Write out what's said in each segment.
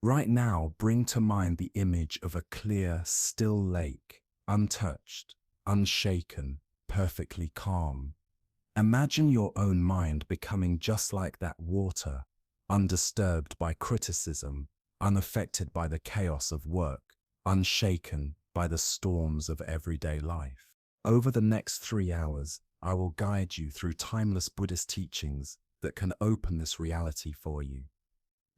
Right now, bring to mind the image of a clear, still lake, untouched, unshaken, perfectly calm. Imagine your own mind becoming just like that water, undisturbed by criticism, unaffected by the chaos of work, unshaken by the storms of everyday life. Over the next 3 hours, I will guide you through timeless Buddhist teachings that can open this reality for you.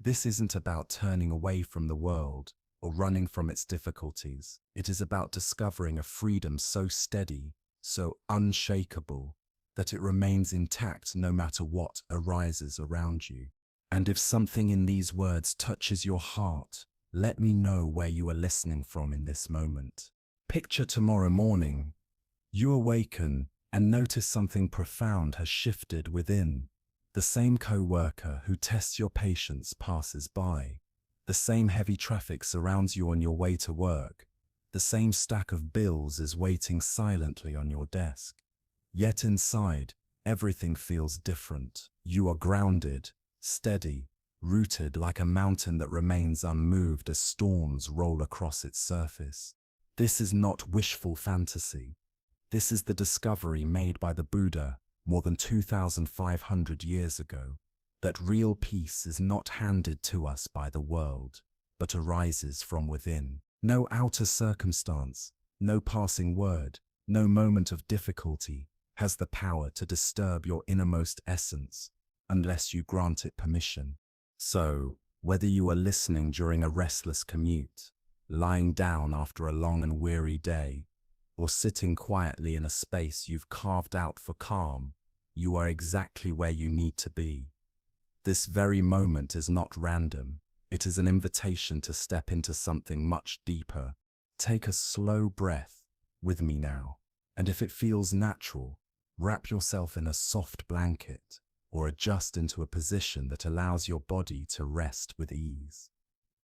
This isn't about turning away from the world or running from its difficulties. It is about discovering a freedom so steady, so unshakable, that it remains intact no matter what arises around you. And if something in these words touches your heart, let me know where you are listening from in this moment. Picture tomorrow morning. You awaken and notice something profound has shifted within. The same co-worker who tests your patience passes by. The same heavy traffic surrounds you on your way to work. The same stack of bills is waiting silently on your desk. Yet inside, everything feels different. You are grounded, steady, rooted like a mountain that remains unmoved as storms roll across its surface. This is not wishful fantasy. This is the discovery made by the Buddha more than 2,500 years ago, that real peace is not handed to us by the world, but arises from within. No outer circumstance, no passing word, no moment of difficulty has the power to disturb your innermost essence unless you grant it permission. So, whether you are listening during a restless commute, lying down after a long and weary day, or sitting quietly in a space you've carved out for calm, you are exactly where you need to be. This very moment is not random. It is an invitation to step into something much deeper. Take a slow breath with me now, and if it feels natural, wrap yourself in a soft blanket or adjust into a position that allows your body to rest with ease.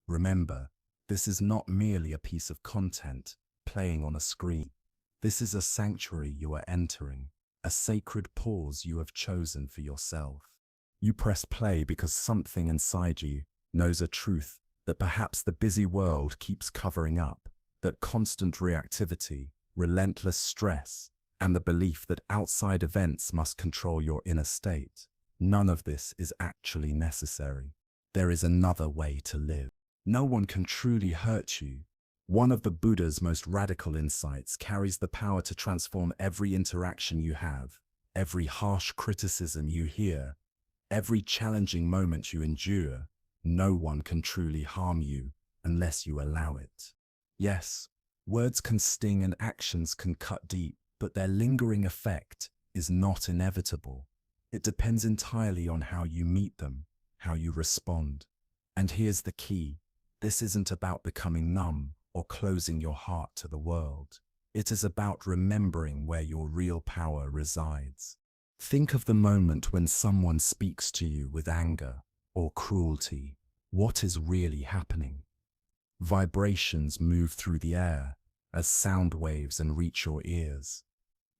Remember, this is not merely a piece of content playing on a screen. This is a sanctuary you are entering, a sacred pause you have chosen for yourself. You press play because something inside you knows a truth that perhaps the busy world keeps covering up, that constant reactivity, relentless stress, and the belief that outside events must control your inner state. None of this is actually necessary. There is another way to live. No one can truly hurt you. One of the Buddha's most radical insights carries the power to transform every interaction you have, every harsh criticism you hear, every challenging moment you endure. No one can truly harm you unless you allow it. Yes, words can sting and actions can cut deep, but their lingering effect is not inevitable. It depends entirely on how you meet them, how you respond. And here's the key. This isn't about becoming numb or closing your heart to the world. It is about remembering where your real power resides. Think of the moment when someone speaks to you with anger or cruelty. What is really happening? Vibrations move through the air as sound waves and reach your ears.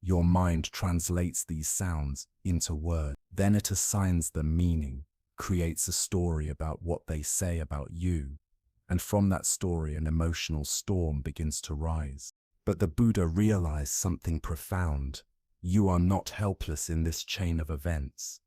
Your mind translates these sounds into words. Then it assigns them meaning, creates a story about what they say about you, and from that story an emotional storm begins to rise. But the Buddha realized something profound. You are not helpless in this chain of events.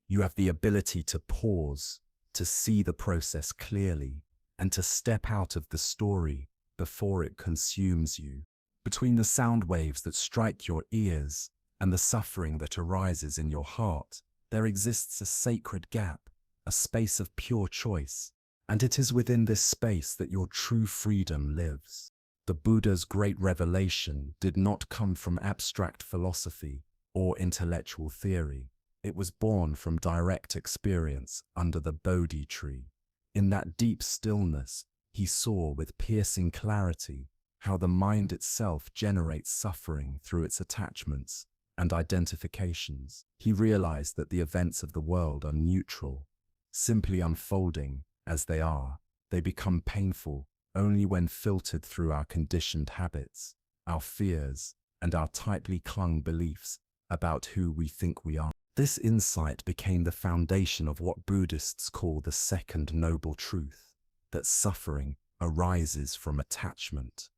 You have the ability to pause, to see the process clearly, and to step out of the story before it consumes you. Between the sound waves that strike your ears and the suffering that arises in your heart, there exists a sacred gap, a space of pure choice. And it is within this space that your true freedom lives. The Buddha's great revelation did not come from abstract philosophy or intellectual theory. It was born from direct experience under the Bodhi tree. In that deep stillness, he saw with piercing clarity how the mind itself generates suffering through its attachments and identifications. He realized that the events of the world are neutral, simply unfolding as they are. They become painful only when filtered through our conditioned habits, our fears, and our tightly clung beliefs about who we think we are. This insight became the foundation of what Buddhists call the second noble truth, that suffering arises from attachment.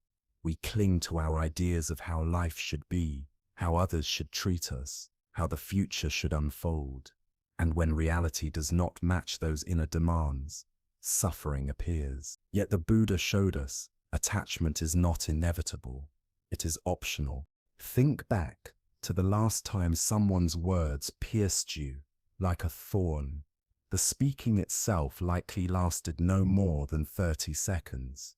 We cling to our ideas of how life should be, how others should treat us, how the future should unfold. And when reality does not match those inner demands, suffering appears. Yet the Buddha showed us attachment is not inevitable. It is optional. Think back to the last time someone's words pierced you like a thorn. The speaking itself likely lasted no more than 30 seconds.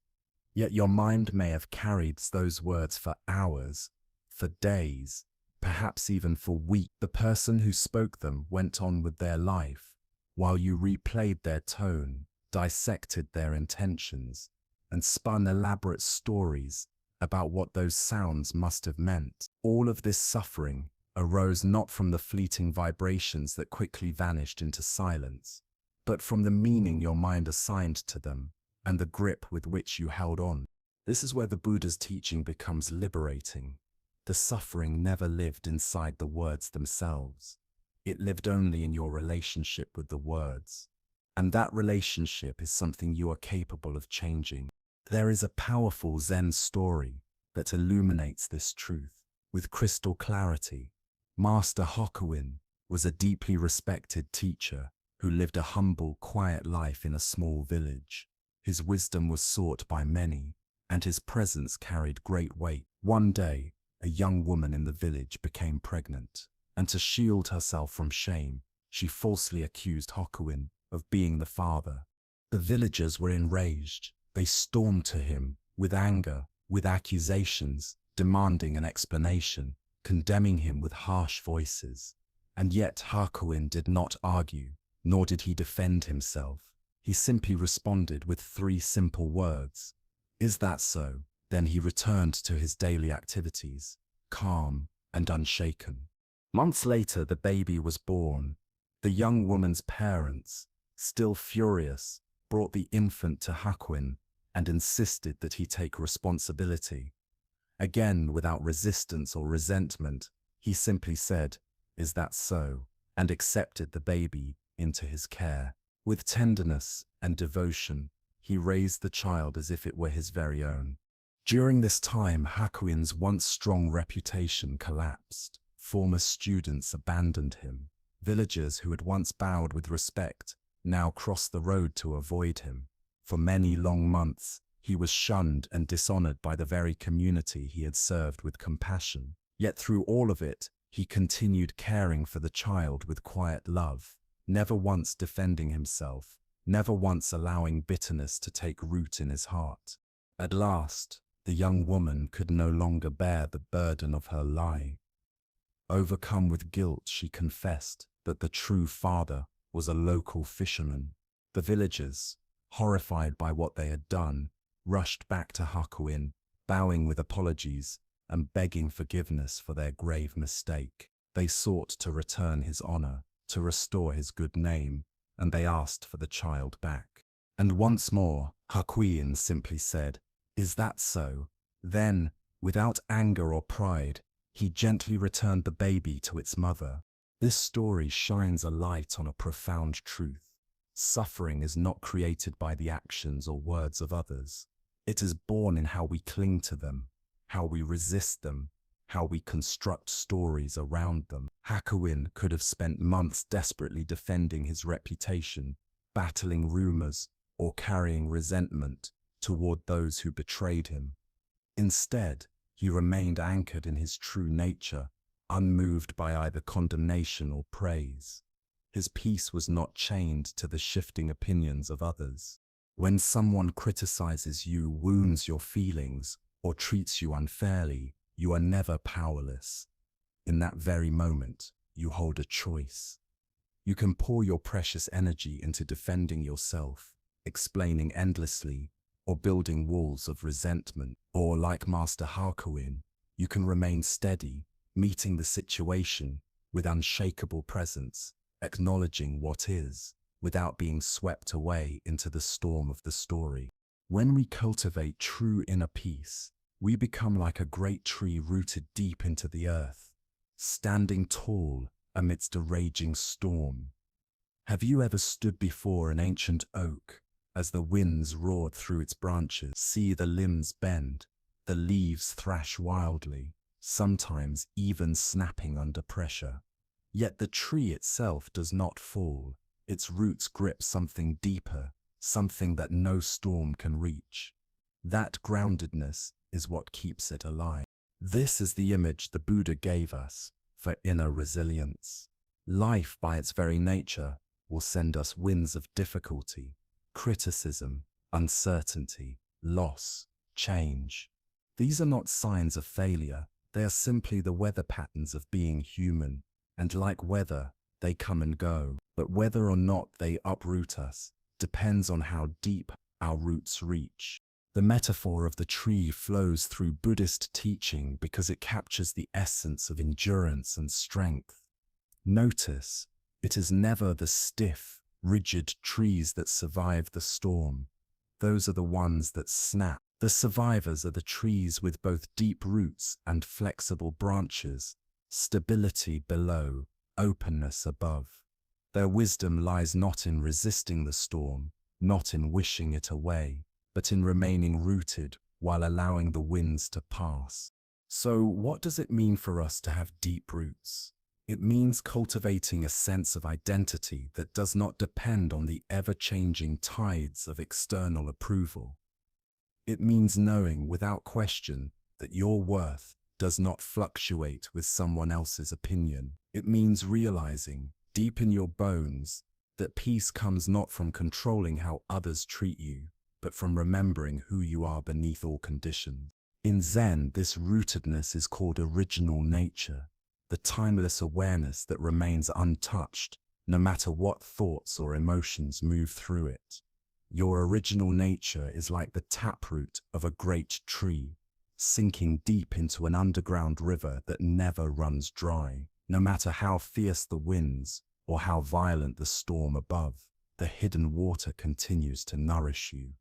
Yet your mind may have carried those words for hours, for days, perhaps even for weeks. The person who spoke them went on with their life, while you replayed their tone, dissected their intentions, and spun elaborate stories about what those sounds must have meant. All of this suffering arose not from the fleeting vibrations that quickly vanished into silence, but from the meaning your mind assigned to them and the grip with which you held on. This is where the Buddha's teaching becomes liberating. The suffering never lived inside the words themselves. It lived only in your relationship with the words. And that relationship is something you are capable of changing. There is a powerful Zen story that illuminates this truth with crystal clarity. Master Hakuin was a deeply respected teacher who lived a humble, quiet life in a small village. His wisdom was sought by many, and his presence carried great weight. One day, a young woman in the village became pregnant, and to shield herself from shame, she falsely accused Hakuin of being the father. The villagers were enraged. They stormed to him with anger, with accusations, demanding an explanation, condemning him with harsh voices. And yet Hakuin did not argue, nor did he defend himself. He simply responded with 3 simple words. "Is that so?" Then he returned to his daily activities, calm and unshaken. Months later, the baby was born. The young woman's parents, still furious, brought the infant to Hakuin and insisted that he take responsibility. Again, without resistance or resentment, he simply said, "Is that so?" and accepted the baby into his care. With tenderness and devotion, he raised the child as if it were his very own. During this time, Hakuin's once strong reputation collapsed. Former students abandoned him. Villagers who had once bowed with respect now crossed the road to avoid him. For many long months, he was shunned and dishonored by the very community he had served with compassion. Yet through all of it, he continued caring for the child with quiet love, never once defending himself, never once allowing bitterness to take root in his heart. At last, the young woman could no longer bear the burden of her lie. Overcome with guilt, she confessed that the true father was a local fisherman. The villagers, horrified by what they had done, rushed back to Hakuin, bowing with apologies and begging forgiveness for their grave mistake. They sought to return his honor, to restore his good name, and they asked for the child back. And once more, Hakuin simply said, "Is that so?" Then, without anger or pride, he gently returned the baby to its mother. This story shines a light on a profound truth. Suffering is not created by the actions or words of others. It is born in how we cling to them, how we resist them, how we construct stories around them. Hakuin could have spent months desperately defending his reputation, battling rumors, or carrying resentment toward those who betrayed him. Instead, he remained anchored in his true nature, unmoved by either condemnation or praise. His peace was not chained to the shifting opinions of others. When someone criticizes you, wounds your feelings, or treats you unfairly, you are never powerless. In that very moment, you hold a choice. You can pour your precious energy into defending yourself, explaining endlessly, or building walls of resentment. Or like Master Hakuin, you can remain steady, meeting the situation with unshakable presence, acknowledging what is, without being swept away into the storm of the story. When we cultivate true inner peace, we become like a great tree rooted deep into the earth, standing tall amidst a raging storm. Have you ever stood before an ancient oak, as the winds roared through its branches. See the limbs bend, the leaves thrash wildly, sometimes even snapping under pressure. Yet the tree itself does not fall. Its roots grip something deeper, something that no storm can reach. That groundedness is what keeps it alive. This is the image the Buddha gave us for inner resilience. Life, by its very nature, will send us winds of difficulty, criticism, uncertainty, loss, change. These are not signs of failure. They are simply the weather patterns of being human, and like weather, they come and go. But whether or not they uproot us depends on how deep our roots reach. The metaphor of the tree flows through Buddhist teaching because it captures the essence of endurance and strength. Notice, it is never the stiff, rigid trees that survive the storm. Those are the ones that snap. The survivors are the trees with both deep roots and flexible branches, stability below, openness above. Their wisdom lies not in resisting the storm, not in wishing it away, but in remaining rooted while allowing the winds to pass. So, what does it mean for us to have deep roots? It means cultivating a sense of identity that does not depend on the ever-changing tides of external approval. It means knowing without question that your worth does not fluctuate with someone else's opinion. It means realizing, deep in your bones, that peace comes not from controlling how others treat you, but from remembering who you are beneath all conditions. In Zen, this rootedness is called original nature, the timeless awareness that remains untouched, no matter what thoughts or emotions move through it. Your original nature is like the taproot of a great tree, sinking deep into an underground river that never runs dry. No matter how fierce the winds or how violent the storm above, the hidden water continues to nourish you,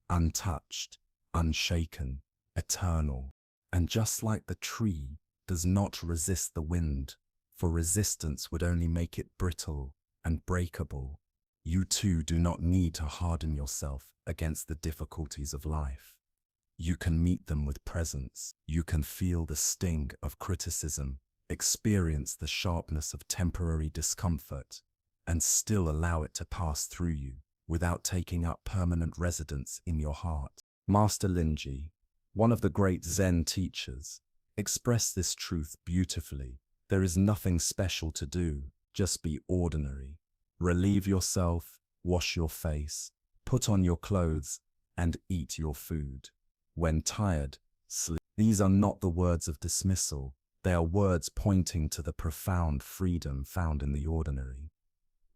untouched, unshaken, eternal. And just like the tree does not resist the wind, for resistance would only make it brittle and breakable, you too do not need to harden yourself against the difficulties of life. You can meet them with presence. You can feel the sting of criticism, experience the sharpness of temporary discomfort, and still allow it to pass through you without taking up permanent residence in your heart. Master Linji, one of the great Zen teachers, expressed this truth beautifully. There is nothing special to do, just be ordinary. Relieve yourself, wash your face, put on your clothes, and eat your food. When tired, sleep. These are not the words of dismissal. They are words pointing to the profound freedom found in the ordinary.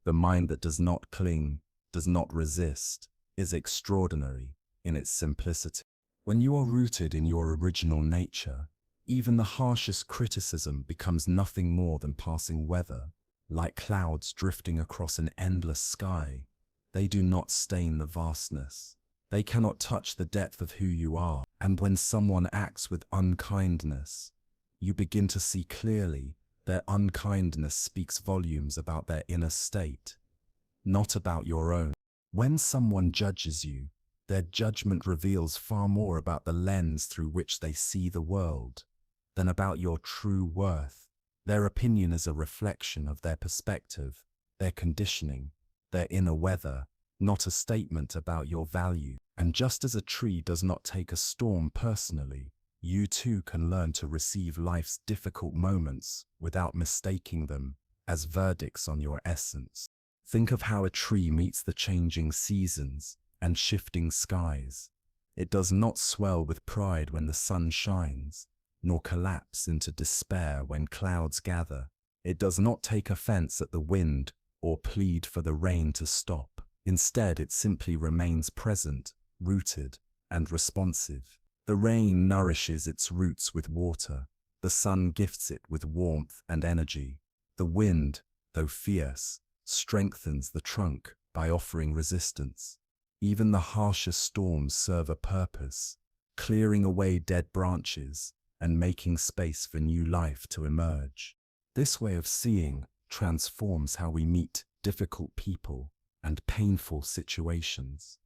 The mind that does not cling, does not resist, is extraordinary in its simplicity. When you are rooted in your original nature, even the harshest criticism becomes nothing more than passing weather. Like clouds drifting across an endless sky, they do not stain the vastness. They cannot touch the depth of who you are. And when someone acts with unkindness, you begin to see clearly their unkindness speaks volumes about their inner state, not about your own. When someone judges you, their judgment reveals far more about the lens through which they see the world than about your true worth. Their opinion is a reflection of their perspective, their conditioning, their inner weather, not a statement about your value. And just as a tree does not take a storm personally, you too can learn to receive life's difficult moments without mistaking them as verdicts on your essence. Think of how a tree meets the changing seasons and shifting skies. It does not swell with pride when the sun shines, nor collapse into despair when clouds gather. It does not take offense at the wind or plead for the rain to stop. Instead, it simply remains present, rooted, and responsive. The rain nourishes its roots with water. The sun gifts it with warmth and energy. The wind, though fierce, strengthens the trunk by offering resistance. Even the harshest storms serve a purpose, clearing away dead branches and making space for new life to emerge. This way of seeing transforms how we meet difficult people and painful situations.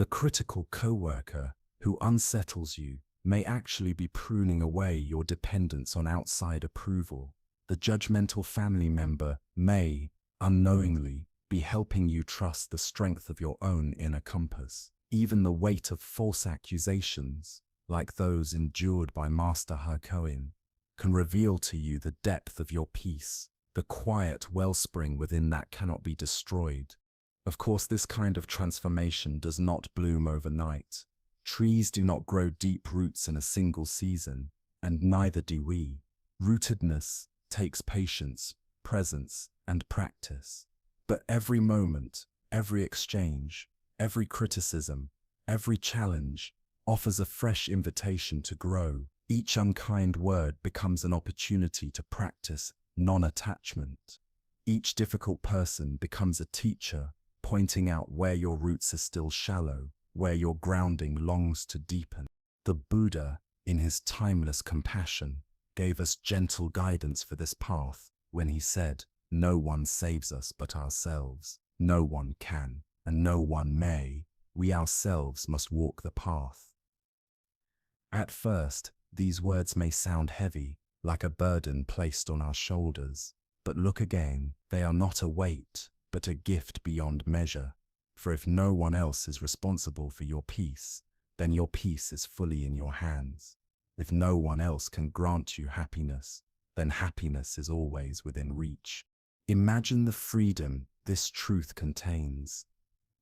The critical coworker who unsettles you may actually be pruning away your dependence on outside approval. The judgmental family member may, unknowingly, be helping you trust the strength of your own inner compass. Even the weight of false accusations, like those endured by Master Hakoin, can reveal to you the depth of your peace, the quiet wellspring within that cannot be destroyed. Of course, this kind of transformation does not bloom overnight. Trees do not grow deep roots in a single season, and neither do we. Rootedness takes patience, presence, and practice. But every moment, every exchange, every criticism, every challenge offers a fresh invitation to grow. Each unkind word becomes an opportunity to practice non-attachment. Each difficult person becomes a teacher, pointing out where your roots are still shallow, where your grounding longs to deepen. The Buddha, in his timeless compassion, gave us gentle guidance for this path when he said, "No one saves us but ourselves. No one can, and no one may. We ourselves must walk the path." At first, these words may sound heavy, like a burden placed on our shoulders. But look again, they are not a weight, but a gift beyond measure. For if no one else is responsible for your peace, then your peace is fully in your hands. If no one else can grant you happiness, then happiness is always within reach. Imagine the freedom this truth contains.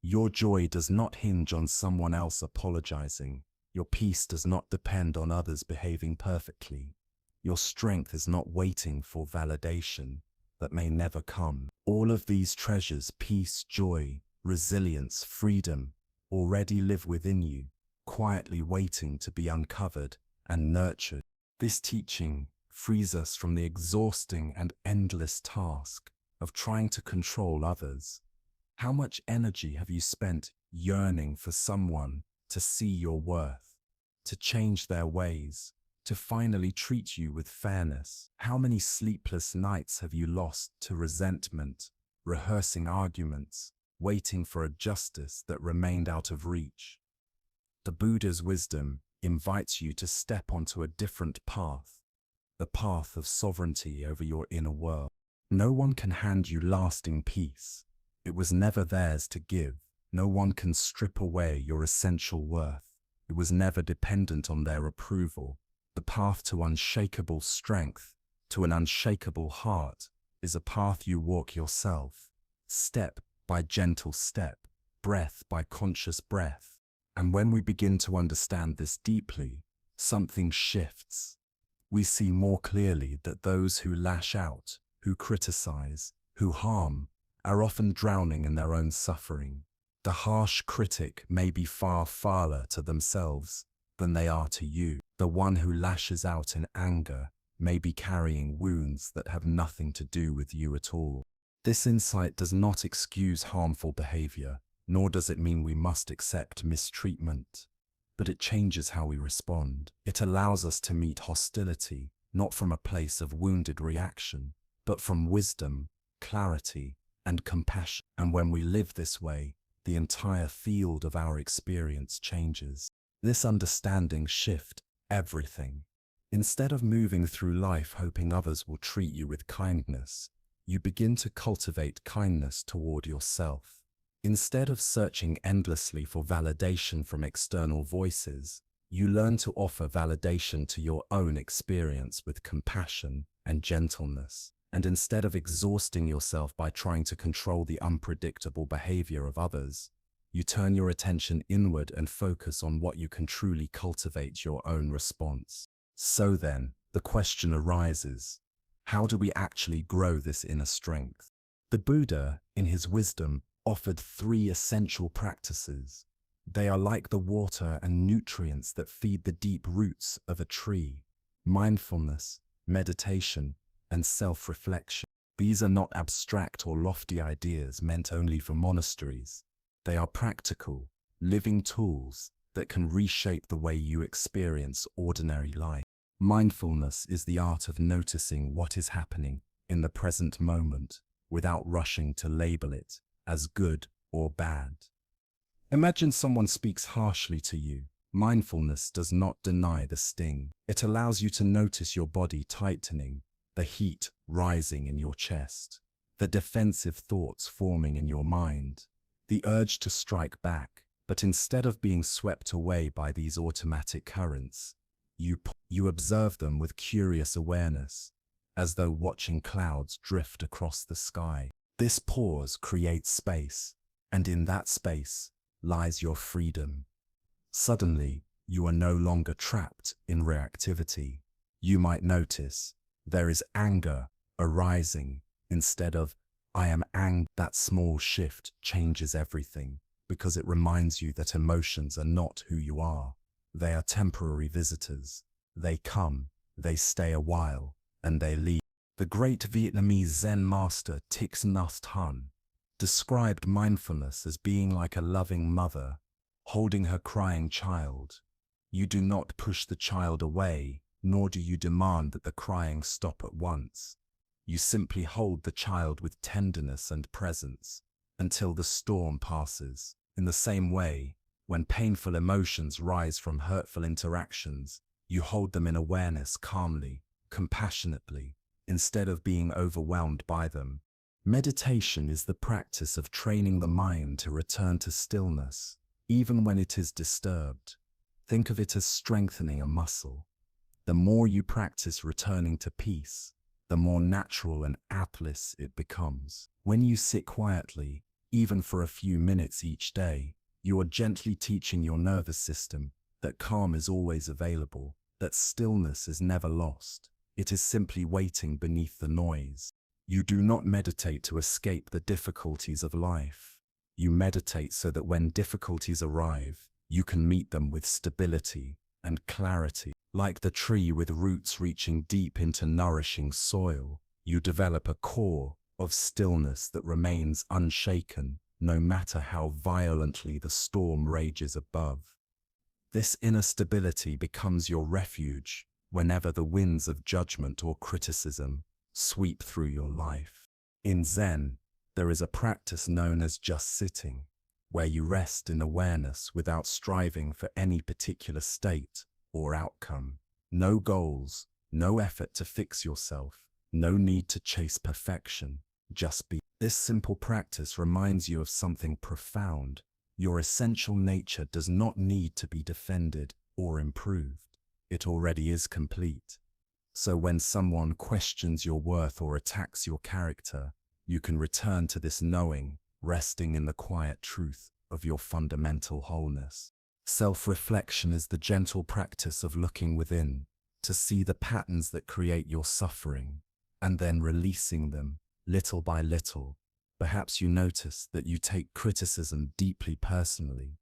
Your joy does not hinge on someone else apologizing. Your peace does not depend on others behaving perfectly. Your strength is not waiting for validation that may never come. All of these treasures, peace, joy, resilience, freedom, already live within you, quietly waiting to be uncovered and nurtured. This teaching frees us from the exhausting and endless task of trying to control others. How much energy have you spent yearning for someone to see your worth, to change their ways, to finally treat you with fairness? How many sleepless nights have you lost to resentment, rehearsing arguments, waiting for a justice that remained out of reach? The Buddha's wisdom invites you to step onto a different path, the path of sovereignty over your inner world. No one can hand you lasting peace. It was never theirs to give. No one can strip away your essential worth. It was never dependent on their approval. The path to unshakable strength, to an unshakable heart, is a path you walk yourself, step by gentle step, breath by conscious breath. And when we begin to understand this deeply, something shifts. We see more clearly that those who lash out, who criticize, who harm, are often drowning in their own suffering. The harsh critic may be far farther to themselves than they are to you. The one who lashes out in anger may be carrying wounds that have nothing to do with you at all. This insight does not excuse harmful behavior, nor does it mean we must accept mistreatment, but it changes how we respond. It allows us to meet hostility, not from a place of wounded reaction, but from wisdom, clarity, and compassion. And when we live this way, the entire field of our experience changes. This understanding shifts everything. Instead of moving through life hoping others will treat you with kindness, you begin to cultivate kindness toward yourself. Instead of searching endlessly for validation from external voices, you learn to offer validation to your own experience with compassion and gentleness. And instead of exhausting yourself by trying to control the unpredictable behavior of others, you turn your attention inward and focus on what you can truly cultivate your own response. So then, the question arises, how do we actually grow this inner strength? The Buddha, in his wisdom, offered 3 essential practices. They are like the water and nutrients that feed the deep roots of a tree: mindfulness, meditation, and self-reflection. These are not abstract or lofty ideas meant only for monasteries. They are practical, living tools that can reshape the way you experience ordinary life. Mindfulness is the art of noticing what is happening in the present moment without rushing to label it as good or bad. Imagine someone speaks harshly to you. Mindfulness does not deny the sting. It allows you to notice your body tightening, the heat rising in your chest, the defensive thoughts forming in your mind, the urge to strike back. But instead of being swept away by these automatic currents, you observe them with curious awareness, as though watching clouds drift across the sky. This pause creates space, and in that space lies your freedom. Suddenly, you are no longer trapped in reactivity. You might notice there is anger arising instead of I am angry. That small shift changes everything because it reminds you that emotions are not who you are. They are temporary visitors. They come, they stay a while, and they leave. The great Vietnamese Zen master Thich Nhat Hanh described mindfulness as being like a loving mother holding her crying child. You do not push the child away, nor do you demand that the crying stop at once. You simply hold the child with tenderness and presence until the storm passes. In the same way, when painful emotions rise from hurtful interactions, you hold them in awareness calmly, compassionately, instead of being overwhelmed by them. Meditation is the practice of training the mind to return to stillness, even when it is disturbed. Think of it as strengthening a muscle. The more you practice returning to peace, the more natural and effortless it becomes. When you sit quietly, even for a few minutes each day, you are gently teaching your nervous system that calm is always available, that stillness is never lost. It is simply waiting beneath the noise. You do not meditate to escape the difficulties of life. You meditate so that when difficulties arrive, you can meet them with stability and clarity. Like the tree with roots reaching deep into nourishing soil, you develop a core of stillness that remains unshaken, no matter how violently the storm rages above. This inner stability becomes your refuge whenever the winds of judgment or criticism sweep through your life. In Zen, there is a practice known as just sitting, where you rest in awareness without striving for any particular state or outcome. No goals, no effort to fix yourself, no need to chase perfection, just be. This simple practice reminds you of something profound. Your essential nature does not need to be defended or improved. It already is complete. So when someone questions your worth or attacks your character, you can return to this knowing, resting in the quiet truth of your fundamental wholeness. Self-reflection is the gentle practice of looking within to see the patterns that create your suffering, and then releasing them little by little. Perhaps you notice that you take criticism deeply personally,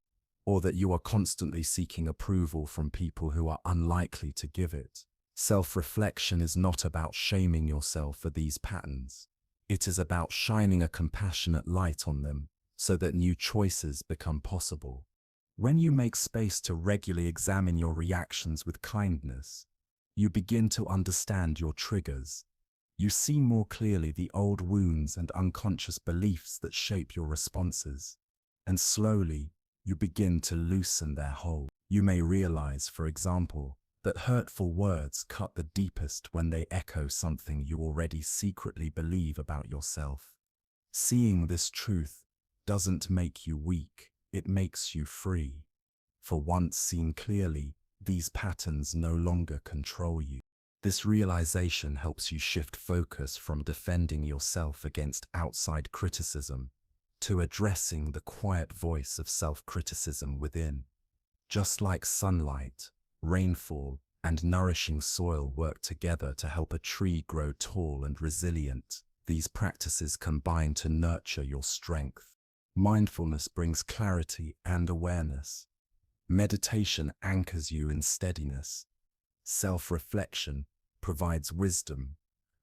or that you are constantly seeking approval from people who are unlikely to give it. Self-reflection is not about shaming yourself for these patterns. It is about shining a compassionate light on them so that new choices become possible. When you make space to regularly examine your reactions with kindness, you begin to understand your triggers. You see more clearly the old wounds and unconscious beliefs that shape your responses, and slowly you begin to loosen their hold. You may realize, for example, that hurtful words cut the deepest when they echo something you already secretly believe about yourself. Seeing this truth doesn't make you weak, it makes you free. For once seen clearly, these patterns no longer control you. This realization helps you shift focus from defending yourself against outside criticism to addressing the quiet voice of self-criticism within. Just like sunlight, rainfall, and nourishing soil work together to help a tree grow tall and resilient, these practices combine to nurture your strength. Mindfulness brings clarity and awareness. Meditation anchors you in steadiness. Self-reflection provides wisdom,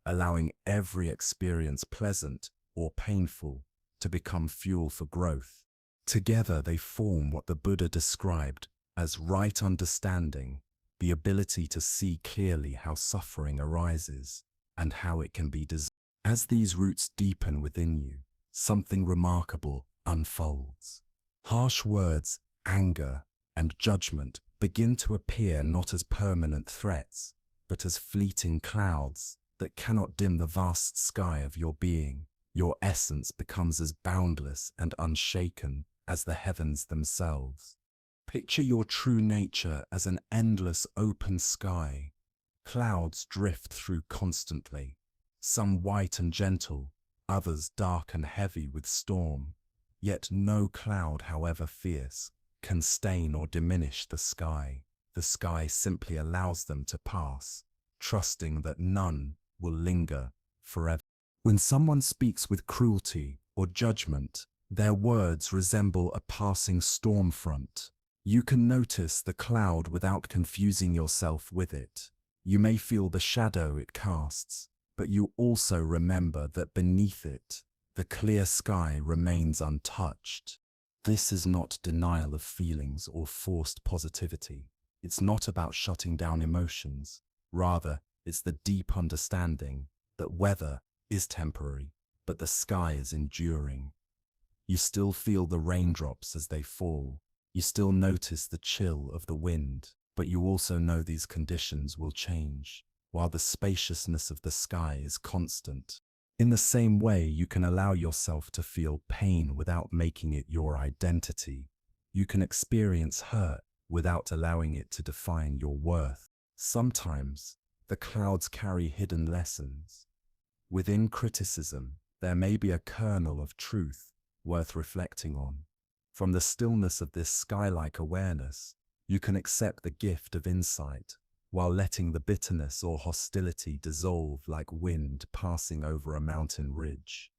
allowing every experience, pleasant or painful, to become fuel for growth. Together they form what the Buddha described as right understanding, the ability to see clearly how suffering arises and how it can be dissolved. As these roots deepen within you, something remarkable unfolds. Harsh words, anger, and judgment begin to appear not as permanent threats, but as fleeting clouds that cannot dim the vast sky of your being. Your essence becomes as boundless and unshaken as the heavens themselves. Picture your true nature as an endless open sky. Clouds drift through constantly, some white and gentle, others dark and heavy with storm. Yet no cloud, however fierce, can stain or diminish the sky. The sky simply allows them to pass, trusting that none will linger forever. When someone speaks with cruelty or judgment, their words resemble a passing storm front. You can notice the cloud without confusing yourself with it. You may feel the shadow it casts, but you also remember that beneath it, the clear sky remains untouched. This is not denial of feelings or forced positivity. It's not about shutting down emotions. Rather, it's the deep understanding that weather is temporary, but the sky is enduring. You still feel the raindrops as they fall. You still notice the chill of the wind, but you also know these conditions will change, while the spaciousness of the sky is constant. In the same way, you can allow yourself to feel pain without making it your identity. You can experience hurt without allowing it to define your worth. Sometimes, the clouds carry hidden lessons. Within criticism, there may be a kernel of truth worth reflecting on. From the stillness of this sky-like awareness, you can accept the gift of insight, while letting the bitterness or hostility dissolve like wind passing over a mountain ridge.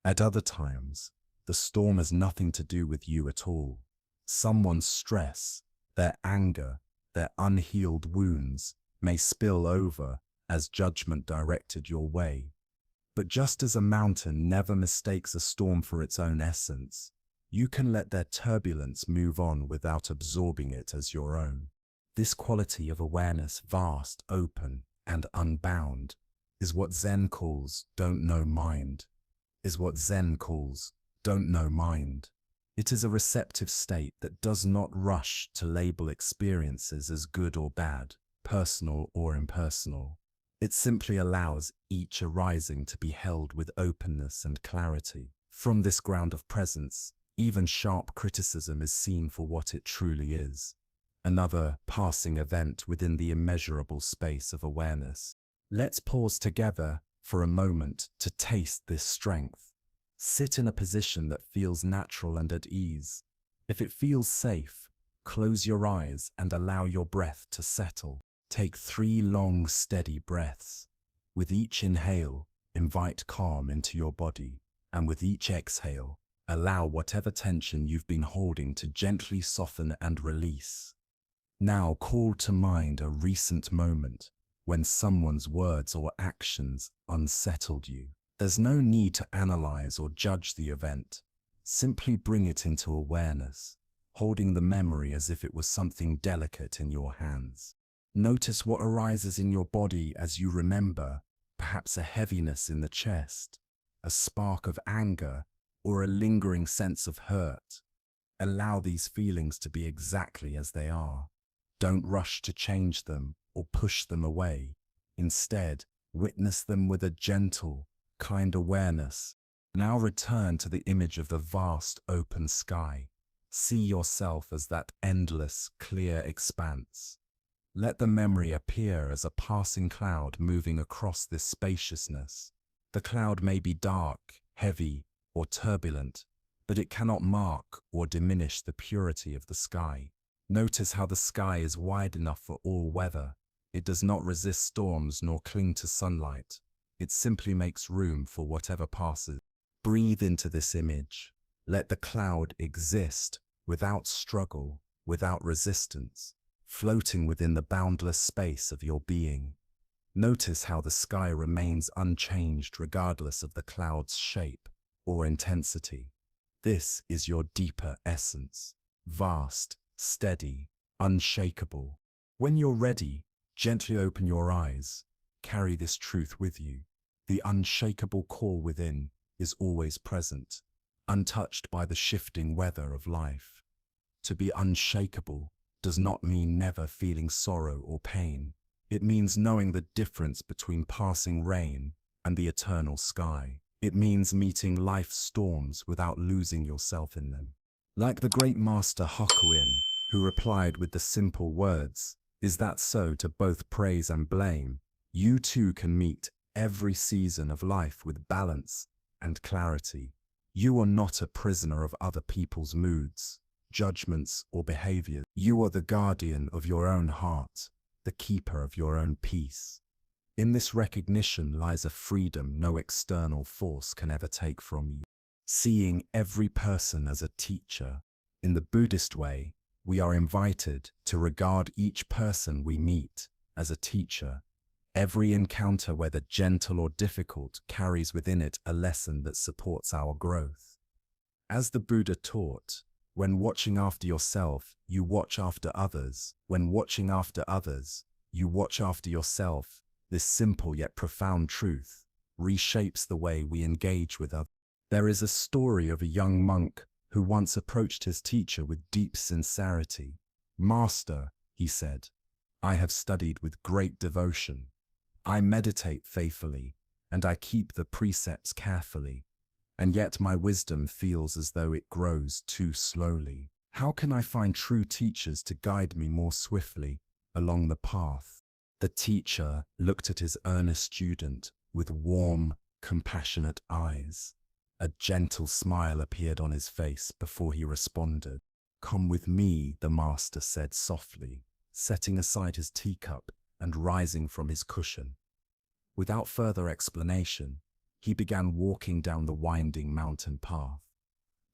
At other times, the storm has nothing to do with you at all. Someone's stress, their anger, their unhealed wounds may spill over as judgment directed your way. But just as a mountain never mistakes a storm for its own essence, you can let their turbulence move on without absorbing it as your own. This quality of awareness, vast, open, and unbound, is what Zen calls don't know mind. It is a receptive state that does not rush to label experiences as good or bad, personal or impersonal. It simply allows each arising to be held with openness and clarity. From this ground of presence, even sharp criticism is seen for what it truly is, another passing event within the immeasurable space of awareness. Let's pause together for a moment to taste this strength. Sit in a position that feels natural and at ease. If it feels safe, close your eyes and allow your breath to settle. Take 3 long, steady breaths. With each inhale, invite calm into your body, and with each exhale, allow whatever tension you've been holding to gently soften and release. Now call to mind a recent moment when someone's words or actions unsettled you. There's no need to analyze or judge the event. Simply bring it into awareness, holding the memory as if it was something delicate in your hands. Notice what arises in your body as you remember, perhaps a heaviness in the chest, a spark of anger, or a lingering sense of hurt. Allow these feelings to be exactly as they are. Don't rush to change them or push them away. Instead, witness them with a gentle, kind awareness. Now return to the image of the vast open sky. See yourself as that endless, clear expanse. Let the memory appear as a passing cloud moving across this spaciousness. The cloud may be dark, heavy, or turbulent, but it cannot mark or diminish the purity of the sky. Notice how the sky is wide enough for all weather. It does not resist storms nor cling to sunlight. It simply makes room for whatever passes. Breathe into this image. Let the cloud exist without struggle, without resistance, floating within the boundless space of your being. Notice how the sky remains unchanged regardless of the cloud's shape or intensity. This is your deeper essence, vast, steady, unshakable. When you're ready, gently open your eyes. Carry this truth with you. The unshakable core within is always present, untouched by the shifting weather of life. To be unshakable does not mean never feeling sorrow or pain. It means knowing the difference between passing rain and the eternal sky. It means meeting life's storms without losing yourself in them. Like the great master Hakuin, who replied with the simple words, "Is that so?" to both praise and blame, you too can meet every season of life with balance and clarity. You are not a prisoner of other people's moods, judgments, or behaviors. You are the guardian of your own heart, the keeper of your own peace. In this recognition lies a freedom no external force can ever take from you. Seeing every person as a teacher. In the Buddhist way, we are invited to regard each person we meet as a teacher. Every encounter, whether gentle or difficult, carries within it a lesson that supports our growth. As the Buddha taught, when watching after yourself, you watch after others. When watching after others, you watch after yourself. This simple yet profound truth reshapes the way we engage with others. There is a story of a young monk who once approached his teacher with deep sincerity. "Master," he said, "I have studied with great devotion. I meditate faithfully, and I keep the precepts carefully, and yet my wisdom feels as though it grows too slowly. How can I find true teachers to guide me more swiftly along the path?" The teacher looked at his earnest student with warm, compassionate eyes. A gentle smile appeared on his face before he responded. "Come with me," the master said softly, setting aside his teacup and rising from his cushion. Without further explanation, he began walking down the winding mountain path.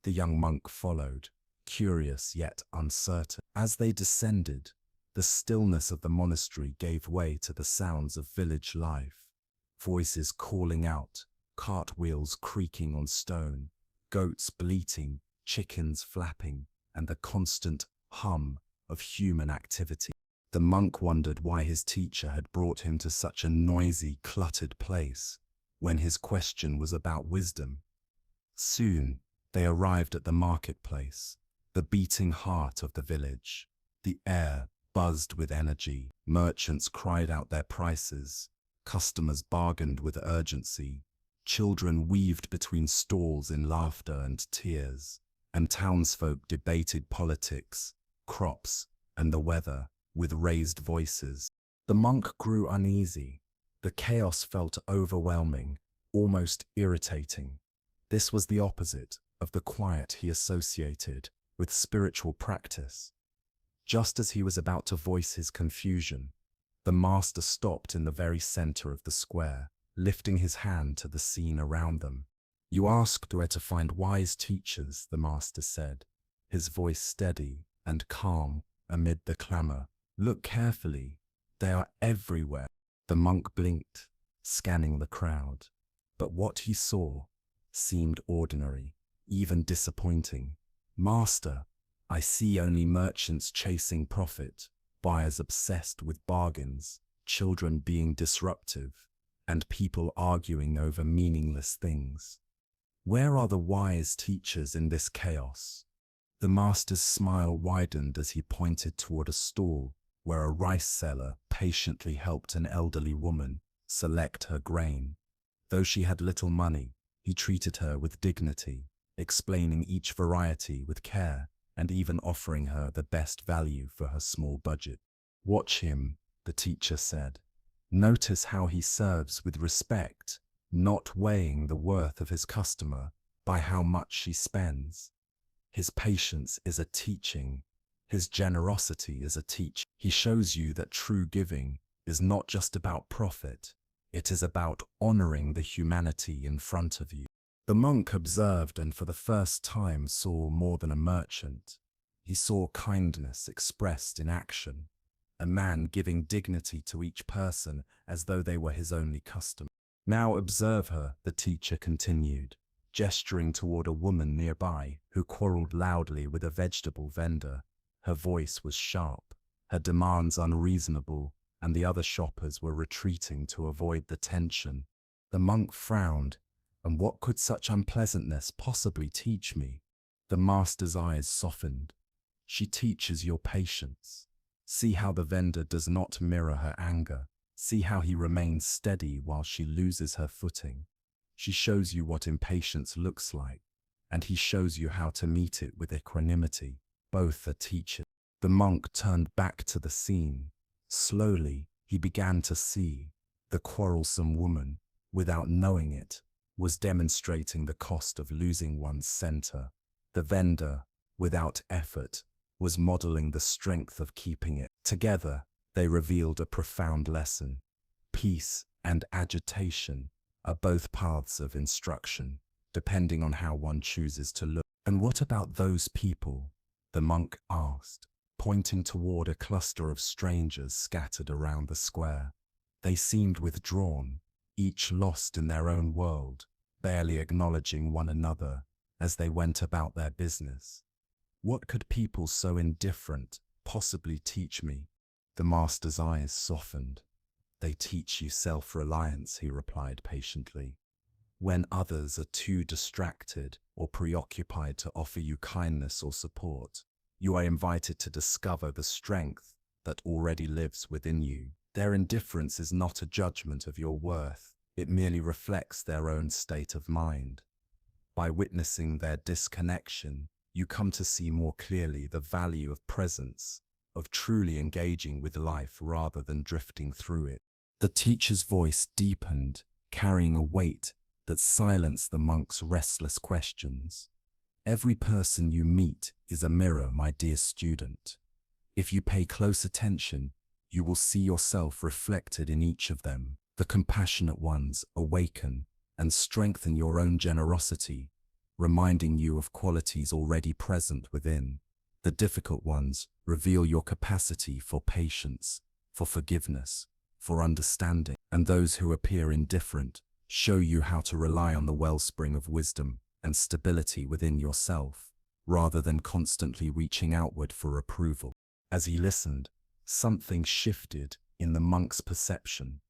The young monk followed, curious yet uncertain. As they descended, the stillness of the monastery gave way to the sounds of village life. Voices calling out, cartwheels creaking on stone, goats bleating, chickens flapping, and the constant hum of human activity. The monk wondered why his teacher had brought him to such a noisy, cluttered place, when his question was about wisdom. Soon, they arrived at the marketplace, the beating heart of the village. The air buzzed with energy. Merchants cried out their prices. Customers bargained with urgency. Children weaved between stalls in laughter and tears. And townsfolk debated politics, crops, and the weather with raised voices. The monk grew uneasy. The chaos felt overwhelming, almost irritating. This was the opposite of the quiet he associated with spiritual practice. Just as he was about to voice his confusion, the master stopped in the very center of the square, lifting his hand to the scene around them. "You asked where to find wise teachers," the master said, his voice steady and calm amid the clamor. "Look carefully. They are everywhere." The monk blinked, scanning the crowd. But what he saw seemed ordinary, even disappointing. "Master, I see only merchants chasing profit, buyers obsessed with bargains, children being disruptive, and people arguing over meaningless things. Where are the wise teachers in this chaos?" The master's smile widened as he pointed toward a stall where a rice seller patiently helped an elderly woman select her grain. Though she had little money, he treated her with dignity, explaining each variety with care and even offering her the best value for her small budget. "Watch him," the teacher said. "Notice how he serves with respect, not weighing the worth of his customer by how much she spends. His patience is a teaching. His generosity is a teaching. He shows you that true giving is not just about profit. It is about honoring the humanity in front of you." The monk observed and for the first time saw more than a merchant. He saw kindness expressed in action, a man giving dignity to each person as though they were his only customer. "Now observe her," the teacher continued, gesturing toward a woman nearby who quarreled loudly with a vegetable vendor. Her voice was sharp, her demands unreasonable, and the other shoppers were retreating to avoid the tension. The monk frowned. And what could such unpleasantness possibly teach me? The master's eyes softened. She teaches your patience. See how the vendor does not mirror her anger. See how he remains steady while she loses her footing. She shows you what impatience looks like, and he shows you how to meet it with equanimity. Both are teachers. The monk turned back to the scene. Slowly, he began to see the quarrelsome woman, without knowing it, was demonstrating the cost of losing one's center. The vendor, without effort, was modeling the strength of keeping it. Together, they revealed a profound lesson. Peace and agitation are both paths of instruction, depending on how one chooses to look. And what about those people? The monk asked, pointing toward a cluster of strangers scattered around the square. They seemed withdrawn, each lost in their own world, barely acknowledging one another as they went about their business. What could people so indifferent possibly teach me? The master's eyes softened. They teach you self-reliance, he replied patiently. When others are too distracted or preoccupied to offer you kindness or support, you are invited to discover the strength that already lives within you. Their indifference is not a judgment of your worth. It merely reflects their own state of mind. By witnessing their disconnection, you come to see more clearly the value of presence, of truly engaging with life rather than drifting through it. The teacher's voice deepened, carrying a weight that silenced the monk's restless questions. Every person you meet is a mirror, my dear student. If you pay close attention, you will see yourself reflected in each of them. The compassionate ones awaken and strengthen your own generosity, reminding you of qualities already present within. The difficult ones reveal your capacity for patience, for forgiveness, for understanding. And those who appear indifferent show you how to rely on the wellspring of wisdom and stability within yourself, rather than constantly reaching outward for approval. As he listened, something shifted in the monk's perception.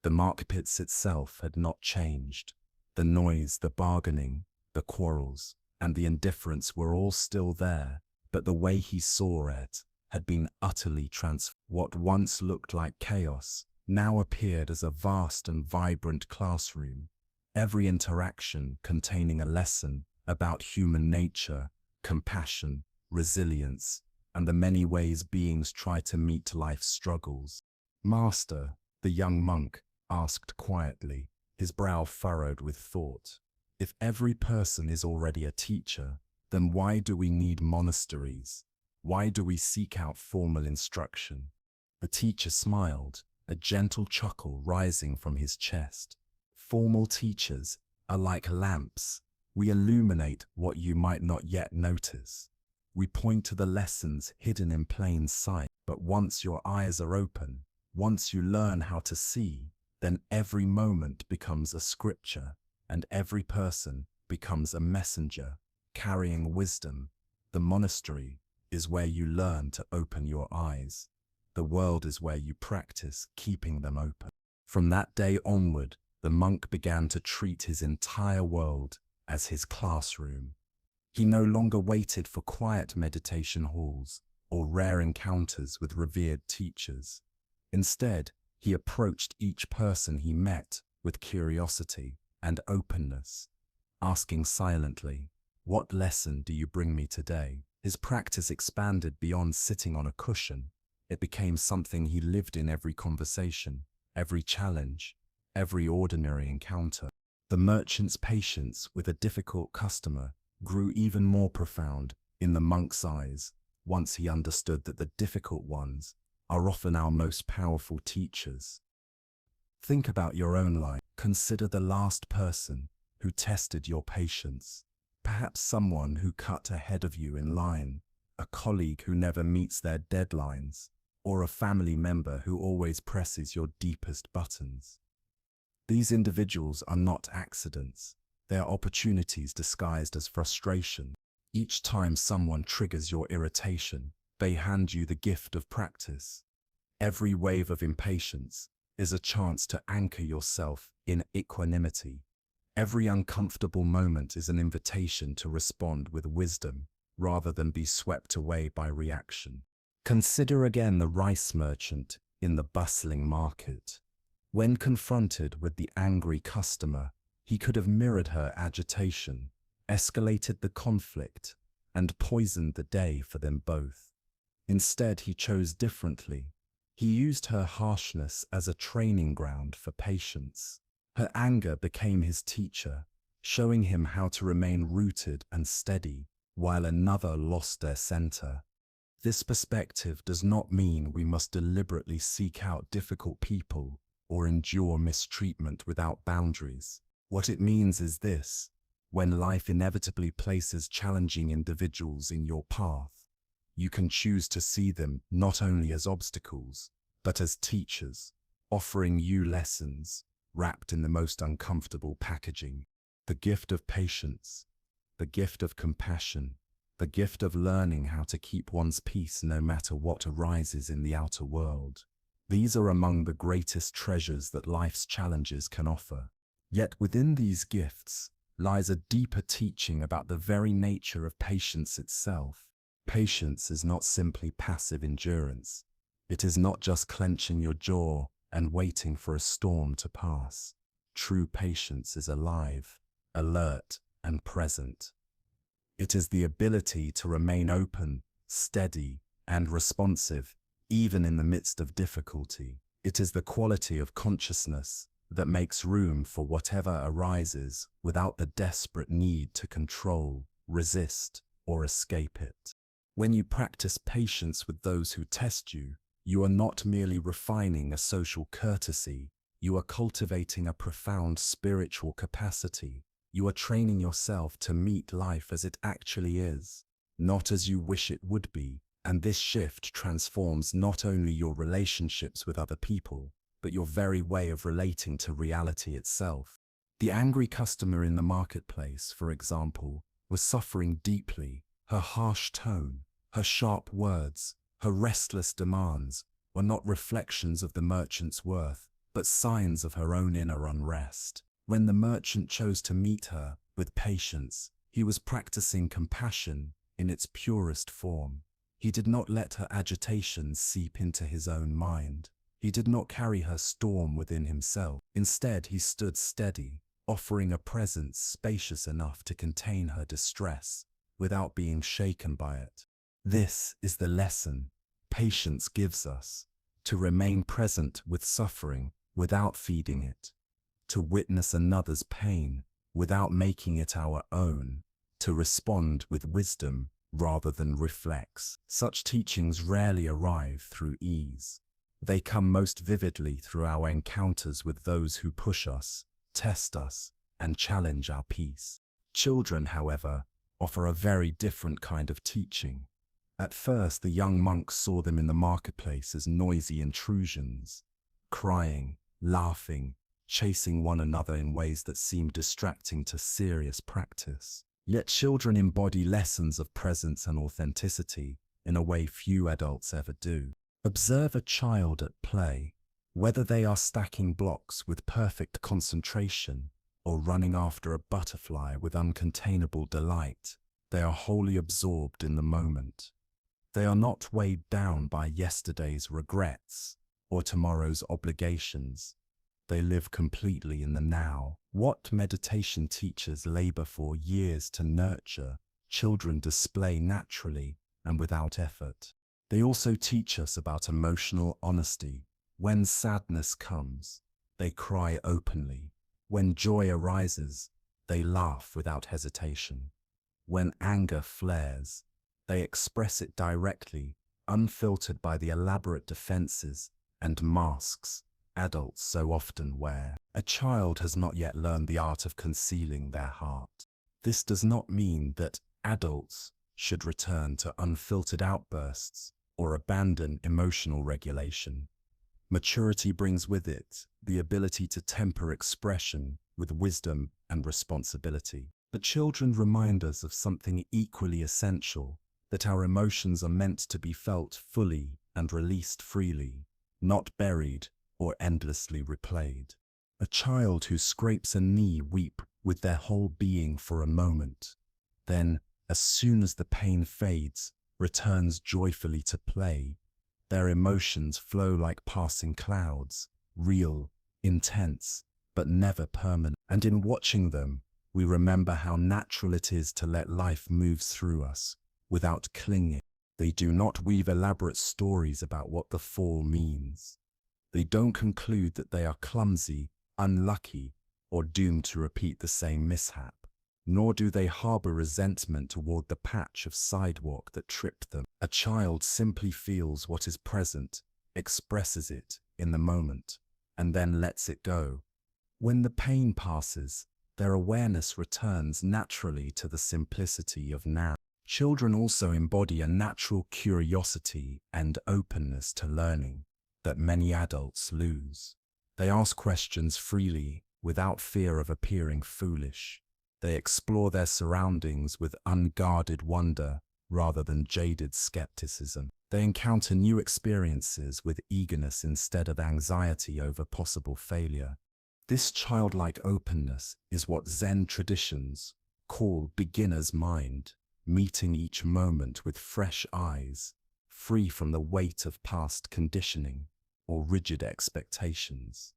The marketplace itself had not changed. The noise, the bargaining, the quarrels, and the indifference were all still there, but the way he saw it had been utterly transformed. What once looked like chaos now appeared as a vast and vibrant classroom, every interaction containing a lesson about human nature, compassion, resilience, and the many ways beings try to meet life's struggles. Master, the young monk asked quietly, his brow furrowed with thought, if every person is already a teacher, then why do we need monasteries? Why do we seek out formal instruction? The teacher smiled, a gentle chuckle rising from his chest. Formal teachers are like lamps. We illuminate what you might not yet notice. We point to the lessons hidden in plain sight. But once your eyes are open, once you learn how to see, then every moment becomes a scripture, and every person becomes a messenger, carrying wisdom. The monastery is where you learn to open your eyes. The world is where you practice keeping them open. From that day onward, the monk began to treat his entire world as his classroom. He no longer waited for quiet meditation halls or rare encounters with revered teachers. Instead, he approached each person he met with curiosity and openness, asking silently, "What lesson do you bring me today?" His practice expanded beyond sitting on a cushion. It became something he lived in every conversation, every challenge, every ordinary encounter. The merchant's patience with a difficult customer grew even more profound in the monk's eyes once he understood that the difficult ones are often our most powerful teachers. Think about your own life. Consider the last person who tested your patience. Perhaps someone who cut ahead of you in line, a colleague who never meets their deadlines, or a family member who always presses your deepest buttons. These individuals are not accidents. They are opportunities disguised as frustration. Each time someone triggers your irritation, they hand you the gift of practice. Every wave of impatience is a chance to anchor yourself in equanimity. Every uncomfortable moment is an invitation to respond with wisdom, rather than be swept away by reaction. Consider again the rice merchant in the bustling market. When confronted with the angry customer, he could have mirrored her agitation, escalated the conflict, and poisoned the day for them both. Instead, he chose differently. He used her harshness as a training ground for patience. Her anger became his teacher, showing him how to remain rooted and steady, while another lost their center. This perspective does not mean we must deliberately seek out difficult people or endure mistreatment without boundaries. What it means is this: when life inevitably places challenging individuals in your path, you can choose to see them not only as obstacles, but as teachers, offering you lessons wrapped in the most uncomfortable packaging. The gift of patience, the gift of compassion, the gift of learning how to keep one's peace no matter what arises in the outer world. These are among the greatest treasures that life's challenges can offer. Yet within these gifts lies a deeper teaching about the very nature of patience itself. Patience is not simply passive endurance. It is not just clenching your jaw and waiting for a storm to pass. True patience is alive, alert, and present. It is the ability to remain open, steady, and responsive, even in the midst of difficulty. It is the quality of consciousness that makes room for whatever arises without the desperate need to control, resist, or escape it. When you practice patience with those who test you, you are not merely refining a social courtesy, you are cultivating a profound spiritual capacity. You are training yourself to meet life as it actually is, not as you wish it would be, and this shift transforms not only your relationships with other people, but your very way of relating to reality itself. The angry customer in the marketplace, for example, was suffering deeply. Her harsh tone, her sharp words, her restless demands were not reflections of the merchant's worth, but signs of her own inner unrest. When the merchant chose to meet her with patience, he was practicing compassion in its purest form. He did not let her agitation seep into his own mind. He did not carry her storm within himself. Instead, he stood steady, offering a presence spacious enough to contain her distress without being shaken by it. This is the lesson patience gives us: to remain present with suffering without feeding it, to witness another's pain without making it our own, to respond with wisdom rather than reflex. Such teachings rarely arrive through ease. They come most vividly through our encounters with those who push us, test us, and challenge our peace. Children, however, offer a very different kind of teaching. At first, the young monks saw them in the marketplace as noisy intrusions, crying, laughing, chasing one another in ways that seemed distracting to serious practice. Yet children embody lessons of presence and authenticity in a way few adults ever do. Observe a child at play. Whether they are stacking blocks with perfect concentration or running after a butterfly with uncontainable delight, they are wholly absorbed in the moment. They are not weighed down by yesterday's regrets or tomorrow's obligations. They live completely in the now. What meditation teachers labor for years to nurture, children display naturally and without effort. They also teach us about emotional honesty. When sadness comes, they cry openly. When joy arises, they laugh without hesitation. When anger flares, they express it directly, unfiltered by the elaborate defenses and masks adults so often wear. A child has not yet learned the art of concealing their heart. This does not mean that adults should return to unfiltered outbursts or abandon emotional regulation. Maturity brings with it the ability to temper expression with wisdom and responsibility. But children remind us of something equally essential, that our emotions are meant to be felt fully and released freely, not buried or endlessly replayed. A child who scrapes a knee with their whole being for a moment. Then, as soon as the pain fades, returns joyfully to play. Their emotions flow like passing clouds, real, intense, but never permanent. And in watching them, we remember how natural it is to let life move through us, without clinging. They do not weave elaborate stories about what the fall means. They don't conclude that they are clumsy, unlucky, or doomed to repeat the same mishap. Nor do they harbor resentment toward the patch of sidewalk that tripped them. A child simply feels what is present, expresses it in the moment, and then lets it go. When the pain passes, their awareness returns naturally to the simplicity of now. Children also embody a natural curiosity and openness to learning that many adults lose. They ask questions freely, without fear of appearing foolish. They explore their surroundings with unguarded wonder rather than jaded skepticism. They encounter new experiences with eagerness instead of anxiety over possible failure. This childlike openness is what Zen traditions call beginner's mind, meeting each moment with fresh eyes, free from the weight of past conditioning or rigid expectations.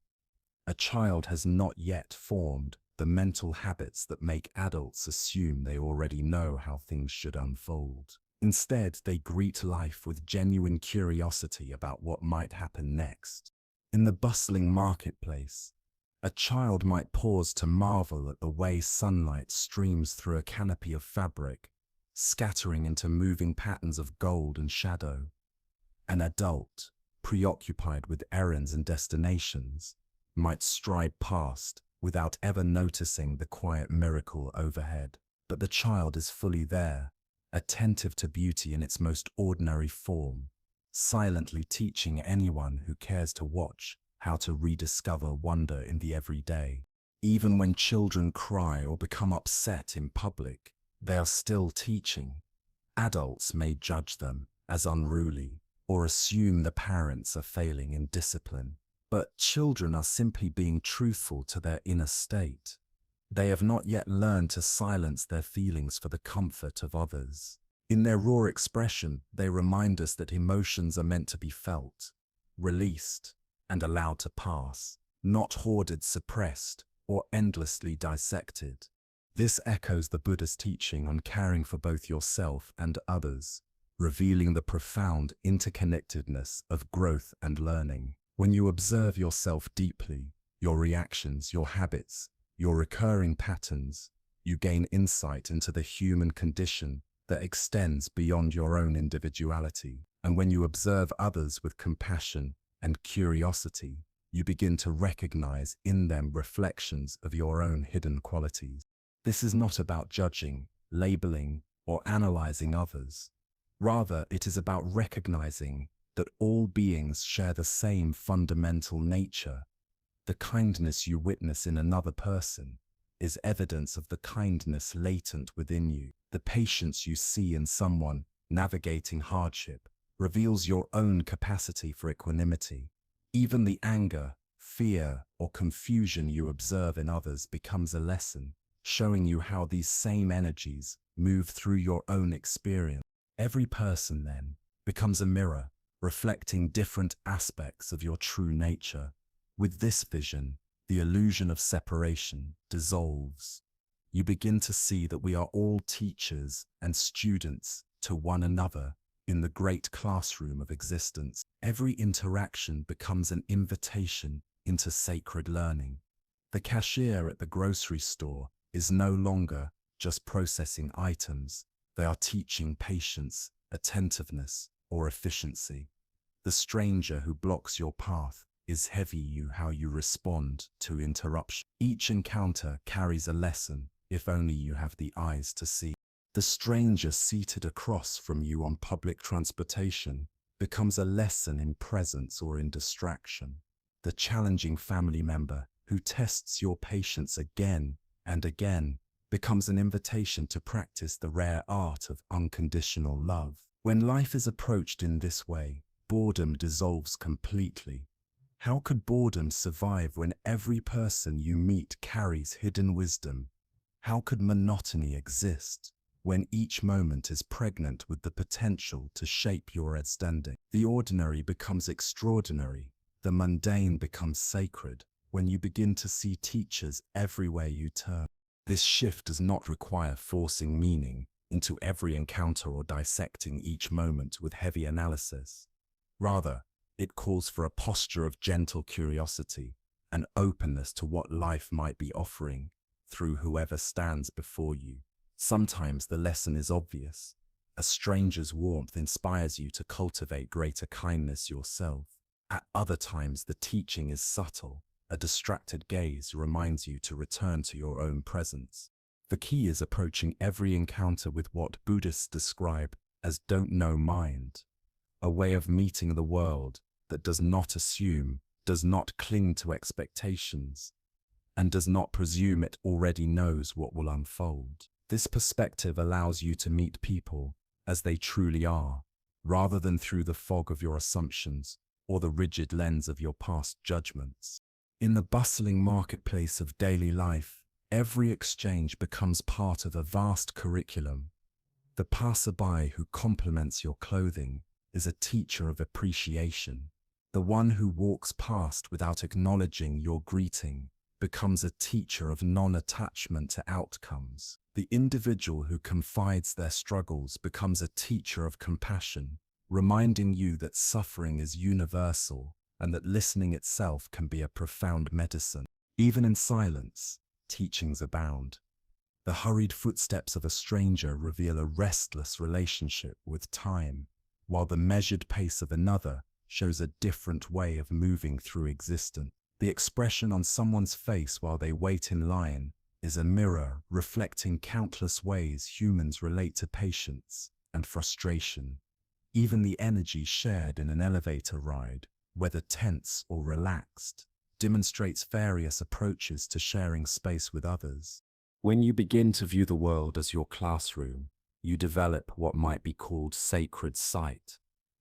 A child has not yet formed the mental habits that make adults assume they already know how things should unfold. Instead, they greet life with genuine curiosity about what might happen next. In the bustling marketplace, a child might pause to marvel at the way sunlight streams through a canopy of fabric, scattering into moving patterns of gold and shadow. An adult, preoccupied with errands and destinations, might stride past without ever noticing the quiet miracle overhead. But the child is fully there, attentive to beauty in its most ordinary form, silently teaching anyone who cares to watch how to rediscover wonder in the everyday. Even when children cry or become upset in public, they are still teaching. Adults may judge them as unruly or assume the parents are failing in discipline, but children are simply being truthful to their inner state. They have not yet learned to silence their feelings for the comfort of others. In their raw expression, they remind us that emotions are meant to be felt, released, and allowed to pass, not hoarded, suppressed, or endlessly dissected. This echoes the Buddhist teaching on caring for both yourself and others, revealing the profound interconnectedness of growth and learning. When you observe yourself deeply, your reactions, your habits, your recurring patterns, you gain insight into the human condition that extends beyond your own individuality. And when you observe others with compassion and curiosity, you begin to recognize in them reflections of your own hidden qualities. This is not about judging, labeling, or analyzing others. Rather, it is about recognizing that all beings share the same fundamental nature. The kindness you witness in another person is evidence of the kindness latent within you. The patience you see in someone navigating hardship reveals your own capacity for equanimity. Even the anger, fear, or confusion you observe in others becomes a lesson, showing you how these same energies move through your own experience. Every person, then, becomes a mirror, reflecting different aspects of your true nature. With this vision, the illusion of separation dissolves. You begin to see that we are all teachers and students to one another in the great classroom of existence. Every interaction becomes an invitation into sacred learning. The cashier at the grocery store is no longer just processing items. They are teaching patience, attentiveness, or efficiency. The stranger who blocks your path is heavy how you respond to interruption. Each encounter carries a lesson, if only you have the eyes to see. The stranger seated across from you on public transportation becomes a lesson in presence or in distraction. The challenging family member who tests your patience again and again becomes an invitation to practice the rare art of unconditional love. When life is approached in this way, boredom dissolves completely. How could boredom survive when every person you meet carries hidden wisdom, How could monotony exist when each moment is pregnant with the potential to shape your understanding? The ordinary becomes extraordinary, the mundane becomes sacred when you begin to see teachers everywhere you turn. This shift does not require forcing meaning into every encounter or dissecting each moment with heavy analysis. Rather, it calls for a posture of gentle curiosity and openness to what life might be offering through whoever stands before you. Sometimes the lesson is obvious. A stranger's warmth inspires you to cultivate greater kindness yourself. At other times, the teaching is subtle. A distracted gaze reminds you to return to your own presence. The key is approaching every encounter with what Buddhists describe as don't know mind, a way of meeting the world that does not assume, does not cling to expectations, and does not presume it already knows what will unfold. This perspective allows you to meet people as they truly are, rather than through the fog of your assumptions or the rigid lens of your past judgments. In the bustling marketplace of daily life, every exchange becomes part of a vast curriculum. The passerby who compliments your clothing is a teacher of appreciation. The one who walks past without acknowledging your greeting becomes a teacher of non-attachment to outcomes. The individual who confides their struggles becomes a teacher of compassion, reminding you that suffering is universal and that listening itself can be a profound medicine. Even in silence, teachings abound. The hurried footsteps of a stranger reveal a restless relationship with time, while the measured pace of another shows a different way of moving through existence. The expression on someone's face while they wait in line is a mirror reflecting countless ways humans relate to patience and frustration. Even the energy shared in an elevator ride, whether tense or relaxed, demonstrates various approaches to sharing space with others. When you begin to view the world as your classroom, you develop what might be called sacred sight,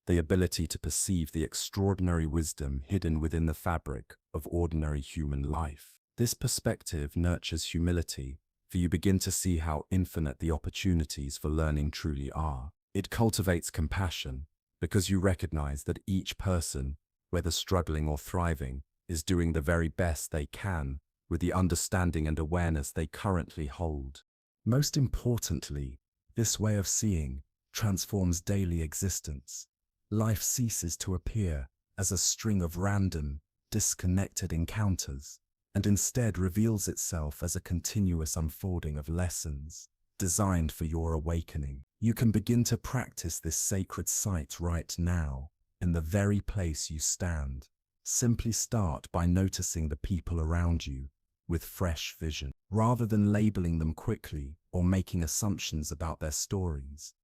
the ability to perceive the extraordinary wisdom hidden within the fabric of ordinary human life. This perspective nurtures humility, for you begin to see how infinite the opportunities for learning truly are. It cultivates compassion, because you recognize that each person, whether struggling or thriving, is doing the very best they can with the understanding and awareness they currently hold. Most importantly, this way of seeing transforms daily existence. Life ceases to appear as a string of random, disconnected encounters, and instead reveals itself as a continuous unfolding of lessons designed for your awakening. You can begin to practice this sacred sight right now, in the very place you stand. Simply start by noticing the people around you with fresh vision, rather than labeling them quickly or making assumptions about their stories.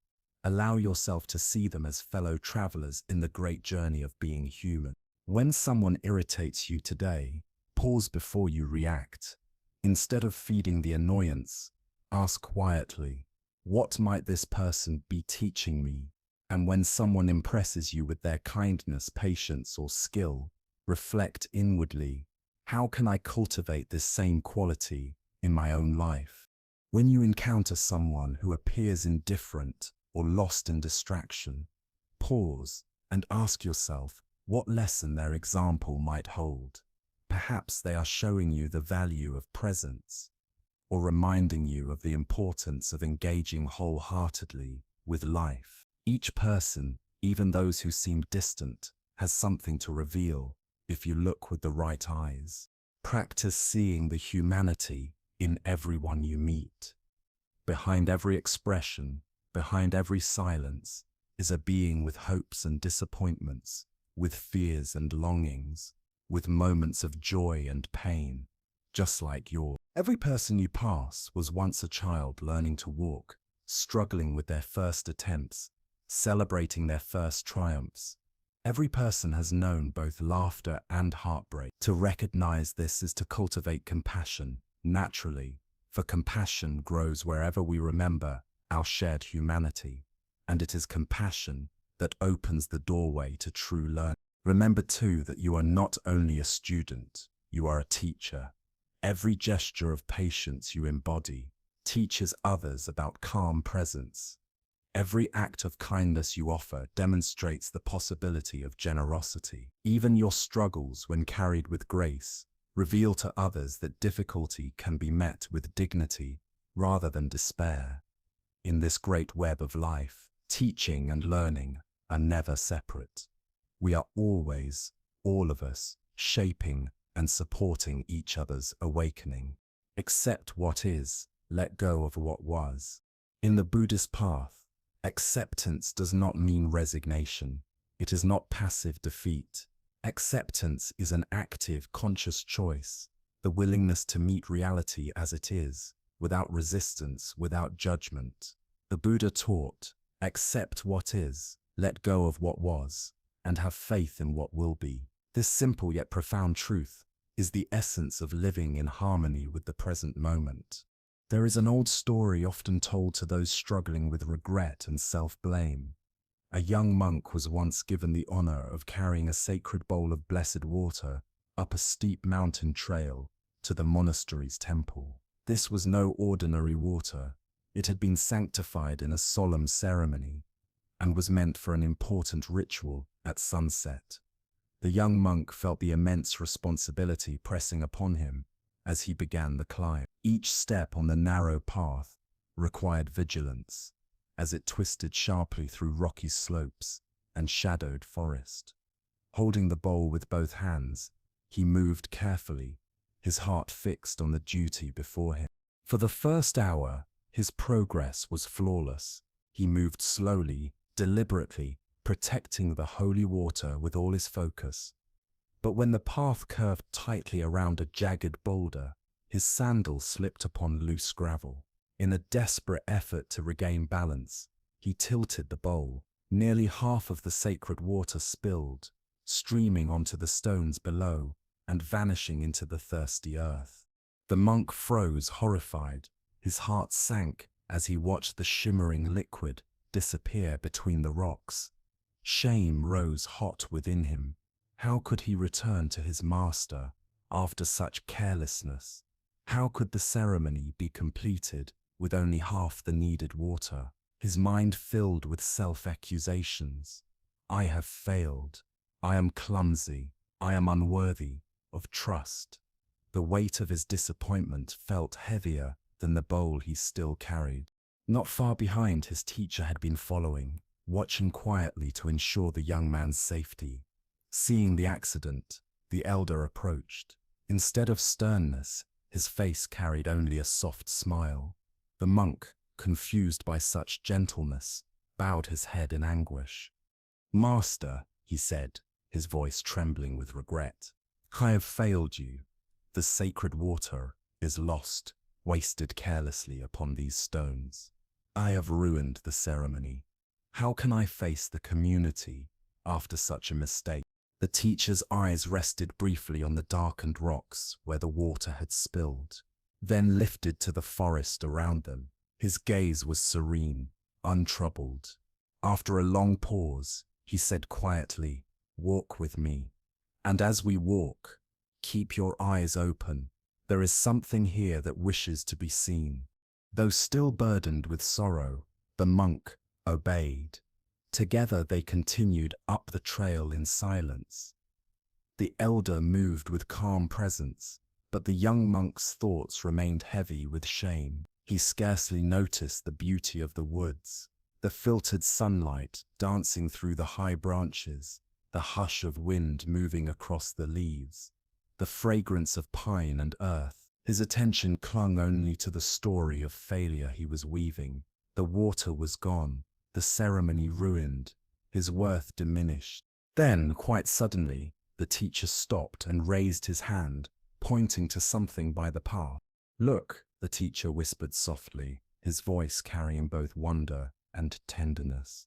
Allow yourself to see them as fellow travelers in the great journey of being human. When someone irritates you today, pause before you react. Instead of feeding the annoyance, ask quietly, what might this person be teaching me? And when someone impresses you with their kindness, patience, or skill, reflect inwardly, how can I cultivate this same quality in my own life? When you encounter someone who appears indifferent or lost in distraction, pause and ask yourself what lesson their example might hold. Perhaps they are showing you the value of presence, or reminding you of the importance of engaging wholeheartedly with life. Each person, even those who seem distant, has something to reveal if you look with the right eyes. Practice seeing the humanity in everyone you meet. Behind every expression, behind every silence, is a being with hopes and disappointments, with fears and longings, with moments of joy and pain, just like yours. Every person you pass was once a child learning to walk, struggling with their first attempts, celebrating their first triumphs. Every person has known both laughter and heartbreak. To recognize this is to cultivate compassion naturally, for compassion grows wherever we remember our shared humanity, and it is compassion that opens the doorway to true learning. Remember too that you are not only a student, you are a teacher. Every gesture of patience you embody, teaches others about calm presence. Every act of kindness you offer demonstrates the possibility of generosity. Even your struggles, when carried with grace, reveal to others that difficulty can be met with dignity rather than despair. In this great web of life, teaching and learning are never separate. We are always, all of us, shaping and supporting each other's awakening. Accept what is, let go of what was. In the Buddhist path, acceptance does not mean resignation. It is not passive defeat. Acceptance is an active, conscious choice, the willingness to meet reality as it is, without resistance, without judgment. The Buddha taught, accept what is, let go of what was, and have faith in what will be. This simple yet profound truth is the essence of living in harmony with the present moment. There is an old story often told to those struggling with regret and self-blame. A young monk was once given the honor of carrying a sacred bowl of blessed water up a steep mountain trail to the monastery's temple. This was no ordinary water. It had been sanctified in a solemn ceremony and was meant for an important ritual at sunset. The young monk felt the immense responsibility pressing upon him as he began the climb. Each step on the narrow path required vigilance, as it twisted sharply through rocky slopes and shadowed forest. Holding the bowl with both hands, he moved carefully, his heart fixed on the duty before him. For the first hour, his progress was flawless. He moved slowly, deliberately, protecting the holy water with all his focus. But when the path curved tightly around a jagged boulder, his sandal slipped upon loose gravel. In a desperate effort to regain balance, he tilted the bowl. Nearly half of the sacred water spilled, streaming onto the stones below and vanishing into the thirsty earth. The monk froze, horrified. His heart sank as he watched the shimmering liquid disappear between the rocks. Shame rose hot within him. How could he return to his master after such carelessness? How could the ceremony be completed with only half the needed water? His mind filled with self-accusations. I have failed. I am clumsy. I am unworthy of trust. The weight of his disappointment felt heavier than the bowl he still carried. Not far behind, his teacher had been following, watching quietly to ensure the young man's safety. Seeing the accident, the elder approached. Instead of sternness, his face carried only a soft smile. The monk, confused by such gentleness, bowed his head in anguish. "Master," he said, his voice trembling with regret, "I have failed you. The sacred water is lost, wasted carelessly upon these stones. I have ruined the ceremony. How can I face the community after such a mistake?" The teacher's eyes rested briefly on the darkened rocks where the water had spilled, then lifted to the forest around them. His gaze was serene, untroubled. After a long pause, he said quietly, "Walk with me. And as we walk, keep your eyes open. There is something here that wishes to be seen." Though still burdened with sorrow, the monk obeyed. Together they continued up the trail in silence. The elder moved with calm presence, but the young monk's thoughts remained heavy with shame. He scarcely noticed the beauty of the woods, the filtered sunlight dancing through the high branches, the hush of wind moving across the leaves, the fragrance of pine and earth. His attention clung only to the story of failure he was weaving. The water was gone, the ceremony ruined, his worth diminished. Then, quite suddenly, the teacher stopped and raised his hand, pointing to something by the path. "Look," the teacher whispered softly, his voice carrying both wonder and tenderness.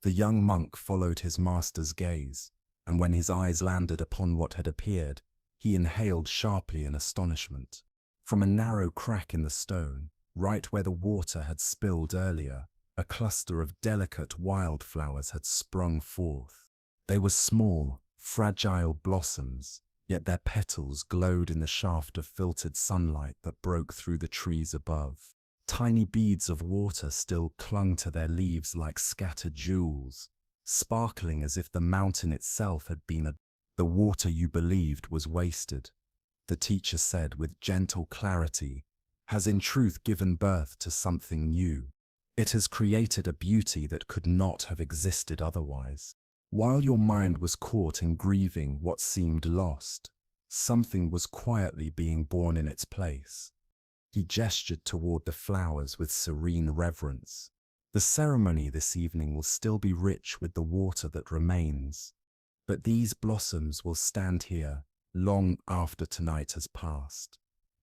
The young monk followed his master's gaze, and when his eyes landed upon what had appeared, he inhaled sharply in astonishment. From a narrow crack in the stone, right where the water had spilled earlier, a cluster of delicate wildflowers had sprung forth. They were small, fragile blossoms, yet their petals glowed in the shaft of filtered sunlight that broke through the trees above. Tiny beads of water still clung to their leaves like scattered jewels, sparkling as if the mountain itself had been the water you believed was wasted, the teacher said with gentle clarity, has in truth given birth to something new. It has created a beauty that could not have existed otherwise. While your mind was caught in grieving what seemed lost, something was quietly being born in its place. He gestured toward the flowers with serene reverence. The ceremony this evening will still be rich with the water that remains, but these blossoms will stand here long after tonight has passed,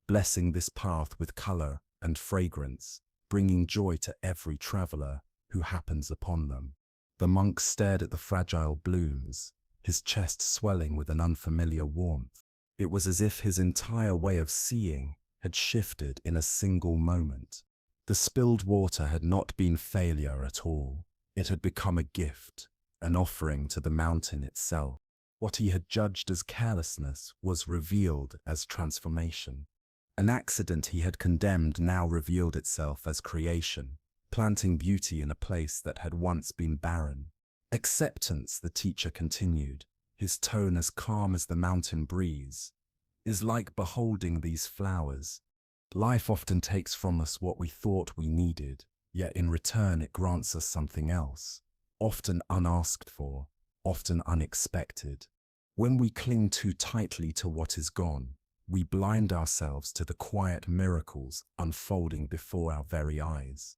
blessing this path with color and fragrance, bringing joy to every traveler who happens upon them. The monk stared at the fragile blooms, his chest swelling with an unfamiliar warmth. It was as if his entire way of seeing had shifted in a single moment. The spilled water had not been failure at all. It had become a gift, an offering to the mountain itself. What he had judged as carelessness was revealed as transformation. An accident he had condemned now revealed itself as creation, planting beauty in a place that had once been barren. Acceptance, the teacher continued, his tone as calm as the mountain breeze, is like beholding these flowers. Life often takes from us what we thought we needed, yet in return it grants us something else, often unasked for, often unexpected. When we cling too tightly to what is gone, we blind ourselves to the quiet miracles unfolding before our very eyes.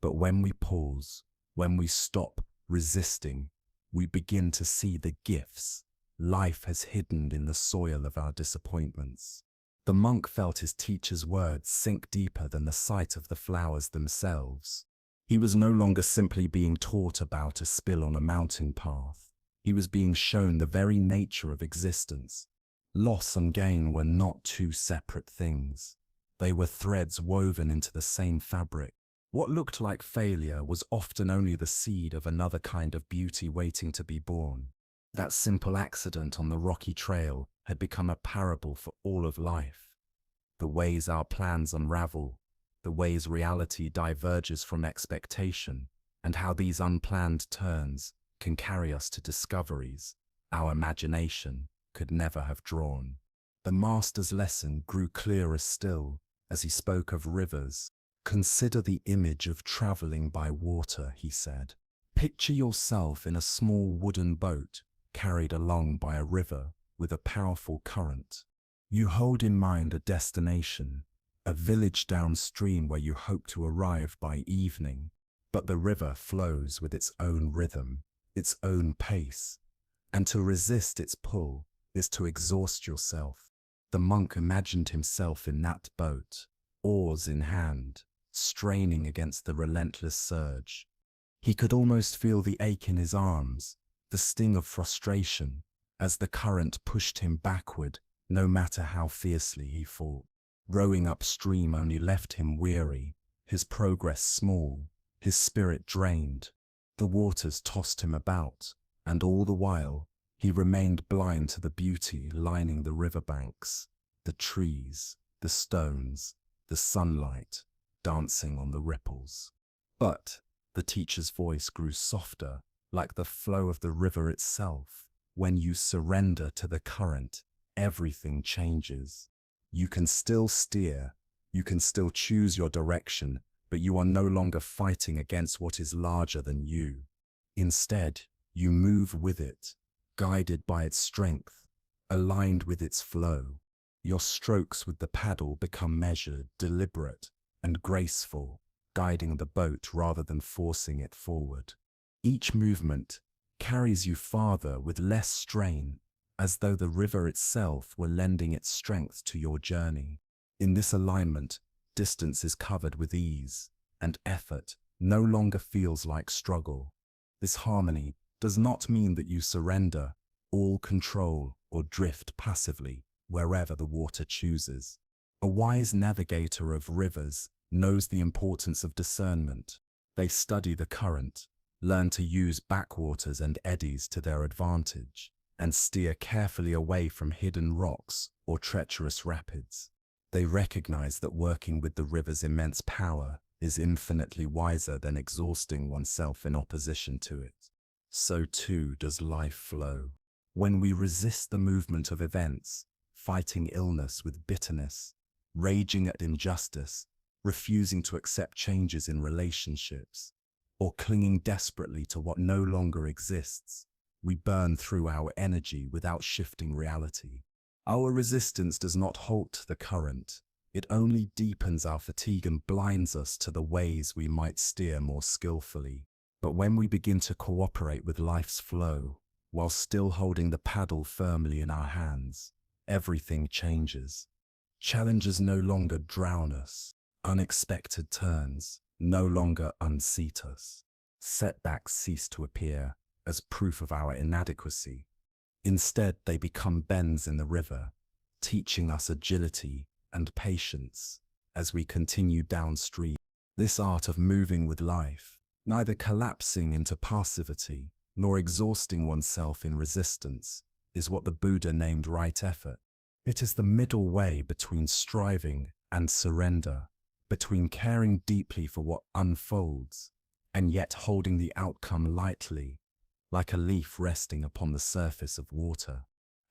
But when we pause, when we stop resisting, we begin to see the gifts life has hidden in the soil of our disappointments. The monk felt his teacher's words sink deeper than the sight of the flowers themselves. He was no longer simply being taught about a spill on a mountain path. He was being shown the very nature of existence. Loss and gain were not two separate things. They were threads woven into the same fabric. What looked like failure was often only the seed of another kind of beauty waiting to be born. That simple accident on the rocky trail had become a parable for all of life. The ways our plans unravel, the ways reality diverges from expectation, and how these unplanned turns can carry us to discoveries our imagination could never have drawn. The master's lesson grew clearer still as he spoke of rivers. Consider the image of traveling by water, he said. Picture yourself in a small wooden boat carried along by a river with a powerful current. You hold in mind a destination, a village downstream where you hope to arrive by evening, but the river flows with its own rhythm, its own pace, and to resist its pull is to exhaust yourself. The monk imagined himself in that boat, oars in hand, straining against the relentless surge. He could almost feel the ache in his arms, the sting of frustration, as the current pushed him backward, no matter how fiercely he fought. Rowing upstream only left him weary, his progress small, his spirit drained. The waters tossed him about, and all the while, he remained blind to the beauty lining the riverbanks, the trees, the stones, the sunlight, dancing on the ripples. But the teacher's voice grew softer, like the flow of the river itself. When you surrender to the current, everything changes. You can still steer, you can still choose your direction, but you are no longer fighting against what is larger than you. Instead, you move with it, guided by its strength, aligned with its flow. Your strokes with the paddle become measured, deliberate, and graceful, guiding the boat rather than forcing it forward. Each movement carries you farther with less strain, as though the river itself were lending its strength to your journey. In this alignment, distance is covered with ease, and effort no longer feels like struggle. This harmony does not mean that you surrender all control or drift passively wherever the water chooses. A wise navigator of rivers knows the importance of discernment. They study the current, learn to use backwaters and eddies to their advantage, and steer carefully away from hidden rocks or treacherous rapids. They recognize that working with the river's immense power is infinitely wiser than exhausting oneself in opposition to it. So too does life flow. When we resist the movement of events, fighting illness with bitterness, raging at injustice, refusing to accept changes in relationships, or clinging desperately to what no longer exists, we burn through our energy without shifting reality. Our resistance does not halt the current. It only deepens our fatigue and blinds us to the ways we might steer more skillfully. But when we begin to cooperate with life's flow, while still holding the paddle firmly in our hands, everything changes. Challenges no longer drown us. Unexpected turns no longer unseat us. Setbacks cease to appear as proof of our inadequacy. Instead, they become bends in the river, teaching us agility and patience as we continue downstream. This art of moving with life, neither collapsing into passivity nor exhausting oneself in resistance, is what the Buddha named right effort. It is the middle way between striving and surrender, between caring deeply for what unfolds and yet holding the outcome lightly, like a leaf resting upon the surface of water.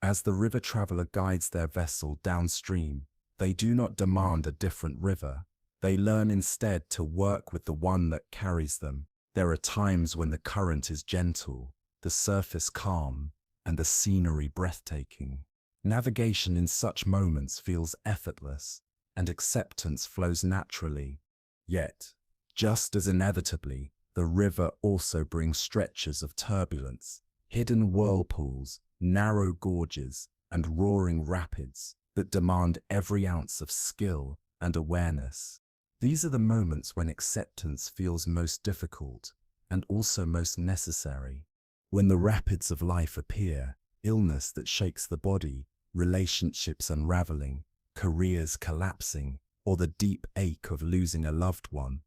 As the river traveler guides their vessel downstream, they do not demand a different river. They learn instead to work with the one that carries them. There are times when the current is gentle, the surface calm, and the scenery breathtaking. Navigation in such moments feels effortless, and acceptance flows naturally. Yet, just as inevitably, the river also brings stretches of turbulence, hidden whirlpools, narrow gorges, and roaring rapids that demand every ounce of skill and awareness. These are the moments when acceptance feels most difficult and also most necessary. When the rapids of life appear, illness that shakes the body, relationships unraveling, careers collapsing, or the deep ache of losing a loved one,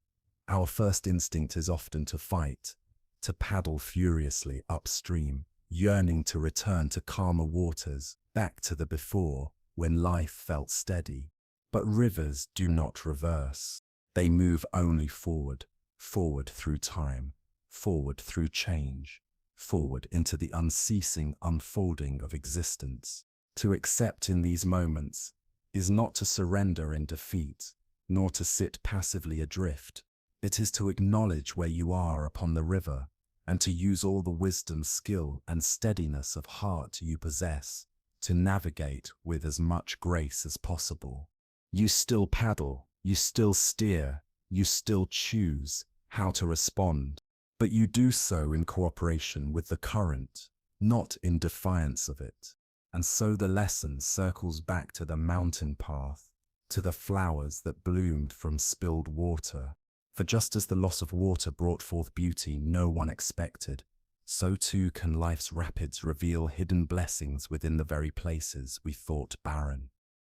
our first instinct is often to fight, to paddle furiously upstream, yearning to return to calmer waters, back to the before, when life felt steady. But rivers do not reverse. They move only forward, forward through time, forward through change, forward into the unceasing unfolding of existence. To accept in these moments is not to surrender in defeat, nor to sit passively adrift. It is to acknowledge where you are upon the river, and to use all the wisdom, skill, and steadiness of heart you possess to navigate with as much grace as possible. You still paddle, you still steer, you still choose how to respond, but you do so in cooperation with the current, not in defiance of it. And so the lesson circles back to the mountain path, to the flowers that bloomed from spilled water. For just as the loss of water brought forth beauty no one expected, so too can life's rapids reveal hidden blessings within the very places we thought barren.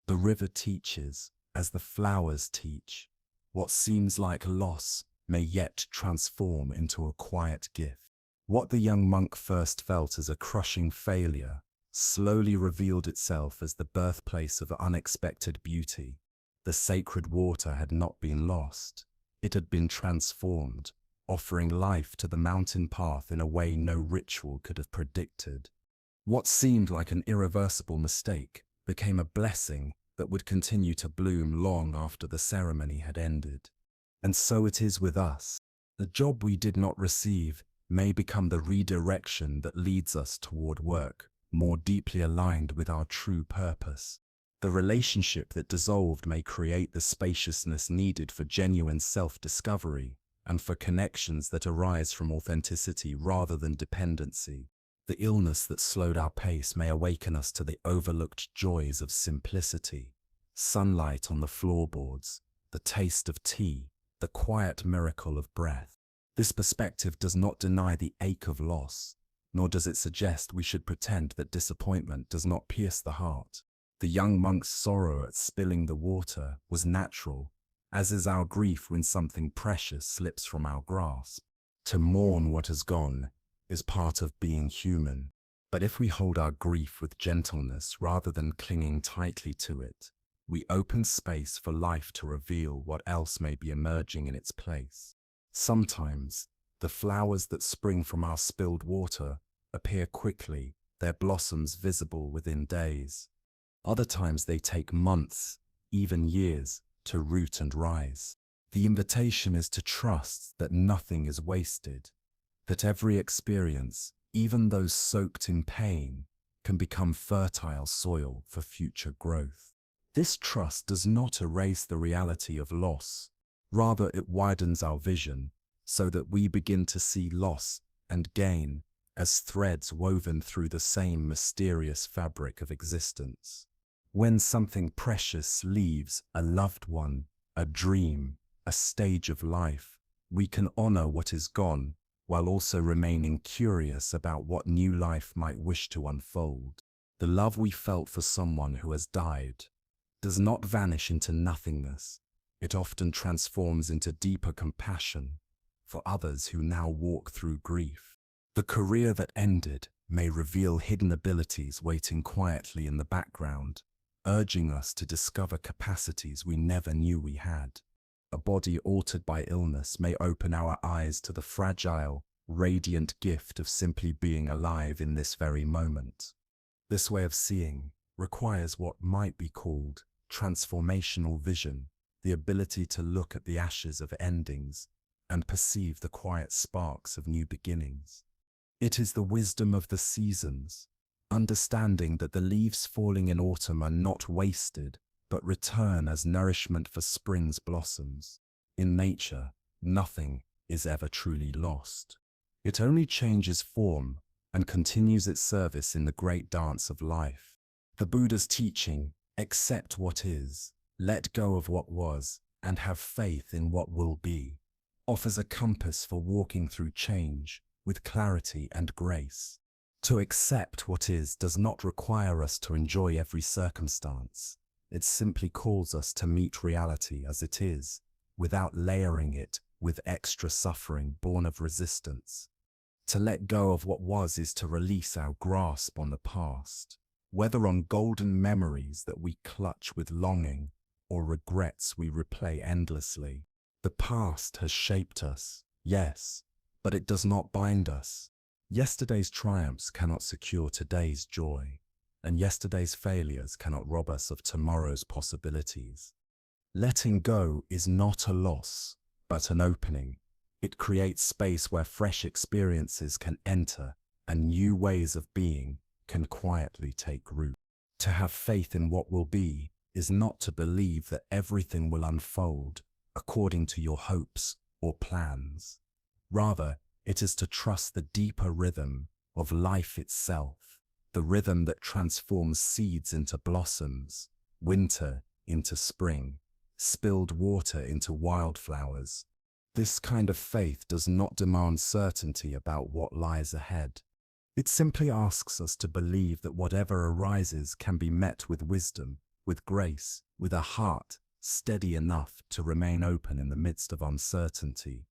The river teaches, as the flowers teach. What seems like loss may yet transform into a quiet gift. What the young monk first felt as a crushing failure slowly revealed itself as the birthplace of unexpected beauty. The sacred water had not been lost. It had been transformed, offering life to the mountain path in a way no ritual could have predicted. What seemed like an irreversible mistake became a blessing that would continue to bloom long after the ceremony had ended. And so it is with us. The job we did not receive may become the redirection that leads us toward work more deeply aligned with our true purpose. The relationship that dissolved may create the spaciousness needed for genuine self-discovery and for connections that arise from authenticity rather than dependency. The illness that slowed our pace may awaken us to the overlooked joys of simplicity, sunlight on the floorboards, the taste of tea, the quiet miracle of breath. This perspective does not deny the ache of loss, nor does it suggest we should pretend that disappointment does not pierce the heart. The young monk's sorrow at spilling the water was natural, as is our grief when something precious slips from our grasp. To mourn what has gone is part of being human. But if we hold our grief with gentleness rather than clinging tightly to it, we open space for life to reveal what else may be emerging in its place. Sometimes, the flowers that spring from our spilled water appear quickly, their blossoms visible within days. Other times they take months, even years, to root and rise. The invitation is to trust that nothing is wasted, that every experience, even those soaked in pain, can become fertile soil for future growth. This trust does not erase the reality of loss. Rather, it widens our vision so that we begin to see loss and gain as threads woven through the same mysterious fabric of existence. When something precious leaves a loved one, a dream, a stage of life, we can honor what is gone while also remaining curious about what new life might wish to unfold. The love we felt for someone who has died does not vanish into nothingness. It often transforms into deeper compassion for others who now walk through grief. The career that ended may reveal hidden abilities waiting quietly in the background, urging us to discover capacities we never knew we had. A body altered by illness may open our eyes to the fragile, radiant gift of simply being alive in this very moment. This way of seeing requires what might be called transformational vision, the ability to look at the ashes of endings and perceive the quiet sparks of new beginnings. It is the wisdom of the seasons, understanding that the leaves falling in autumn are not wasted, but return as nourishment for spring's blossoms. In nature, nothing is ever truly lost. It only changes form and continues its service in the great dance of life. The Buddha's teaching, accept what is, let go of what was, and have faith in what will be, offers a compass for walking through change with clarity and grace. To accept what is does not require us to enjoy every circumstance. It simply calls us to meet reality as it is, without layering it with extra suffering born of resistance. To let go of what was is to release our grasp on the past, whether on golden memories that we clutch with longing or regrets we replay endlessly. The past has shaped us, yes, but it does not bind us. Yesterday's triumphs cannot secure today's joy, and yesterday's failures cannot rob us of tomorrow's possibilities. Letting go is not a loss, but an opening. It creates space where fresh experiences can enter and new ways of being can quietly take root. To have faith in what will be is not to believe that everything will unfold according to your hopes or plans. Rather, it is to trust the deeper rhythm of life itself, the rhythm that transforms seeds into blossoms, winter into spring, spilled water into wildflowers. This kind of faith does not demand certainty about what lies ahead. It simply asks us to believe that whatever arises can be met with wisdom, with grace, with a heart steady enough to remain open in the midst of uncertainty.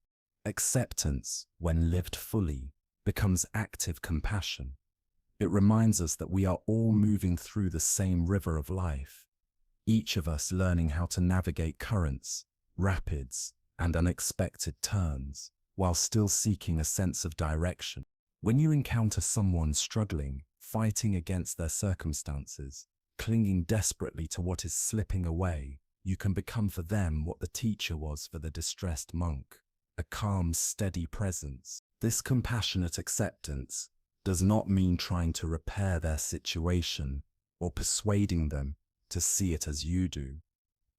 Acceptance, when lived fully, becomes active compassion. It reminds us that we are all moving through the same river of life, each of us learning how to navigate currents, rapids, and unexpected turns, while still seeking a sense of direction. When you encounter someone struggling, fighting against their circumstances, clinging desperately to what is slipping away, you can become for them what the teacher was for the distressed monk, a calm, steady presence. This compassionate acceptance does not mean trying to repair their situation or persuading them to see it as you do.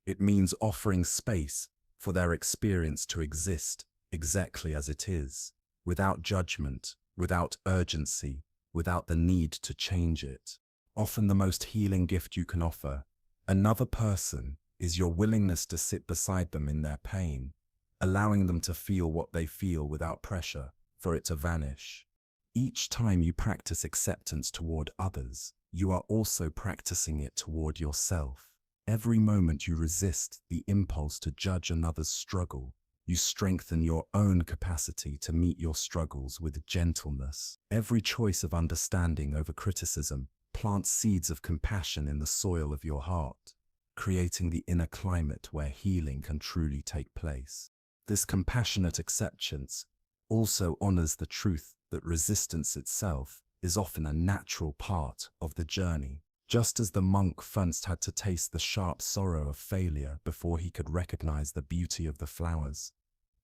It means offering space for their experience to exist exactly as it is, without judgment, without urgency, without the need to change it. Often the most healing gift you can offer another person is your willingness to sit beside them in their pain, allowing them to feel what they feel without pressure for it to vanish. Each time you practice acceptance toward others, you are also practicing it toward yourself. Every moment you resist the impulse to judge another's struggle, you strengthen your own capacity to meet your struggles with gentleness. Every choice of understanding over criticism plants seeds of compassion in the soil of your heart. creating the inner climate where healing can truly take place. This compassionate acceptance also honors the truth that resistance itself is often a natural part of the journey. Just as the monk first had to taste the sharp sorrow of failure before he could recognize the beauty of the flowers,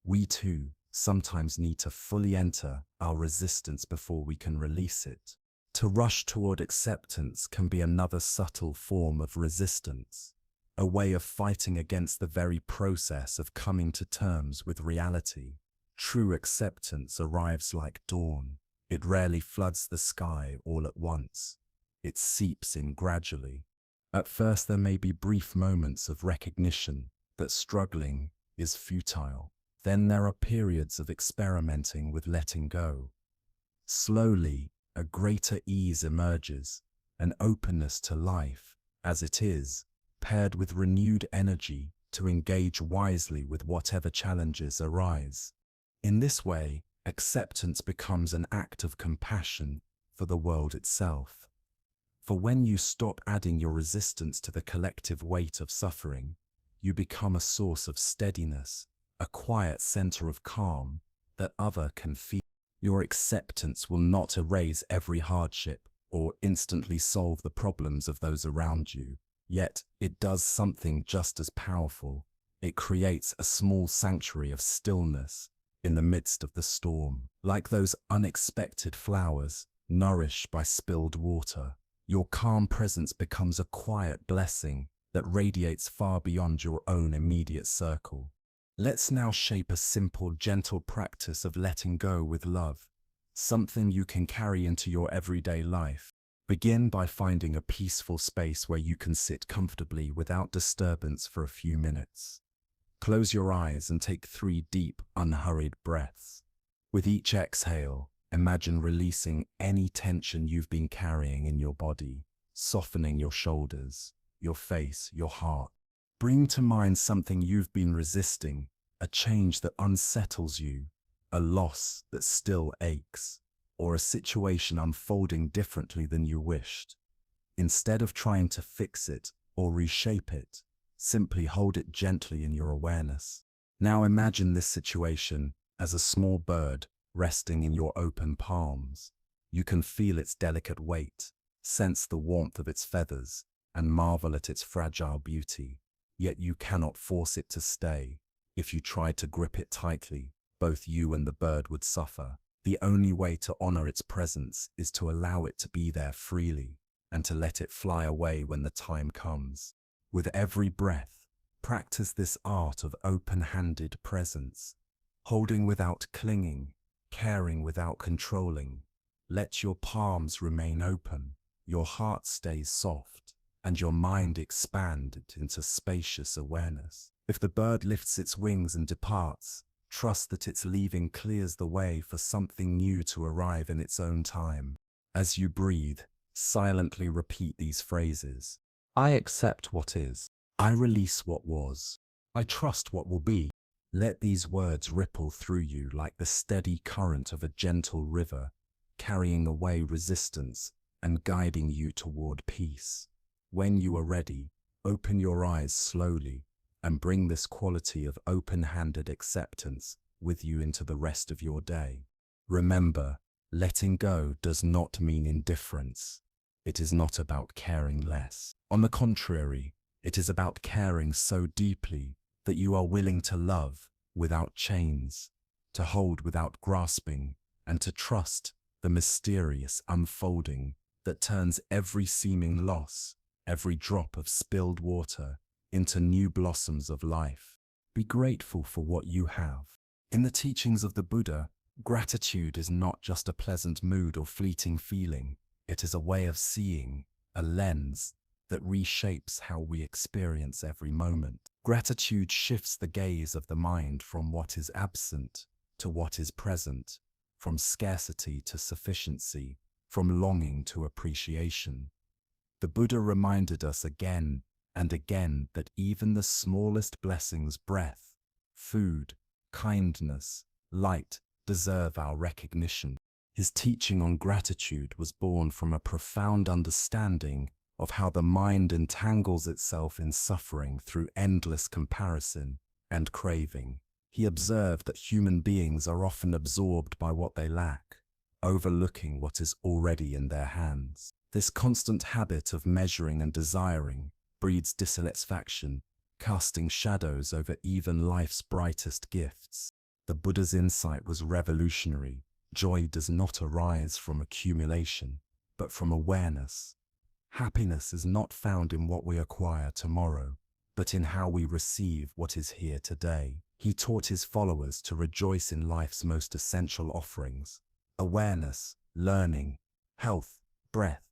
we too sometimes need to fully enter our resistance before we can release it. To rush toward acceptance can be another subtle form of resistance, a way of fighting against the very process of coming to terms with reality. True acceptance arrives like dawn. It rarely floods the sky all at once. It seeps in gradually. At first there may be brief moments of recognition that struggling is futile. Then there are periods of experimenting with letting go. Slowly, a greater ease emerges, an openness to life as it is, paired with renewed energy to engage wisely with whatever challenges arise. In this way, acceptance becomes an act of compassion for the world itself. For when you stop adding your resistance to the collective weight of suffering, you become a source of steadiness, a quiet center of calm that others can feel. Your acceptance will not erase every hardship or instantly solve the problems of those around you, yet it does something just as powerful. It creates a small sanctuary of stillness in the midst of the storm, like those unexpected flowers nourished by spilled water. Your calm presence becomes a quiet blessing that radiates far beyond your own immediate circle. Let's now shape a simple, gentle practice of letting go with love, something you can carry into your everyday life. Begin by finding a peaceful space where you can sit comfortably without disturbance for a few minutes. Close your eyes and take 3 deep, unhurried breaths. With each exhale, imagine releasing any tension you've been carrying in your body, softening your shoulders, your face, your heart. Bring to mind something you've been resisting, a change that unsettles you, a loss that still aches, or a situation unfolding differently than you wished. Instead of trying to fix it or reshape it, simply hold it gently in your awareness. Now imagine this situation as a small bird resting in your open palms. You can feel its delicate weight, sense the warmth of its feathers, and marvel at its fragile beauty. Yet you cannot force it to stay. If you tried to grip it tightly, both you and the bird would suffer. The only way to honor its presence is to allow it to be there freely, and to let it fly away when the time comes. With every breath, practice this art of open-handed presence, holding without clinging, caring without controlling. Let your palms remain open, your heart stays soft, and your mind expand into spacious awareness. If the bird lifts its wings and departs, trust that its leaving clears the way for something new to arrive in its own time. As you breathe, silently repeat these phrases. I accept what is. I release what was. I trust what will be. Let these words ripple through you like the steady current of a gentle river, carrying away resistance and guiding you toward peace. When you are ready, open your eyes slowly and bring this quality of open-handed acceptance with you into the rest of your day. Remember, letting go does not mean indifference. It is not about caring less. On the contrary, it is about caring so deeply that you are willing to love without chains, to hold without grasping, and to trust the mysterious unfolding that turns every seeming loss, every drop of spilled water, into new blossoms of life. Be grateful for what you have. In the teachings of the Buddha, gratitude is not just a pleasant mood or fleeting feeling. It is a way of seeing, a lens that reshapes how we experience every moment. Gratitude shifts the gaze of the mind from what is absent to what is present, from scarcity to sufficiency, from longing to appreciation. The Buddha reminded us again and again that even the smallest blessings, breath, food, kindness, light, deserve our recognition. His teaching on gratitude was born from a profound understanding of how the mind entangles itself in suffering through endless comparison and craving. He observed that human beings are often absorbed by what they lack, overlooking what is already in their hands. This constant habit of measuring and desiring breeds dissatisfaction, casting shadows over even life's brightest gifts. The Buddha's insight was revolutionary. Joy does not arise from accumulation, but from awareness. Happiness is not found in what we acquire tomorrow, but in how we receive what is here today. He taught his followers to rejoice in life's most essential offerings: awareness, learning, health, breath,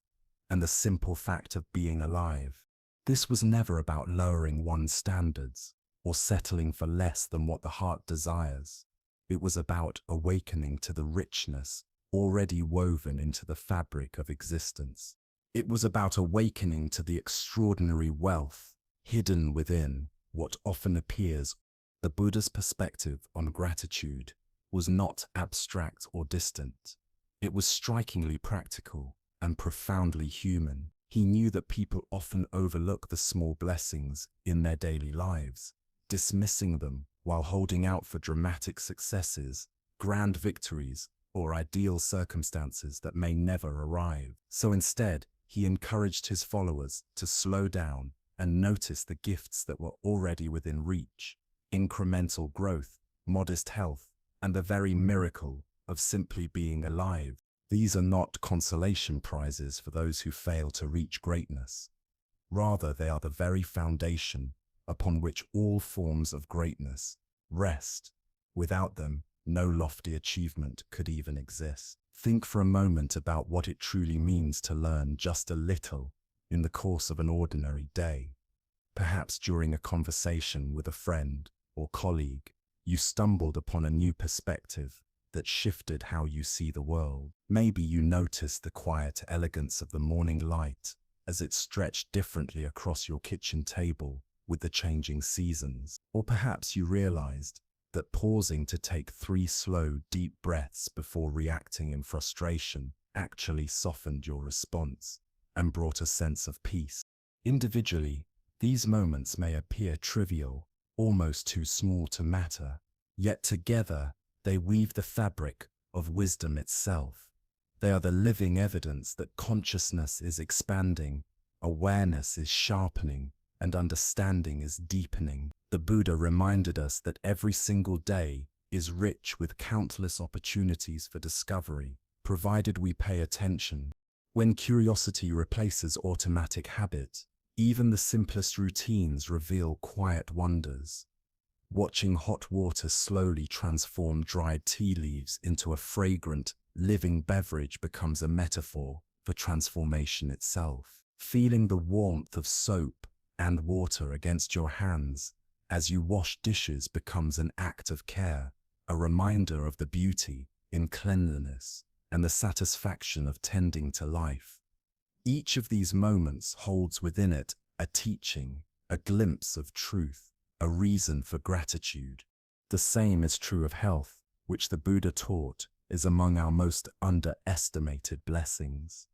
and the simple fact of being alive. This was never about lowering one's standards or settling for less than what the heart desires. It was about awakening to the richness already woven into the fabric of existence. It was about awakening to the extraordinary wealth hidden within what often appears. The Buddha's perspective on gratitude was not abstract or distant. It was strikingly practical and profoundly human. He knew that people often overlook the small blessings in their daily lives, dismissing them while holding out for dramatic successes, grand victories, or ideal circumstances that may never arrive. So instead, he encouraged his followers to slow down and notice the gifts that were already within reach: incremental growth, modest health, and the very miracle of simply being alive. These are not consolation prizes for those who fail to reach greatness. Rather, they are the very foundation upon which all forms of greatness rest. Without them, no lofty achievement could even exist. Think for a moment about what it truly means to learn just a little in the course of an ordinary day. Perhaps during a conversation with a friend or colleague, you stumbled upon a new perspective that shifted how you see the world. Maybe you noticed the quiet elegance of the morning light as it stretched differently across your kitchen table with the changing seasons. Or perhaps you realized that pausing to take 3 slow, deep breaths before reacting in frustration actually softened your response and brought a sense of peace. Individually, these moments may appear trivial, almost too small to matter, yet together they weave the fabric of wisdom itself. They are the living evidence that consciousness is expanding, awareness is sharpening, and understanding is deepening. The Buddha reminded us that every single day is rich with countless opportunities for discovery, provided we pay attention. When curiosity replaces automatic habit, even the simplest routines reveal quiet wonders. Watching hot water slowly transform dried tea leaves into a fragrant, living beverage becomes a metaphor for transformation itself. Feeling the warmth of soap and water against your hands as you wash dishes becomes an act of care, a reminder of the beauty in cleanliness and the satisfaction of tending to life. Each of these moments holds within it a teaching, a glimpse of truth, a reason for gratitude. The same is true of health, which the Buddha taught is among our most underestimated blessings.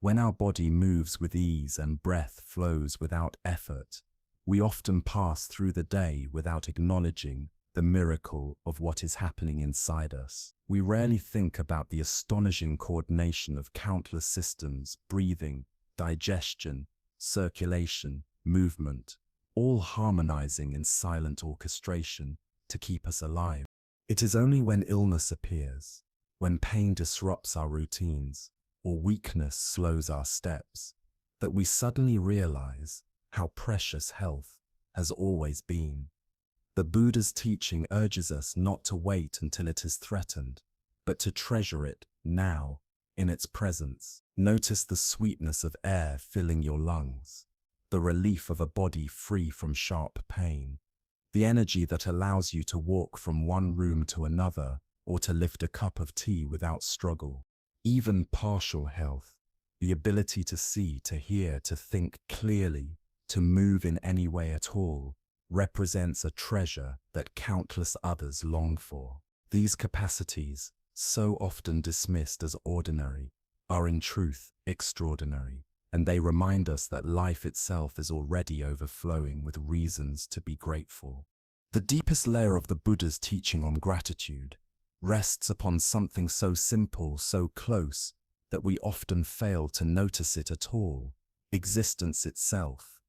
When our body moves with ease and breath flows without effort, we often pass through the day without acknowledging the miracle of what is happening inside us. We rarely think about the astonishing coordination of countless systems: breathing, digestion, circulation, movement, all harmonizing in silent orchestration to keep us alive. It is only when illness appears, when pain disrupts our routines, or weakness slows our steps, that we suddenly realize how precious health has always been. The Buddha's teaching urges us not to wait until it is threatened, but to treasure it now, in its presence. Notice the sweetness of air filling your lungs, the relief of a body free from sharp pain, the energy that allows you to walk from one room to another or to lift a cup of tea without struggle. Even partial health, the ability to see, to hear, to think clearly, to move in any way at all, represents a treasure that countless others long for. These capacities, so often dismissed as ordinary, are in truth extraordinary. and they remind us that life itself is already overflowing with reasons to be grateful. The deepest layer of the Buddha's teaching on gratitude rests upon something so simple, so close, that we often fail to notice it at all: existence itself.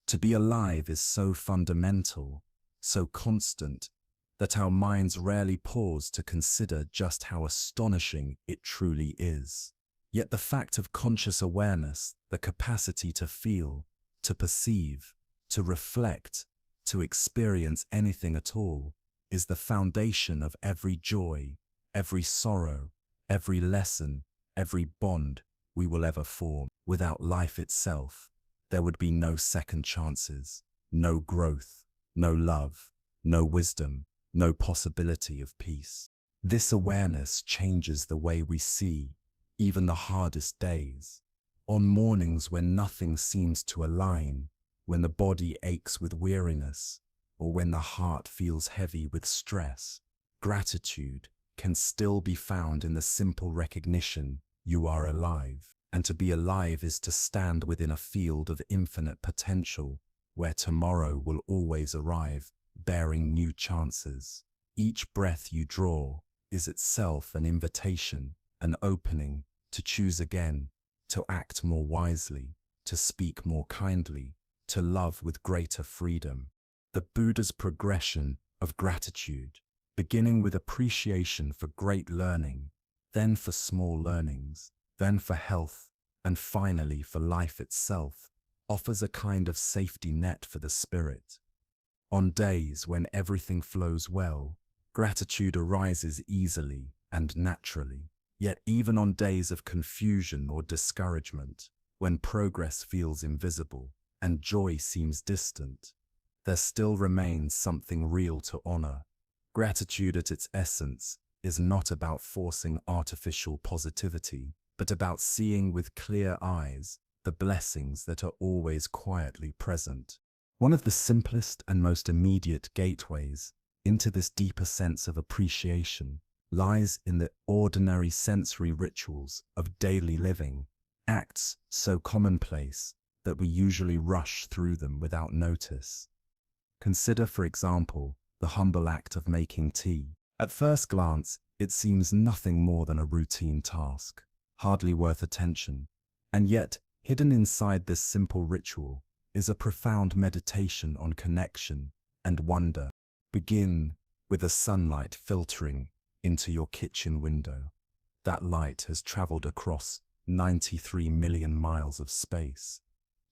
To be alive is so fundamental, so constant, that our minds rarely pause to consider just how astonishing it truly is. Yet the fact of conscious awareness, the capacity to feel, to perceive, to reflect, to experience anything at all, is the foundation of every joy, every sorrow, every lesson, every bond we will ever form. Without life itself, there would be no second chances, no growth, no love, no wisdom, no possibility of peace. This awareness changes the way we see even the hardest days. On mornings when nothing seems to align, when the body aches with weariness, or when the heart feels heavy with stress, gratitude can still be found in the simple recognition you are alive. And to be alive is to stand within a field of infinite potential, where tomorrow will always arrive, bearing new chances. Each breath you draw is itself an invitation, an opening to choose again, to act more wisely, to speak more kindly, to love with greater freedom. The Buddha's progression of gratitude, beginning with appreciation for great learning, then for small learnings, then for health, and finally for life itself, offers a kind of safety net for the spirit. On days when everything flows well, gratitude arises easily and naturally. Yet even on days of confusion or discouragement, when progress feels invisible and joy seems distant, there still remains something real to honor. Gratitude at its essence is not about forcing artificial positivity, but about seeing with clear eyes the blessings that are always quietly present. One of the simplest and most immediate gateways into this deeper sense of appreciation lies in the ordinary sensory rituals of daily living, acts so commonplace that we usually rush through them without notice. Consider, for example, the humble act of making tea. At first glance, it seems nothing more than a routine task, hardly worth attention, and yet, hidden inside this simple ritual is a profound meditation on connection and wonder. Begin with the sunlight filtering into your kitchen window. That light has traveled across 93 million miles of space,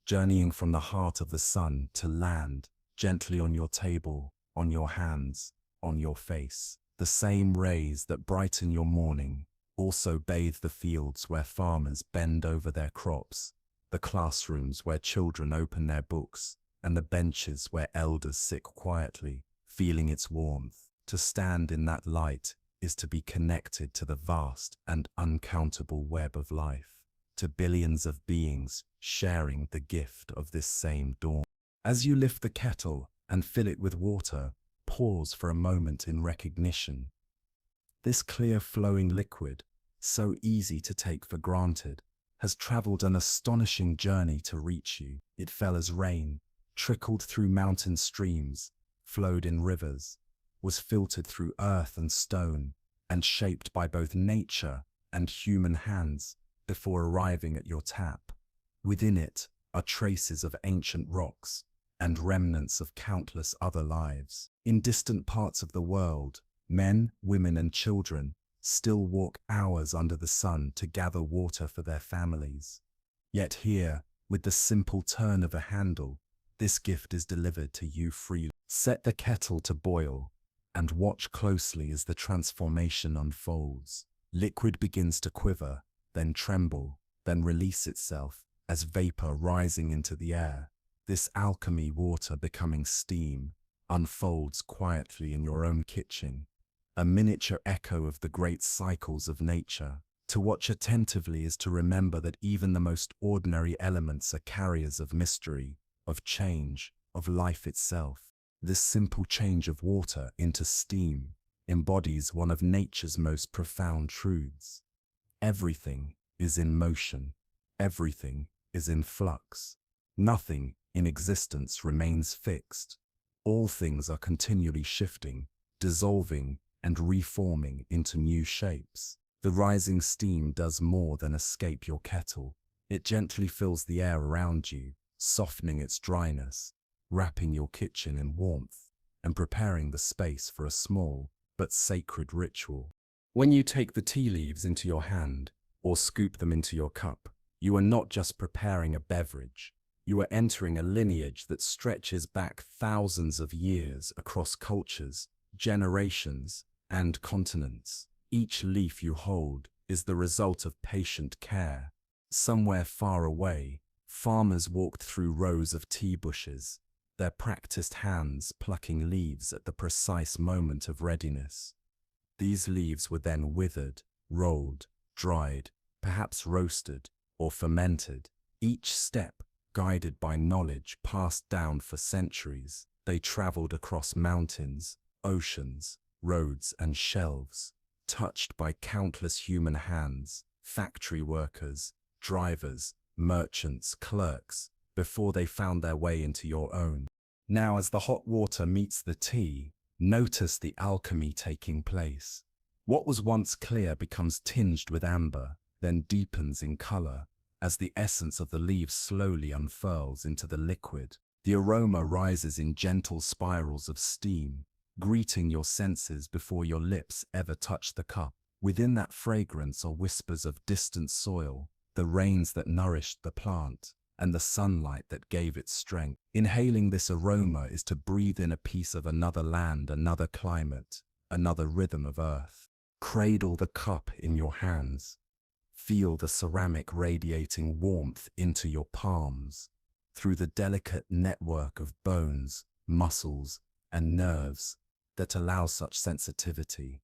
journeying from the heart of the sun to land gently on your table, on your hands, on your face. The same rays that brighten your morning also bathe the fields where farmers bend over their crops, the classrooms where children open their books, and the benches where elders sit quietly, feeling its warmth. To stand in that light is to be connected to the vast and uncountable web of life, to billions of beings sharing the gift of this same dawn. As you lift the kettle and fill it with water, pause for a moment in recognition. This clear flowing liquid, so easy to take for granted, has traveled an astonishing journey to reach you. It fell as rain, trickled through mountain streams, flowed in rivers, was filtered through earth and stone, and shaped by both nature and human hands before arriving at your tap. Within it are traces of ancient rocks and remnants of countless other lives. In distant parts of the world, men, women, and children still walk hours under the sun to gather water for their families. Yet here, with the simple turn of a handle, this gift is delivered to you freely. Set the kettle to boil and watch closely as the transformation unfolds. Liquid begins to quiver, then tremble, then release itself as vapor rising into the air. This alchemy, water becoming steam, unfolds quietly in your own kitchen, a miniature echo of the great cycles of nature. To watch attentively is to remember that even the most ordinary elements are carriers of mystery, of change, of life itself. This simple change of water into steam embodies one of nature's most profound truths. Everything is in motion. Everything is in flux. Nothing in existence remains fixed. All things are continually shifting, dissolving, and reforming into new shapes. The rising steam does more than escape your kettle. It gently fills the air around you, softening its dryness, wrapping your kitchen in warmth, and preparing the space for a small but sacred ritual. When you take the tea leaves into your hand or scoop them into your cup, you are not just preparing a beverage. You are entering a lineage that stretches back thousands of years across cultures, generations, and continents. Each leaf you hold is the result of patient care. Somewhere far away, farmers walked through rows of tea bushes, their practiced hands plucking leaves at the precise moment of readiness. These leaves were then withered, rolled, dried, perhaps roasted or fermented. Each step guided by knowledge passed down for centuries. They traveled across mountains, oceans, roads, and shelves, touched by countless human hands, factory workers, drivers, merchants, clerks, before they found their way into your own. Now, as the hot water meets the tea, notice the alchemy taking place. What was once clear becomes tinged with amber, then deepens in color. As the essence of the leaves slowly unfurls into the liquid, the aroma rises in gentle spirals of steam, greeting your senses before your lips ever touch the cup. Within that fragrance are whispers of distant soil, the rains that nourished the plant, and the sunlight that gave it strength. Inhaling this aroma is to breathe in a piece of another land, another climate, another rhythm of earth. Cradle the cup in your hands. Feel the ceramic radiating warmth into your palms, through the delicate network of bones, muscles, and nerves that allow such sensitivity.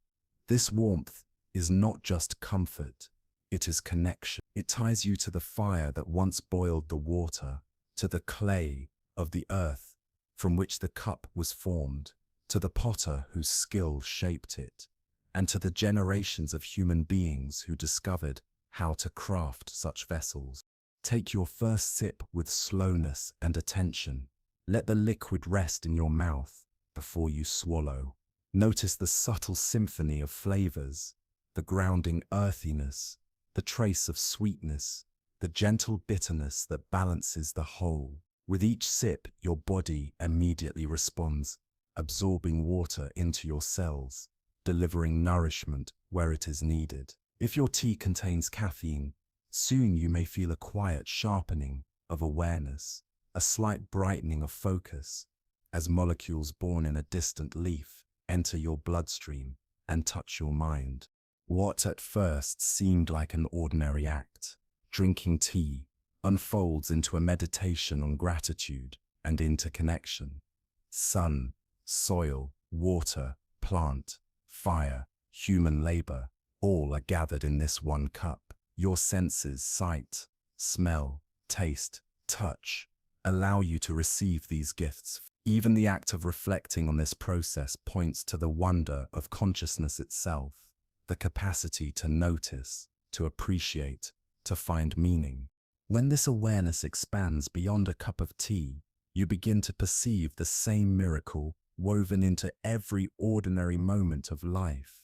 This warmth is not just comfort, it is connection. It ties you to the fire that once boiled the water, to the clay of the earth from which the cup was formed, to the potter whose skill shaped it, and to the generations of human beings who discovered how to craft such vessels. Take your first sip with slowness and attention. Let the liquid rest in your mouth before you swallow. Notice the subtle symphony of flavors, the grounding earthiness, the trace of sweetness, the gentle bitterness that balances the whole. With each sip, your body immediately responds, absorbing water into your cells, delivering nourishment where it is needed. If your tea contains caffeine, soon you may feel a quiet sharpening of awareness, a slight brightening of focus, as molecules born in a distant leaf enter your bloodstream and touch your mind. What at first seemed like an ordinary act, drinking tea, unfolds into a meditation on gratitude and interconnection. Sun, soil, water, plant, fire, human labor, all are gathered in this one cup. Your senses, sight, smell, taste, touch, allow you to receive these gifts. Even the act of reflecting on this process points to the wonder of consciousness itself, the capacity to notice, to appreciate, to find meaning. When this awareness expands beyond a cup of tea, you begin to perceive the same miracle woven into every ordinary moment of life.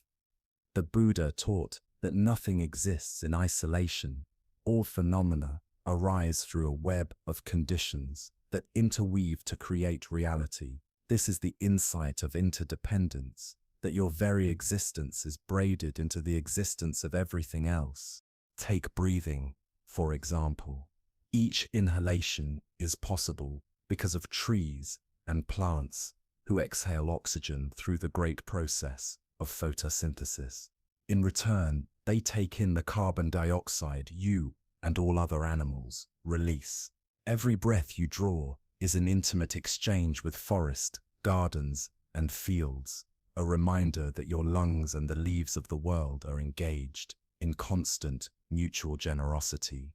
The Buddha taught that nothing exists in isolation. All phenomena arise through a web of conditions that interweave to create reality. This is the insight of interdependence, that your very existence is braided into the existence of everything else. Take breathing, for example. Each inhalation is possible because of trees and plants who exhale oxygen through the great process of photosynthesis. In return, they take in the carbon dioxide you and all other animals release. Every breath you draw is an intimate exchange with forest, gardens, and fields, a reminder that your lungs and the leaves of the world are engaged in constant, mutual generosity.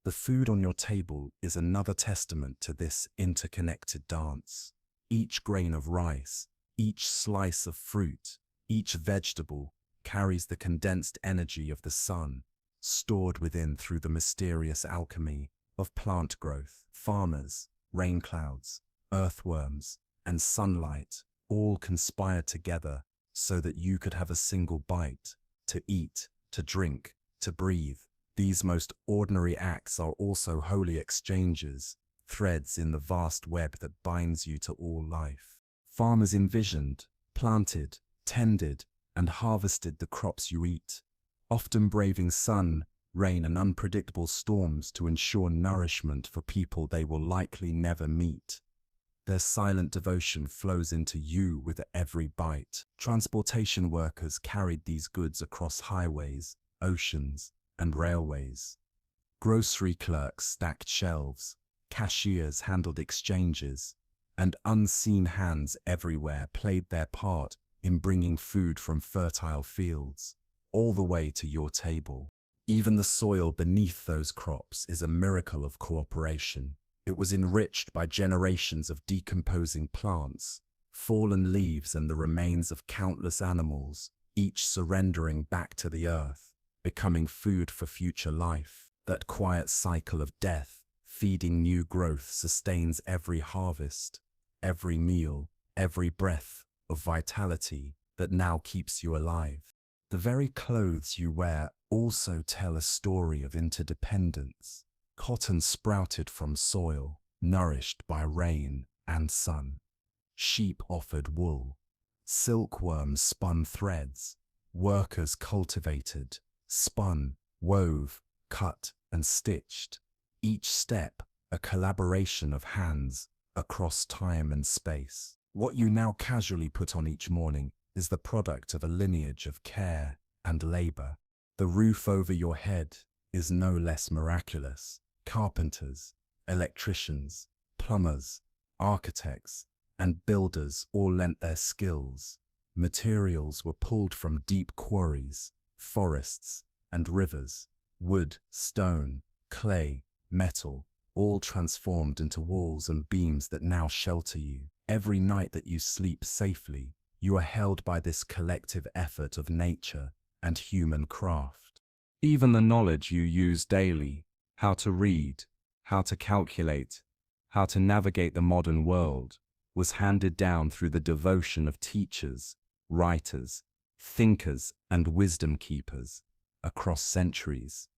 The food on your table is another testament to this interconnected dance. Each grain of rice, each slice of fruit, each vegetable carries the condensed energy of the sun, stored within through the mysterious alchemy of plant growth. Farmers, rain clouds, earthworms, and sunlight all conspire together so that you could have a single bite, to eat, to drink, to breathe. These most ordinary acts are also holy exchanges, threads in the vast web that binds you to all life. Farmers envisioned, planted, tended, and harvested the crops you eat, often braving sun, rain, and unpredictable storms to ensure nourishment for people they will likely never meet. Their silent devotion flows into you with every bite. Transportation workers carried these goods across highways, oceans, and railways. Grocery clerks stacked shelves, cashiers handled exchanges, and unseen hands everywhere played their part in bringing food from fertile fields all the way to your table. Even the soil beneath those crops is a miracle of cooperation. It was enriched by generations of decomposing plants, fallen leaves, and the remains of countless animals, each surrendering back to the earth, becoming food for future life. That quiet cycle of death, feeding new growth, sustains every harvest, every meal, every breath of vitality that now keeps you alive. The very clothes you wear also tell a story of interdependence. Cotton sprouted from soil, nourished by rain and sun. Sheep offered wool. Silkworms spun threads. Workers cultivated, spun, wove, cut, and stitched. Each step a collaboration of hands across time and space. What you now casually put on each morning is the product of a lineage of care and labor. The roof over your head is no less miraculous. Carpenters, electricians, plumbers, architects, and builders all lent their skills. Materials were pulled from deep quarries, forests, and rivers. Wood, stone, clay, metal, all transformed into walls and beams that now shelter you. Every night that you sleep safely, you are held by this collective effort of nature and human craft. Even the knowledge you use daily, how to read, how to calculate, how to navigate the modern world, was handed down through the devotion of teachers, writers, thinkers, and wisdom keepers across centuries.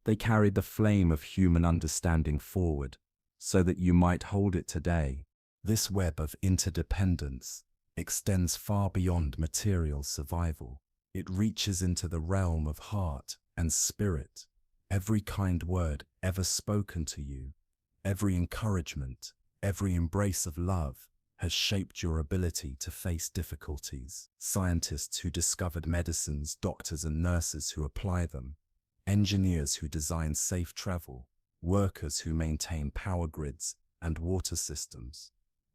They carried the flame of human understanding forward so that you might hold it today. This web of interdependence extends far beyond material survival. It reaches into the realm of heart and spirit. Every kind word ever spoken to you, every encouragement, every embrace of love has shaped your ability to face difficulties. Scientists who discovered medicines, doctors and nurses who apply them, engineers who design safe travel, workers who maintain power grids and water systems,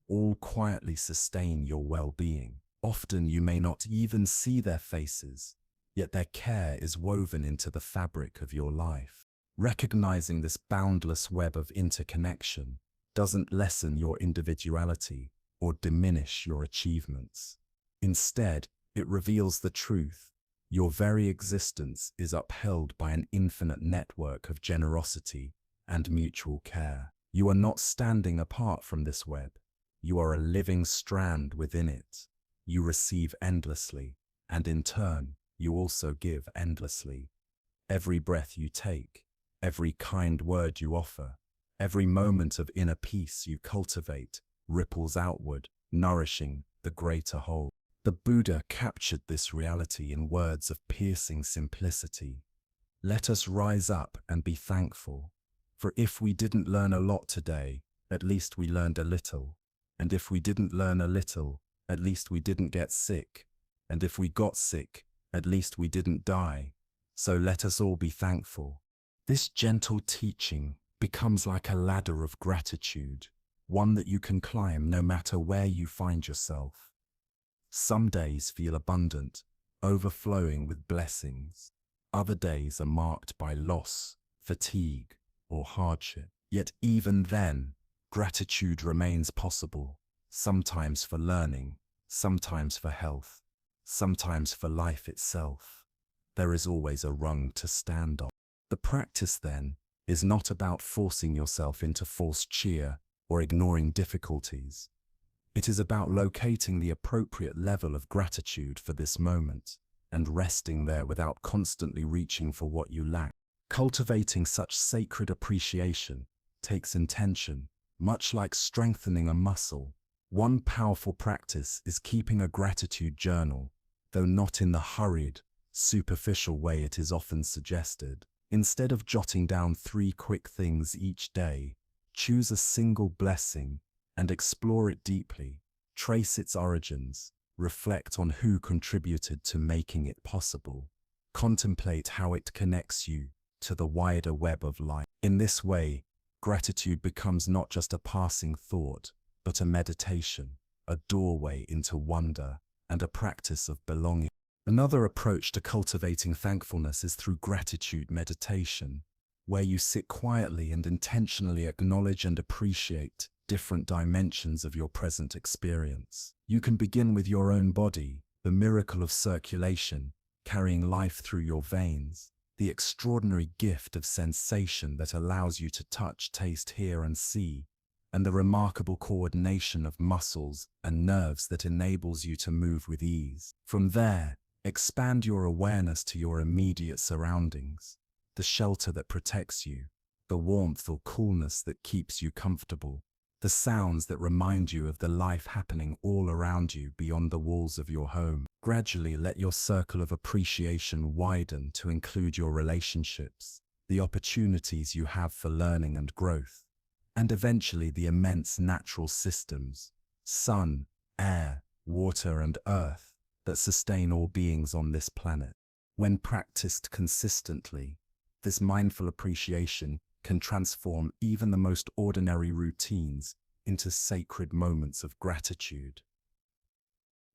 all quietly sustain your well-being. Often you may not even see their faces, yet their care is woven into the fabric of your life. Recognizing this boundless web of interconnection doesn't lessen your individuality or diminish your achievements. Instead, it reveals the truth. Your very existence is upheld by an infinite network of generosity and mutual care. You are not standing apart from this web. You are a living strand within it. You receive endlessly, and in turn, you also give endlessly. Every breath you take, every kind word you offer, every moment of inner peace you cultivate ripples outward, nourishing the greater whole. The Buddha captured this reality in words of piercing simplicity. Let us rise up and be thankful, for if we didn't learn a lot today, at least we learned a little. And if we didn't learn a little, at least we didn't get sick. And if we got sick, at least we didn't die. So let us all be thankful. This gentle teaching becomes like a ladder of gratitude, one that you can climb no matter where you find yourself. Some days feel abundant, overflowing with blessings. Other days are marked by loss, fatigue, or hardship. Yet even then, gratitude remains possible, sometimes for learning, sometimes for health, sometimes for life itself. There is always a rung to stand on. The practice, then, is not about forcing yourself into forced cheer or ignoring difficulties. It is about locating the appropriate level of gratitude for this moment and resting there without constantly reaching for what you lack. Cultivating such sacred appreciation takes intention, much like strengthening a muscle. One powerful practice is keeping a gratitude journal, though not in the hurried, superficial way it is often suggested. Instead of jotting down 3 quick things each day, choose a single blessing and explore it deeply. Trace its origins, reflect on who contributed to making it possible. Contemplate how it connects you to the wider web of life. In this way, gratitude becomes not just a passing thought, but a meditation, a doorway into wonder, and a practice of belonging. Another approach to cultivating thankfulness is through gratitude meditation, where you sit quietly and intentionally acknowledge and appreciate different dimensions of your present experience. You can begin with your own body, the miracle of circulation, carrying life through your veins, the extraordinary gift of sensation that allows you to touch, taste, hear, and see, and the remarkable coordination of muscles and nerves that enables you to move with ease. From there, expand your awareness to your immediate surroundings, the shelter that protects you, the warmth or coolness that keeps you comfortable, the sounds that remind you of the life happening all around you beyond the walls of your home. Gradually let your circle of appreciation widen to include your relationships, the opportunities you have for learning and growth, and eventually the immense natural systems, sun, air, water, and earth, that sustain all beings on this planet. When practiced consistently, this mindful appreciation can transform even the most ordinary routines into sacred moments of gratitude.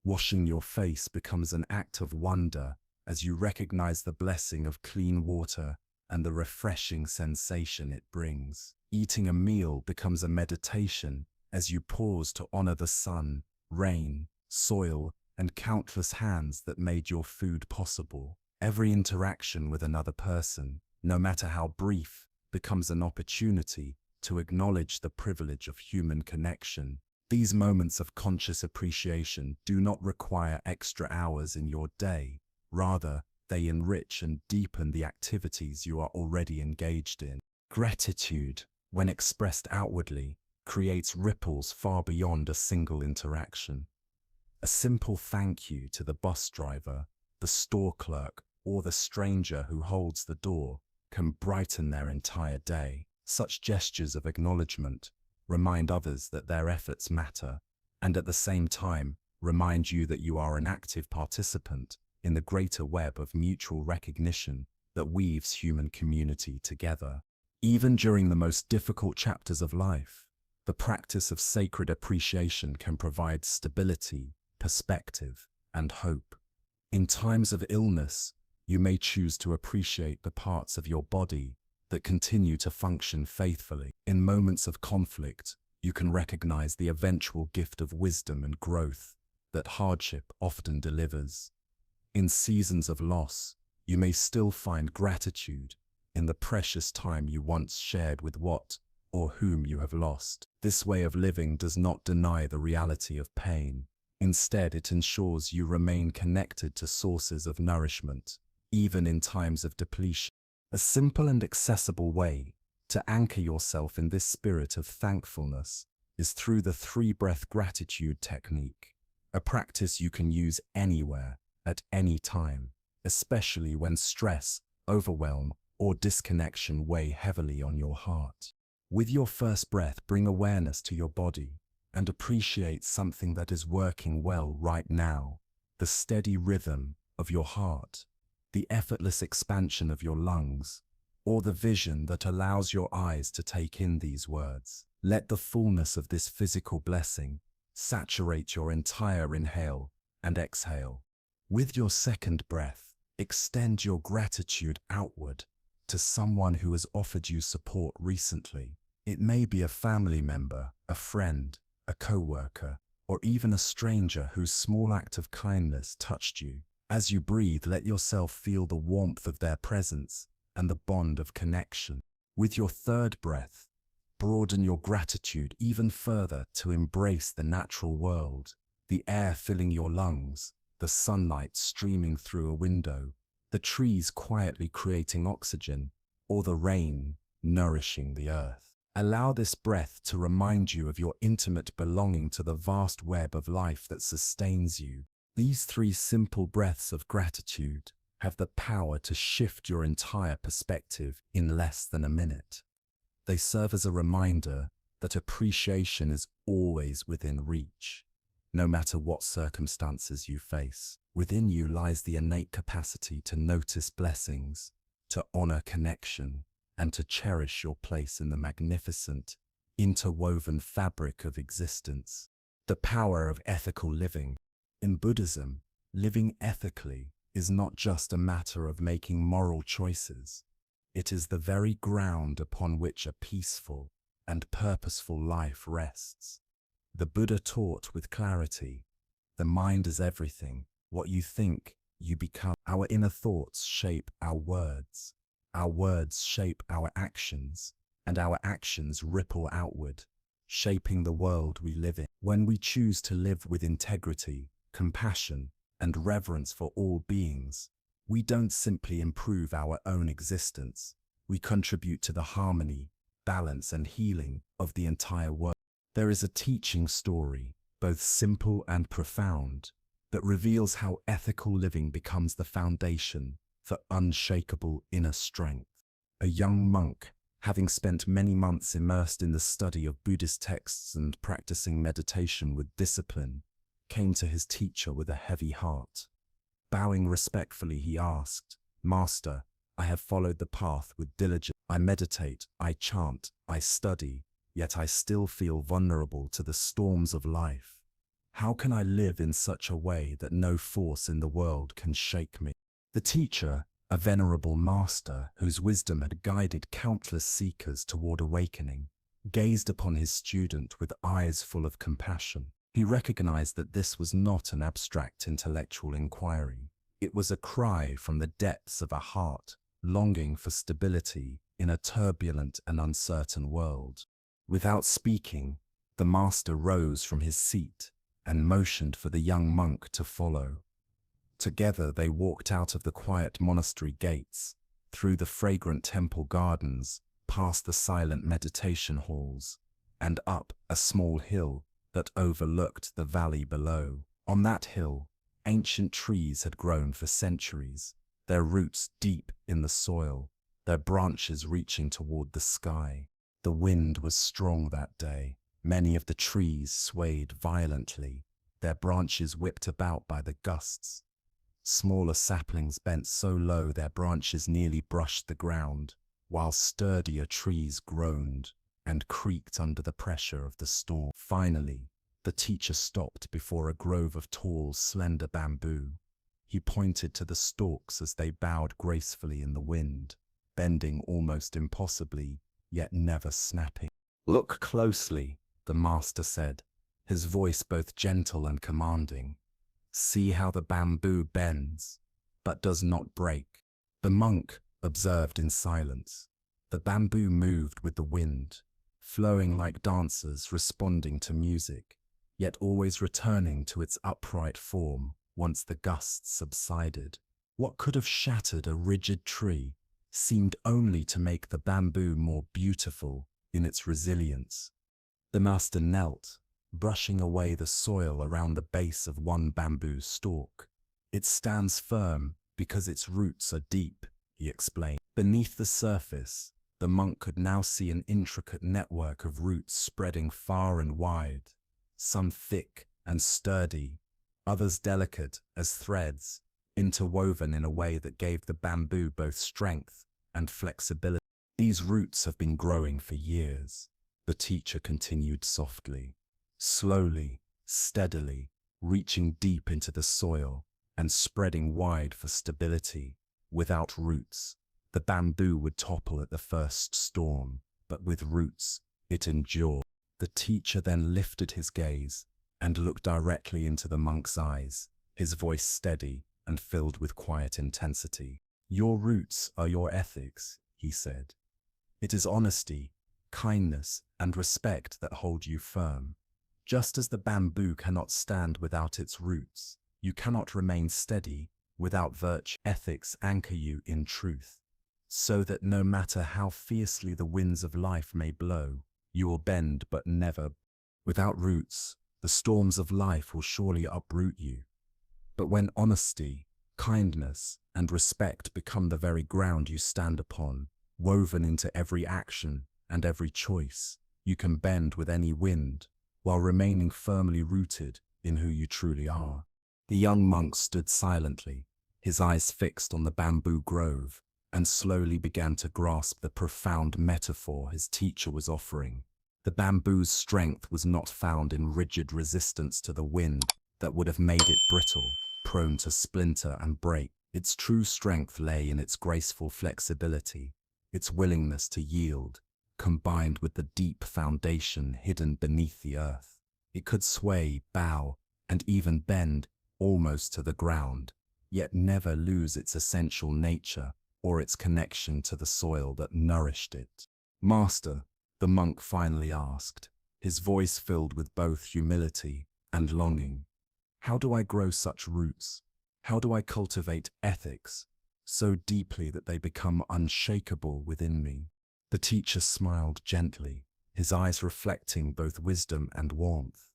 Washing your face becomes an act of wonder as you recognize the blessing of clean water and the refreshing sensation it brings. Eating a meal becomes a meditation as you pause to honor the sun, rain, soil, and countless hands that made your food possible. Every interaction with another person, no matter how brief, becomes an opportunity to acknowledge the privilege of human connection. These moments of conscious appreciation do not require extra hours in your day. Rather, they enrich and deepen the activities you are already engaged in. Gratitude, when expressed outwardly, creates ripples far beyond a single interaction. A simple thank you to the bus driver, the store clerk, or the stranger who holds the door can brighten their entire day. Such gestures of acknowledgement remind others that their efforts matter, and at the same time remind you that you are an active participant in the greater web of mutual recognition that weaves human community together. Even during the most difficult chapters of life, the practice of sacred appreciation can provide stability, perspective, and hope. In times of illness, you may choose to appreciate the parts of your body that continue to function faithfully. In moments of conflict, you can recognize the eventual gift of wisdom and growth that hardship often delivers. In seasons of loss, you may still find gratitude in the precious time you once shared with what or whom you have lost. This way of living does not deny the reality of pain. Instead, it ensures you remain connected to sources of nourishment, even in times of depletion. A simple and accessible way to anchor yourself in this spirit of thankfulness is through the 3-breath gratitude technique, a practice you can use anywhere, at any time, especially when stress, overwhelm, or disconnection weigh heavily on your heart. With your first breath, bring awareness to your body and appreciate something that is working well right now: the steady rhythm of your heart, the effortless expansion of your lungs, or the vision that allows your eyes to take in these words. Let the fullness of this physical blessing saturate your entire inhale and exhale. With your second breath, extend your gratitude outward to someone who has offered you support recently. It may be a family member, a friend, a coworker, or even a stranger whose small act of kindness touched you. As you breathe, let yourself feel the warmth of their presence and the bond of connection. With your third breath, broaden your gratitude even further to embrace the natural world, the air filling your lungs, the sunlight streaming through a window, the trees quietly creating oxygen, or the rain nourishing the earth. Allow this breath to remind you of your intimate belonging to the vast web of life that sustains you. These 3 simple breaths of gratitude have the power to shift your entire perspective in less than a minute. They serve as a reminder that appreciation is always within reach. No matter what circumstances you face, within you lies the innate capacity to notice blessings, to honor connection, and to cherish your place in the magnificent, interwoven fabric of existence. The power of ethical living. In Buddhism, living ethically is not just a matter of making moral choices. It is the very ground upon which a peaceful and purposeful life rests. The Buddha taught with clarity, the mind is everything. What you think, you become. Our inner thoughts shape our words shape our actions, and our actions ripple outward, shaping the world we live in. When we choose to live with integrity, compassion, and reverence for all beings, we don't simply improve our own existence, we contribute to the harmony, balance, and healing of the entire world. There is a teaching story, both simple and profound, that reveals how ethical living becomes the foundation for unshakable inner strength. A young monk, having spent many months immersed in the study of Buddhist texts and practicing meditation with discipline, came to his teacher with a heavy heart. Bowing respectfully, he asked, "Master, I have followed the path with diligence. I meditate, I chant, I study, yet I still feel vulnerable to the storms of life. How can I live in such a way that no force in the world can shake me?" The teacher, a venerable master whose wisdom had guided countless seekers toward awakening, gazed upon his student with eyes full of compassion. He recognized that this was not an abstract intellectual inquiry. It was a cry from the depths of a heart longing for stability in a turbulent and uncertain world. Without speaking, the master rose from his seat and motioned for the young monk to follow. Together they walked out of the quiet monastery gates, through the fragrant temple gardens, past the silent meditation halls, and up a small hill that overlooked the valley below. On that hill, ancient trees had grown for centuries, their roots deep in the soil, their branches reaching toward the sky. The wind was strong that day. Many of the trees swayed violently, their branches whipped about by the gusts. Smaller saplings bent so low their branches nearly brushed the ground, while sturdier trees groaned and creaked under the pressure of the storm. Finally, the teacher stopped before a grove of tall, slender bamboo. He pointed to the stalks as they bowed gracefully in the wind, bending almost impossibly, yet never snapping. "Look closely," the master said, his voice both gentle and commanding. "See how the bamboo bends, but does not break." The monk observed in silence. The bamboo moved with the wind, flowing like dancers responding to music, yet always returning to its upright form once the gusts subsided. What could have shattered a rigid tree seemed only to make the bamboo more beautiful in its resilience. The master knelt, brushing away the soil around the base of one bamboo stalk. "It stands firm because its roots are deep," he explained. Beneath the surface, the monk could now see an intricate network of roots spreading far and wide, some thick and sturdy, others delicate as threads, interwoven in a way that gave the bamboo both strength and flexibility. "These roots have been growing for years," the teacher continued softly. "Slowly, steadily, reaching deep into the soil and spreading wide for stability. Without roots, the bamboo would topple at the first storm, but with roots, it endured." The teacher then lifted his gaze and looked directly into the monk's eyes, his voice steady and filled with quiet intensity. "Your roots are your ethics," he said. It is honesty, kindness, and respect that hold you firm. Just as the bamboo cannot stand without its roots, you cannot remain steady without virtue. Ethics anchor you in truth, so that no matter how fiercely the winds of life may blow, you will bend but never. Without roots, the storms of life will surely uproot you. But when honesty, kindness, and respect become the very ground you stand upon, woven into every action and every choice, you can bend with any wind, while remaining firmly rooted in who you truly are. The young monk stood silently, his eyes fixed on the bamboo grove, and slowly began to grasp the profound metaphor his teacher was offering. The bamboo's strength was not found in rigid resistance to the wind that would have made it brittle, prone to splinter and break. Its true strength lay in its graceful flexibility, its willingness to yield, combined with the deep foundation hidden beneath the earth. It could sway, bow, and even bend almost to the ground, yet never lose its essential nature or its connection to the soil that nourished it. "Master," the monk finally asked, his voice filled with both humility and longing, "how do I grow such roots? How do I cultivate ethics so deeply that they become unshakable within me?" The teacher smiled gently, his eyes reflecting both wisdom and warmth,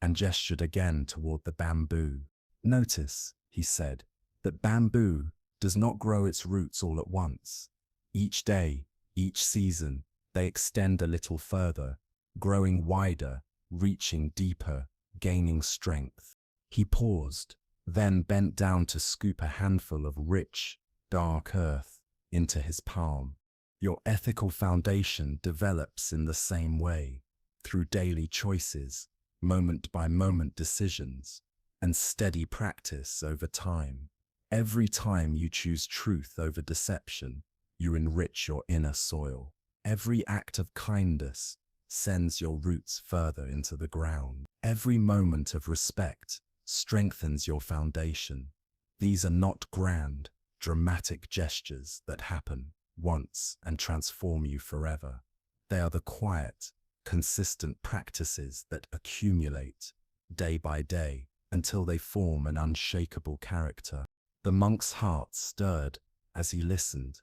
and gestured again toward the bamboo. "Notice," he said, "that bamboo does not grow its roots all at once. Each day, each season, they extend a little further, growing wider, reaching deeper, gaining strength." He paused, then bent down to scoop a handful of rich, dark earth into his palm. "Your ethical foundation develops in the same way, through daily choices, moment-by-moment decisions, and steady practice over time. Every time you choose truth over deception, you enrich your inner soil. Every act of kindness sends your roots further into the ground. Every moment of respect strengthens your foundation. These are not grand, dramatic gestures that happen once and transform you forever. They are the quiet, consistent practices that accumulate day by day until they form an unshakable character." The monk's heart stirred as he listened.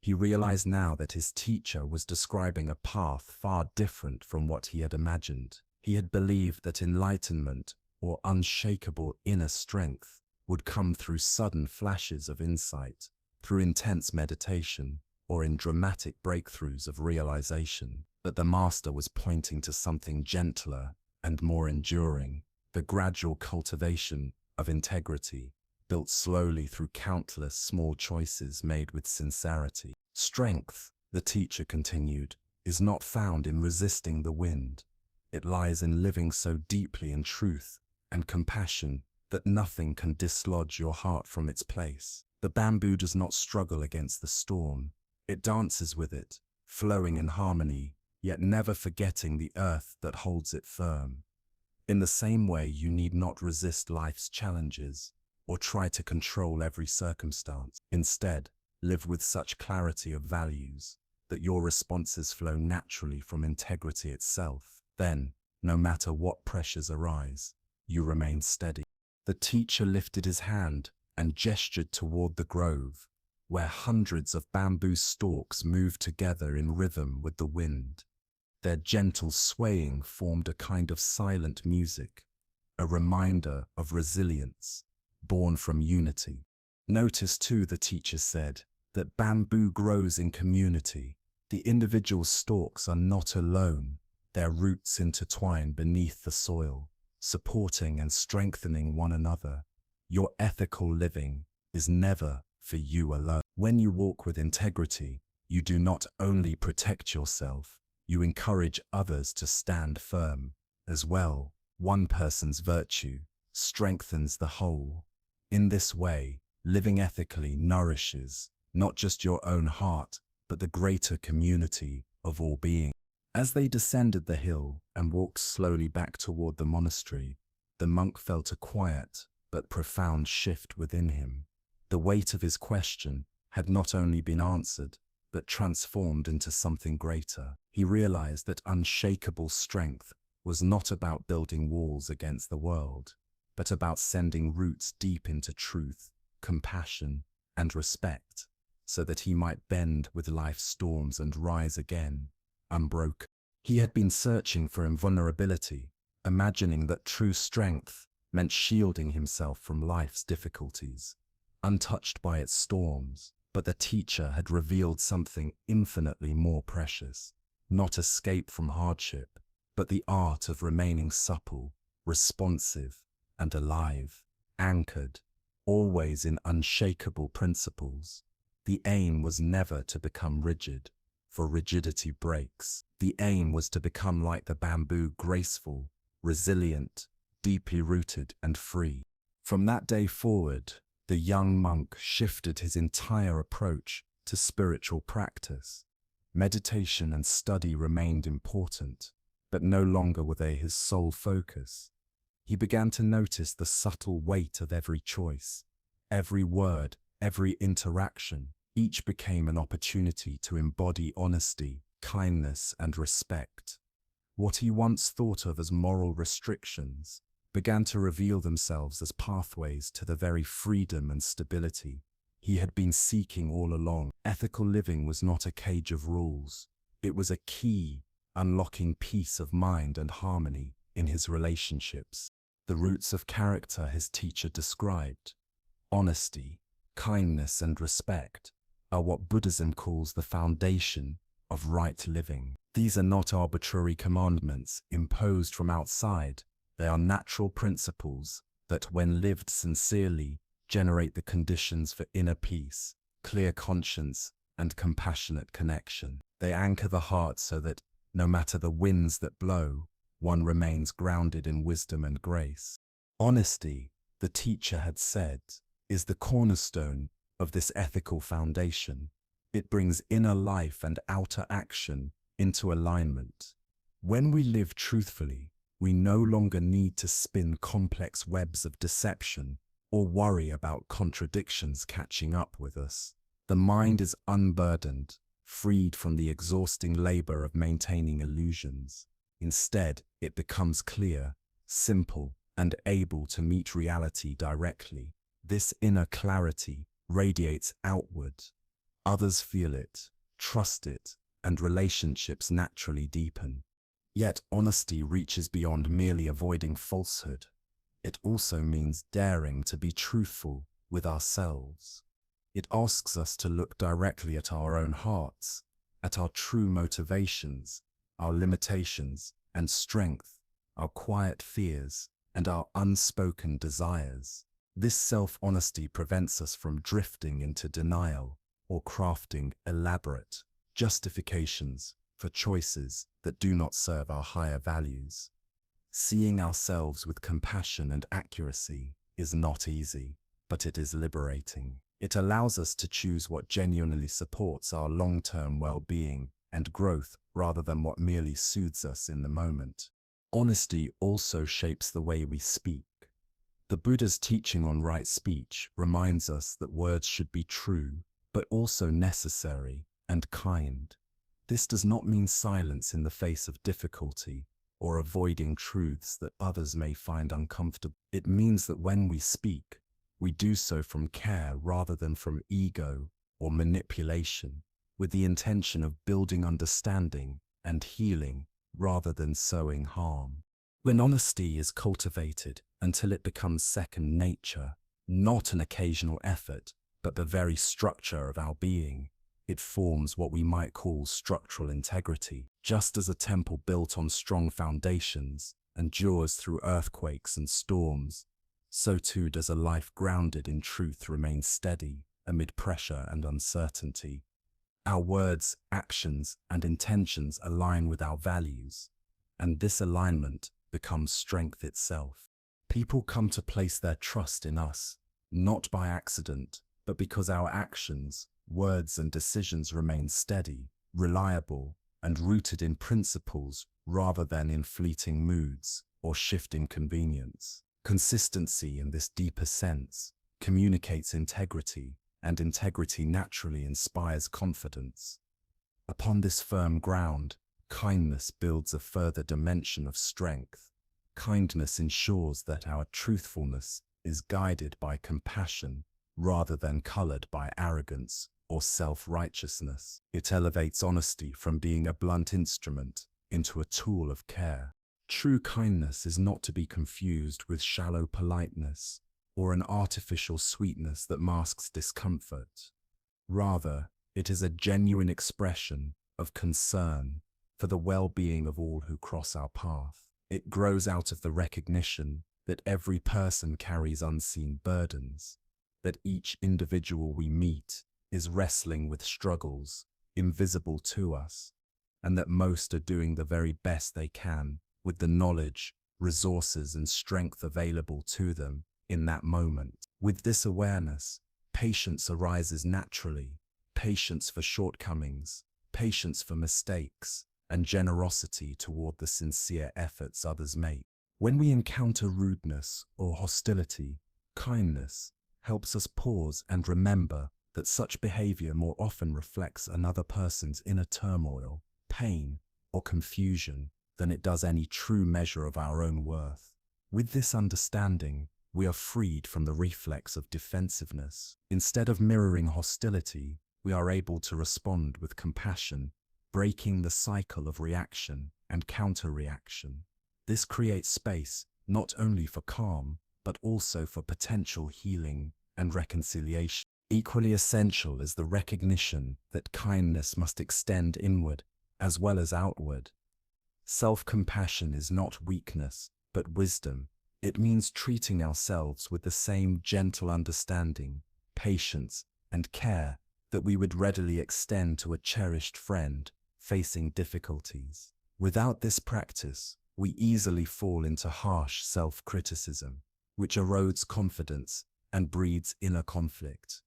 He realized now that his teacher was describing a path far different from what he had imagined. He had believed that enlightenment or unshakable inner strength would come through sudden flashes of insight, through intense meditation, or in dramatic breakthroughs of realization. But the master was pointing to something gentler and more enduring, the gradual cultivation of integrity, built slowly through countless small choices made with sincerity. "Strength," the teacher continued, "is not found in resisting the wind. It lies in living so deeply in truth and compassion that nothing can dislodge your heart from its place. The bamboo does not struggle against the storm. It dances with it, flowing in harmony, yet never forgetting the earth that holds it firm. In the same way, you need not resist life's challenges or try to control every circumstance. Instead, live with such clarity of values that your responses flow naturally from integrity itself. Then, no matter what pressures arise, you remain steady." The teacher lifted his hand and gestured toward the grove, where hundreds of bamboo stalks moved together in rhythm with the wind. Their gentle swaying formed a kind of silent music, a reminder of resilience, born from unity. "Notice too," the teacher said, "that bamboo grows in community. The individual stalks are not alone. Their roots intertwine beneath the soil, supporting and strengthening one another. Your ethical living is never for you alone. When you walk with integrity, you do not only protect yourself, you encourage others to stand firm as well. One person's virtue strengthens the whole. In this way, living ethically nourishes not just your own heart, but the greater community of all beings." As they descended the hill and walked slowly back toward the monastery, the monk felt a quiet but profound shift within him. The weight of his question had not only been answered, that transformed into something greater. He realized that unshakable strength was not about building walls against the world, but about sending roots deep into truth, compassion, and respect, so that he might bend with life's storms and rise again, unbroken. He had been searching for invulnerability, imagining that true strength meant shielding himself from life's difficulties, untouched by its storms. But the teacher had revealed something infinitely more precious, not escape from hardship, but the art of remaining supple, responsive, and alive, anchored, always in unshakable principles. The aim was never to become rigid, for rigidity breaks. The aim was to become like the bamboo, graceful, resilient, deeply rooted and free. From that day forward, the young monk shifted his entire approach to spiritual practice. Meditation and study remained important, but no longer were they his sole focus. He began to notice the subtle weight of every choice, every word, every interaction. Each became an opportunity to embody honesty, kindness, and respect. What he once thought of as moral restrictions began to reveal themselves as pathways to the very freedom and stability he had been seeking all along. Ethical living was not a cage of rules. It was a key, unlocking peace of mind and harmony in his relationships. The roots of character his teacher described, honesty, kindness, and respect, are what Buddhism calls the foundation of right living. These are not arbitrary commandments imposed from outside. They are natural principles that, when lived sincerely, generate the conditions for inner peace, clear conscience, and compassionate connection. They anchor the heart so that, no matter the winds that blow, one remains grounded in wisdom and grace. Honesty, the teacher had said, is the cornerstone of this ethical foundation. It brings inner life and outer action into alignment. When we live truthfully, we no longer need to spin complex webs of deception or worry about contradictions catching up with us. The mind is unburdened, freed from the exhausting labor of maintaining illusions. Instead, it becomes clear, simple, and able to meet reality directly. This inner clarity radiates outward. Others feel it, trust it, and relationships naturally deepen. Yet honesty reaches beyond merely avoiding falsehood. It also means daring to be truthful with ourselves. It asks us to look directly at our own hearts, at our true motivations, our limitations and strength, our quiet fears, and our unspoken desires. This self-honesty prevents us from drifting into denial or crafting elaborate justifications for choices that do not serve our higher values. Seeing ourselves with compassion and accuracy is not easy, but it is liberating. It allows us to choose what genuinely supports our long-term well-being and growth rather than what merely soothes us in the moment. Honesty also shapes the way we speak. The Buddha's teaching on right speech reminds us that words should be true, but also necessary and kind. This does not mean silence in the face of difficulty or avoiding truths that others may find uncomfortable. It means that when we speak, we do so from care rather than from ego or manipulation, with the intention of building understanding and healing rather than sowing harm. When honesty is cultivated until it becomes second nature, not an occasional effort, but the very structure of our being, it forms what we might call structural integrity. Just as a temple built on strong foundations endures through earthquakes and storms, so too does a life grounded in truth remain steady amid pressure and uncertainty. Our words, actions, and intentions align with our values, and this alignment becomes strength itself. People come to place their trust in us, not by accident, but because our actions, words, and decisions remain steady, reliable, and rooted in principles rather than in fleeting moods or shifting convenience. Consistency in this deeper sense communicates integrity, and integrity naturally inspires confidence. Upon this firm ground, kindness builds a further dimension of strength. Kindness ensures that our truthfulness is guided by compassion rather than colored by arrogance or self-righteousness. It elevates honesty from being a blunt instrument into a tool of care. True kindness is not to be confused with shallow politeness or an artificial sweetness that masks discomfort. Rather, it is a genuine expression of concern for the well-being of all who cross our path. It grows out of the recognition that every person carries unseen burdens, that each individual we meet is wrestling with struggles invisible to us, and that most are doing the very best they can with the knowledge, resources, and strength available to them in that moment. With this awareness, patience arises naturally, patience for shortcomings, patience for mistakes, and generosity toward the sincere efforts others make. When we encounter rudeness or hostility, kindness helps us pause and remember that such behavior more often reflects another person's inner turmoil, pain, or confusion than it does any true measure of our own worth. With this understanding, we are freed from the reflex of defensiveness. Instead of mirroring hostility, we are able to respond with compassion, breaking the cycle of reaction and counter-reaction. This creates space not only for calm, but also for potential healing and reconciliation. Equally essential is the recognition that kindness must extend inward as well as outward. Self-compassion is not weakness, but wisdom. It means treating ourselves with the same gentle understanding, patience, and care that we would readily extend to a cherished friend facing difficulties. Without this practice, we easily fall into harsh self-criticism, which erodes confidence and breeds inner conflict.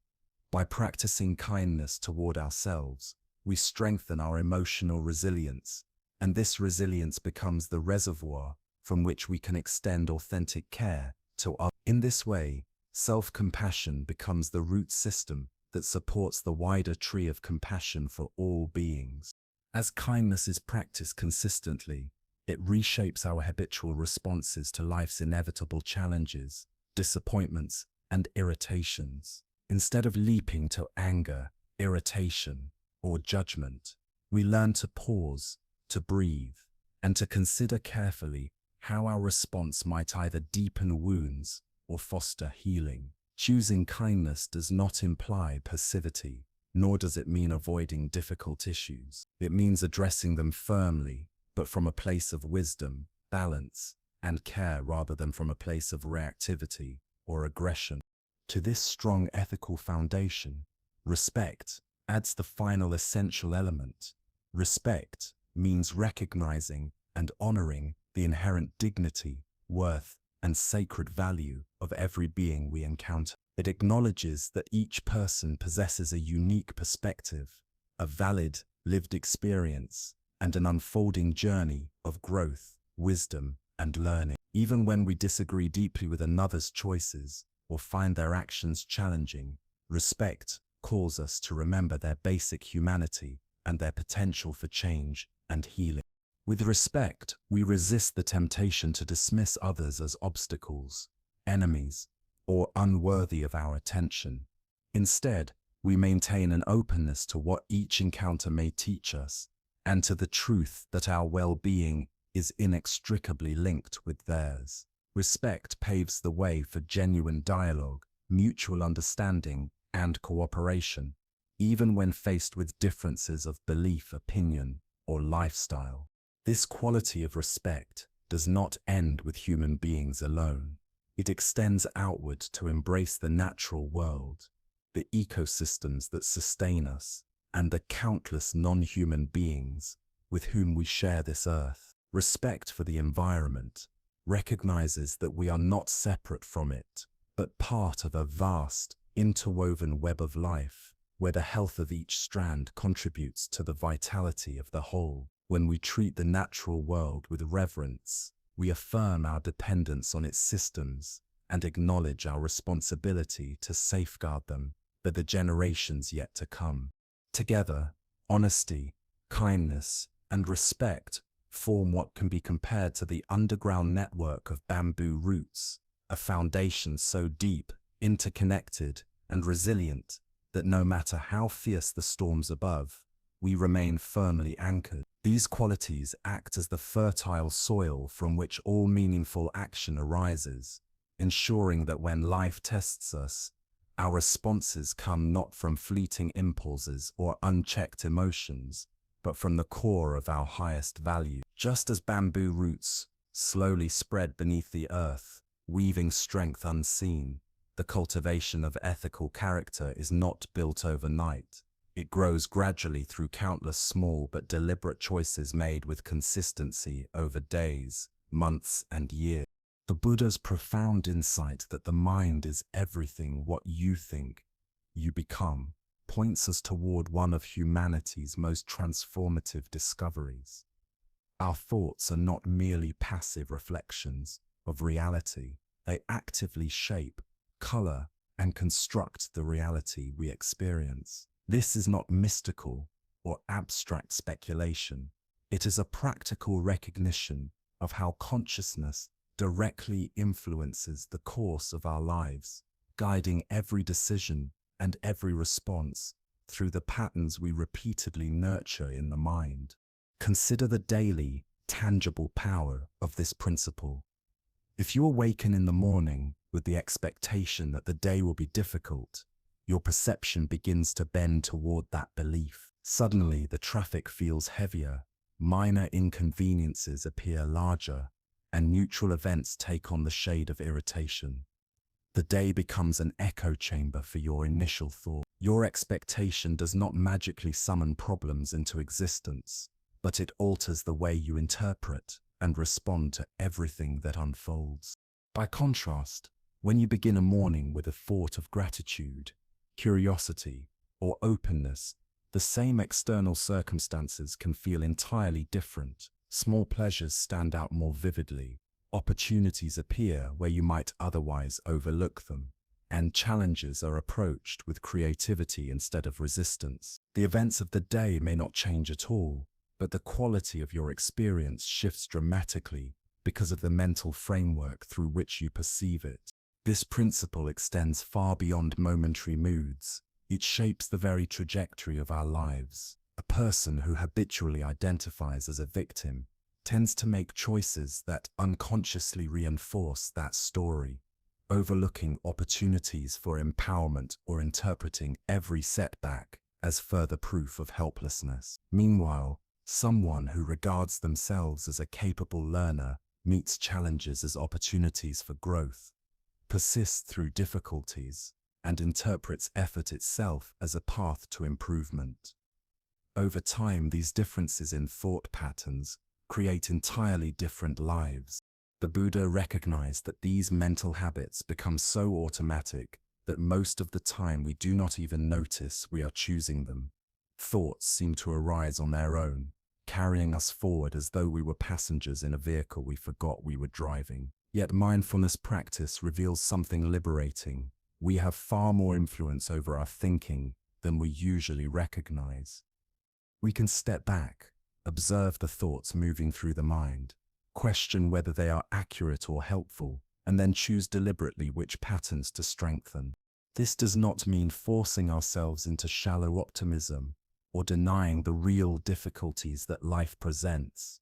By practicing kindness toward ourselves, we strengthen our emotional resilience, and this resilience becomes the reservoir from which we can extend authentic care to others. In this way, self-compassion becomes the root system that supports the wider tree of compassion for all beings. As kindness is practiced consistently, it reshapes our habitual responses to life's inevitable challenges, disappointments, and irritations. Instead of leaping to anger, irritation, or judgment, we learn to pause, to breathe, and to consider carefully how our response might either deepen wounds or foster healing. Choosing kindness does not imply passivity, nor does it mean avoiding difficult issues. It means addressing them firmly, but from a place of wisdom, balance, and care rather than from a place of reactivity or aggression. To this strong ethical foundation, respect adds the final essential element. Respect means recognizing and honoring the inherent dignity, worth, and sacred value of every being we encounter. It acknowledges that each person possesses a unique perspective, a valid, lived experience, and an unfolding journey of growth, wisdom, and learning. Even when we disagree deeply with another's choices or find their actions challenging, respect calls us to remember their basic humanity and their potential for change and healing. With respect, we resist the temptation to dismiss others as obstacles, enemies, or unworthy of our attention. Instead, we maintain an openness to what each encounter may teach us, and to the truth that our well-being is inextricably linked with theirs. Respect paves the way for genuine dialogue, mutual understanding, and cooperation, even when faced with differences of belief, opinion, or lifestyle. This quality of respect does not end with human beings alone. It extends outward to embrace the natural world, the ecosystems that sustain us, and the countless non-human beings with whom we share this earth. Respect for the environment recognizes that we are not separate from it, but part of a vast, interwoven web of life, where the health of each strand contributes to the vitality of the whole. When we treat the natural world with reverence, we affirm our dependence on its systems and acknowledge our responsibility to safeguard them for the generations yet to come. Together, honesty, kindness, and respect form what can be compared to the underground network of bamboo roots, a foundation so deep, interconnected, and resilient that no matter how fierce the storms above, we remain firmly anchored. These qualities act as the fertile soil from which all meaningful action arises, ensuring that when life tests us, our responses come not from fleeting impulses or unchecked emotions, but from the core of our highest value. Just as bamboo roots slowly spread beneath the earth, weaving strength unseen, the cultivation of ethical character is not built overnight. It grows gradually through countless small but deliberate choices made with consistency over days, months, and years. The Buddha's profound insight that the mind is everything what you think, you become, points us toward one of humanity's most transformative discoveries. Our thoughts are not merely passive reflections of reality. They actively shape, color, and construct the reality we experience. This is not mystical or abstract speculation. It is a practical recognition of how consciousness directly influences the course of our lives, guiding every decision and every response through the patterns we repeatedly nurture in the mind. Consider the daily, tangible power of this principle. If you awaken in the morning with the expectation that the day will be difficult, your perception begins to bend toward that belief. Suddenly, the traffic feels heavier, minor inconveniences appear larger, and neutral events take on the shade of irritation. The day becomes an echo chamber for your initial thought. Your expectation does not magically summon problems into existence, but it alters the way you interpret and respond to everything that unfolds. By contrast, when you begin a morning with a thought of gratitude, curiosity, or openness, the same external circumstances can feel entirely different. Small pleasures stand out more vividly, opportunities appear where you might otherwise overlook them, and challenges are approached with creativity instead of resistance. The events of the day may not change at all, but the quality of your experience shifts dramatically because of the mental framework through which you perceive it. This principle extends far beyond momentary moods. It shapes the very trajectory of our lives. A person who habitually identifies as a victim tends to make choices that unconsciously reinforce that story, overlooking opportunities for empowerment or interpreting every setback as further proof of helplessness. Meanwhile, someone who regards themselves as a capable learner meets challenges as opportunities for growth, persists through difficulties, and interprets effort itself as a path to improvement. Over time, these differences in thought patterns create entirely different lives. The Buddha recognized that these mental habits become so automatic that most of the time we do not even notice we are choosing them. Thoughts seem to arise on their own, carrying us forward as though we were passengers in a vehicle we forgot we were driving. Yet mindfulness practice reveals something liberating. We have far more influence over our thinking than we usually recognize. We can step back, observe the thoughts moving through the mind, question whether they are accurate or helpful, and then choose deliberately which patterns to strengthen. This does not mean forcing ourselves into shallow optimism or denying the real difficulties that life presents.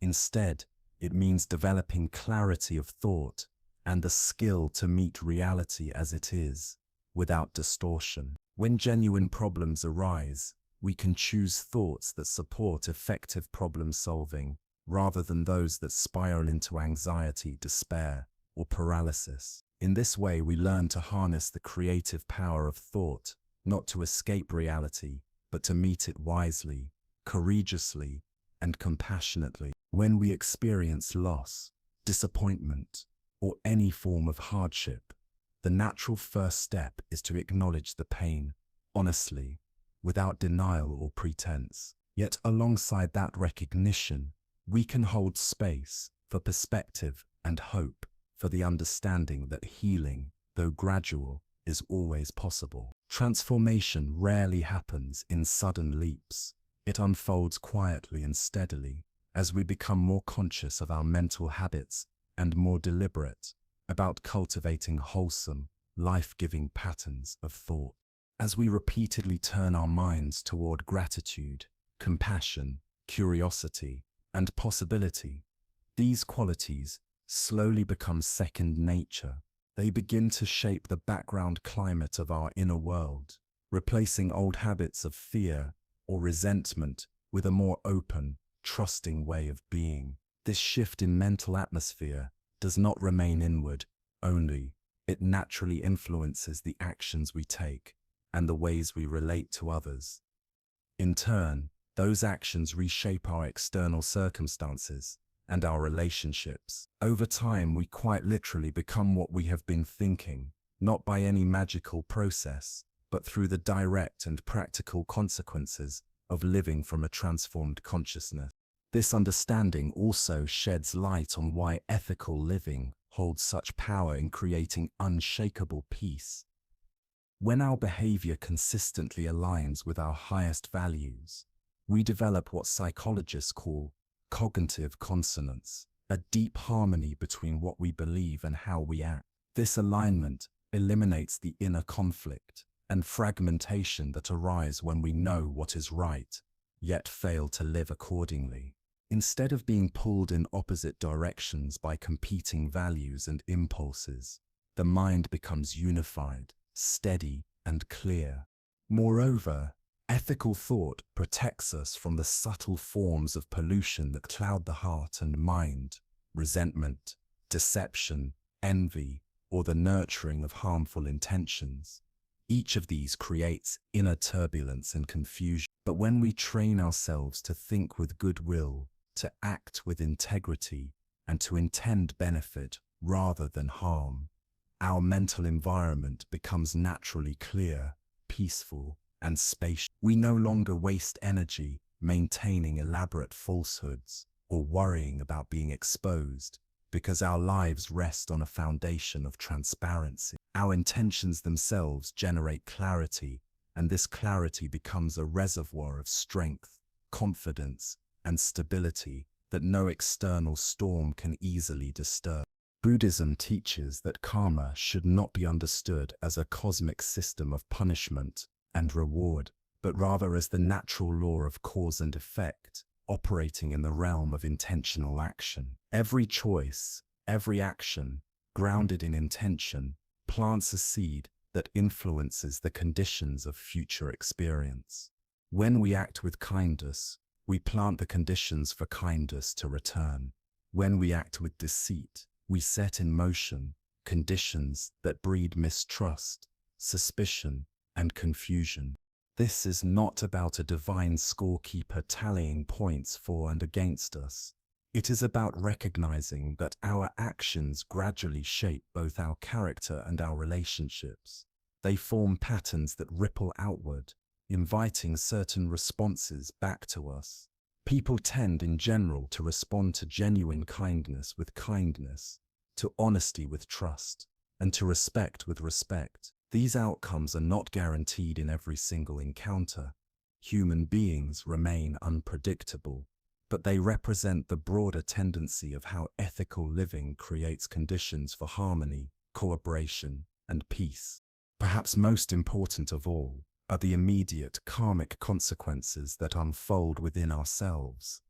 Instead, it means developing clarity of thought and the skill to meet reality as it is, without distortion. When genuine problems arise, we can choose thoughts that support effective problem solving rather than those that spiral into anxiety, despair, or paralysis. In this way, we learn to harness the creative power of thought, not to escape reality, but to meet it wisely, courageously, and compassionately. When we experience loss, disappointment, or any form of hardship, the natural first step is to acknowledge the pain, honestly, without denial or pretense. Yet alongside that recognition, we can hold space for perspective and hope, for the understanding that healing, though gradual, is always possible. Transformation rarely happens in sudden leaps. It unfolds quietly and steadily as we become more conscious of our mental habits and more deliberate about cultivating wholesome, life-giving patterns of thought. As we repeatedly turn our minds toward gratitude, compassion, curiosity, and possibility, these qualities slowly become second nature. They begin to shape the background climate of our inner world, replacing old habits of fear or resentment with a more open, trusting way of being. This shift in mental atmosphere does not remain inward only. It naturally influences the actions we take and the ways we relate to others. In turn, those actions reshape our external circumstances and our relationships. Over time, we quite literally become what we have been thinking, not by any magical process, but through the direct and practical consequences of living from a transformed consciousness. This understanding also sheds light on why ethical living holds such power in creating unshakable peace. When our behavior consistently aligns with our highest values, we develop what psychologists call cognitive consonance, a deep harmony between what we believe and how we act. This alignment eliminates the inner conflict and fragmentation that arise when we know what is right, yet fail to live accordingly. Instead of being pulled in opposite directions by competing values and impulses, the mind becomes unified, steady, and clear. Moreover, ethical thought protects us from the subtle forms of pollution that cloud the heart and mind: resentment, deception, envy, or the nurturing of harmful intentions. Each of these creates inner turbulence and confusion. But when we train ourselves to think with goodwill, to act with integrity, and to intend benefit rather than harm, our mental environment becomes naturally clear, peaceful, and spacious. We no longer waste energy maintaining elaborate falsehoods or worrying about being exposed, because our lives rest on a foundation of transparency. Our intentions themselves generate clarity, and this clarity becomes a reservoir of strength, confidence, and stability that no external storm can easily disturb. Buddhism teaches that karma should not be understood as a cosmic system of punishment and reward, but rather as the natural law of cause and effect, operating in the realm of intentional action. Every choice, every action, grounded in intention, plants a seed that influences the conditions of future experience. When we act with kindness, we plant the conditions for kindness to return. When we act with deceit, we set in motion conditions that breed mistrust, suspicion, and confusion. This is not about a divine scorekeeper tallying points for and against us. It is about recognizing that our actions gradually shape both our character and our relationships. They form patterns that ripple outward, inviting certain responses back to us. People tend in general to respond to genuine kindness with kindness, to honesty with trust, and to respect with respect. These outcomes are not guaranteed in every single encounter. Human beings remain unpredictable, but they represent the broader tendency of how ethical living creates conditions for harmony, cooperation, and peace. Perhaps most important of all are the immediate karmic consequences that unfold within ourselves.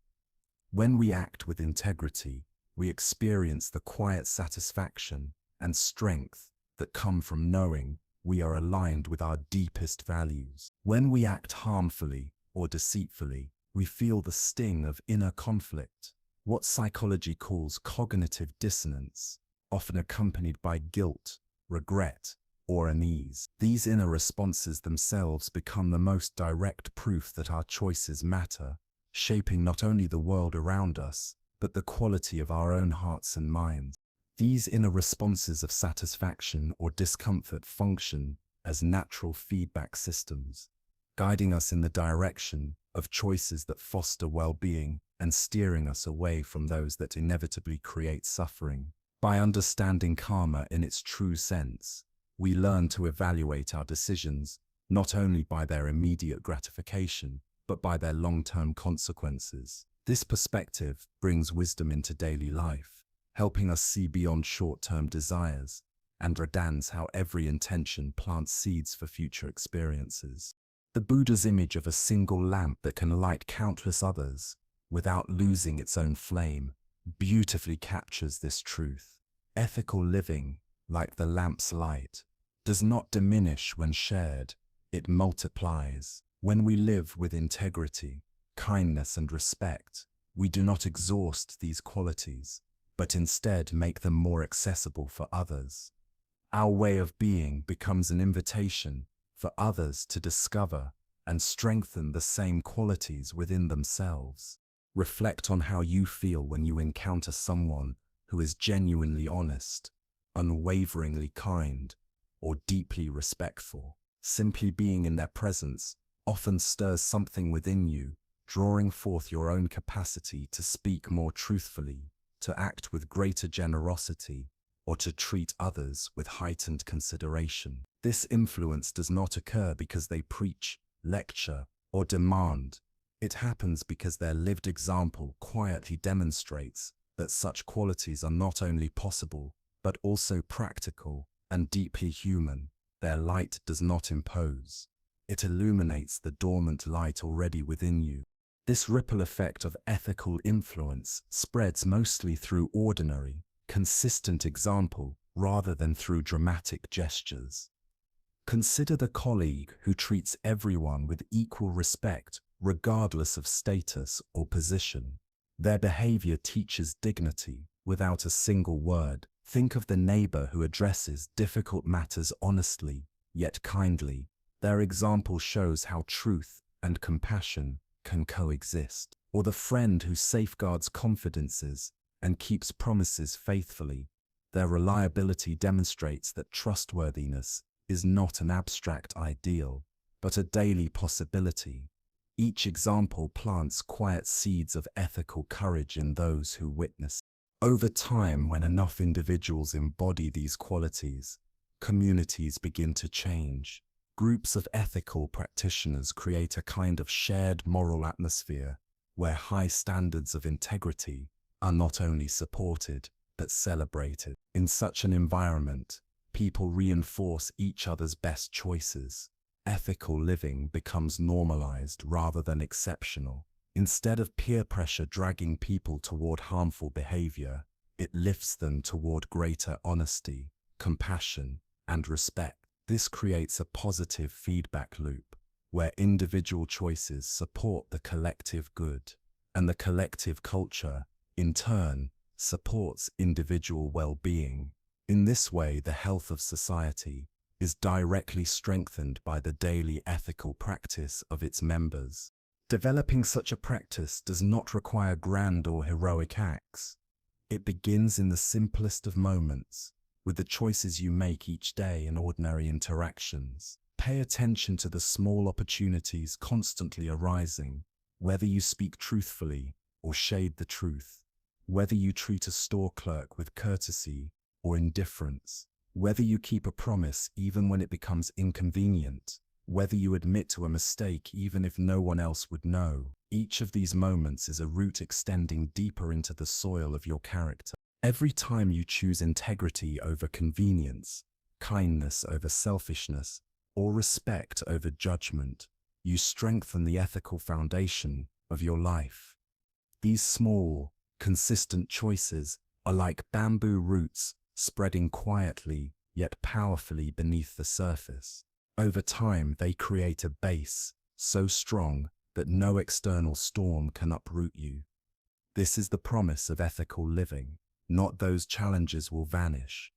When we act with integrity, we experience the quiet satisfaction and strength that come from knowing we are aligned with our deepest values. When we act harmfully or deceitfully, we feel the sting of inner conflict, what psychology calls cognitive dissonance, often accompanied by guilt, regret, or unease. These inner responses themselves become the most direct proof that our choices matter, shaping not only the world around us, but the quality of our own hearts and minds. These inner responses of satisfaction or discomfort function as natural feedback systems, guiding us in the direction of choices that foster well-being and steering us away from those that inevitably create suffering. By understanding karma in its true sense, we learn to evaluate our decisions not only by their immediate gratification, but by their long-term consequences. This perspective brings wisdom into daily life, helping us see beyond short-term desires, and understands how every intention plants seeds for future experiences. The Buddha's image of a single lamp that can light countless others without losing its own flame beautifully captures this truth. Ethical living, like the lamp's light, does not diminish when shared, it multiplies. When we live with integrity, kindness, and respect, we do not exhaust these qualities, but instead make them more accessible for others. Our way of being becomes an invitation for others to discover and strengthen the same qualities within themselves. Reflect on how you feel when you encounter someone who is genuinely honest, unwaveringly kind, or deeply respectful. Simply being in their presence often stirs something within you, drawing forth your own capacity to speak more truthfully, to act with greater generosity, or to treat others with heightened consideration. This influence does not occur because they preach, lecture, or demand. It happens because their lived example quietly demonstrates that such qualities are not only possible, but also practical and deeply human. Their light does not impose. It illuminates the dormant light already within you. This ripple effect of ethical influence spreads mostly through ordinary, consistent example rather than through dramatic gestures. Consider the colleague who treats everyone with equal respect, regardless of status or position. Their behavior teaches dignity without a single word. Think of the neighbor who addresses difficult matters honestly, yet kindly. Their example shows how truth and compassion can coexist. Or the friend who safeguards confidences and keeps promises faithfully. Their reliability demonstrates that trustworthiness is not an abstract ideal, but a daily possibility. Each example plants quiet seeds of ethical courage in those who witness. Over time, when enough individuals embody these qualities, communities begin to change. Groups of ethical practitioners create a kind of shared moral atmosphere where high standards of integrity are not only supported, but celebrated. In such an environment, people reinforce each other's best choices. Ethical living becomes normalized rather than exceptional. Instead of peer pressure dragging people toward harmful behavior, it lifts them toward greater honesty, compassion, and respect. This creates a positive feedback loop, where individual choices support the collective good, and the collective culture, in turn, supports individual well-being. In this way, the health of society is directly strengthened by the daily ethical practice of its members. Developing such a practice does not require grand or heroic acts. It begins in the simplest of moments, with the choices you make each day in ordinary interactions. Pay attention to the small opportunities constantly arising, whether you speak truthfully or shade the truth, whether you treat a store clerk with courtesy or indifference, whether you keep a promise even when it becomes inconvenient, whether you admit to a mistake even if no one else would know. Each of these moments is a root extending deeper into the soil of your character. Every time you choose integrity over convenience, kindness over selfishness, or respect over judgment, you strengthen the ethical foundation of your life. These small, consistent choices are like bamboo roots spreading quietly yet powerfully beneath the surface. Over time, they create a base so strong that no external storm can uproot you. This is the promise of ethical living. Not those challenges will vanish,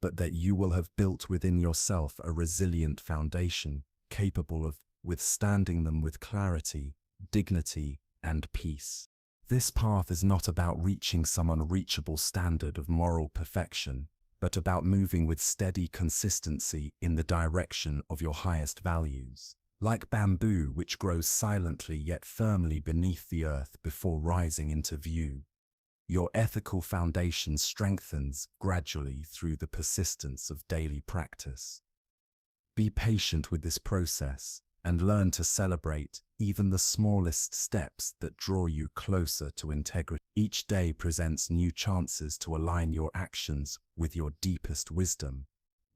but that you will have built within yourself a resilient foundation capable of withstanding them with clarity, dignity, and peace. This path is not about reaching some unreachable standard of moral perfection, but about moving with steady consistency in the direction of your highest values. Like bamboo, which grows silently yet firmly beneath the earth before rising into view, your ethical foundation strengthens gradually through the persistence of daily practice. Be patient with this process, and learn to celebrate even the smallest steps that draw you closer to integrity. Each day presents new chances to align your actions with your deepest wisdom,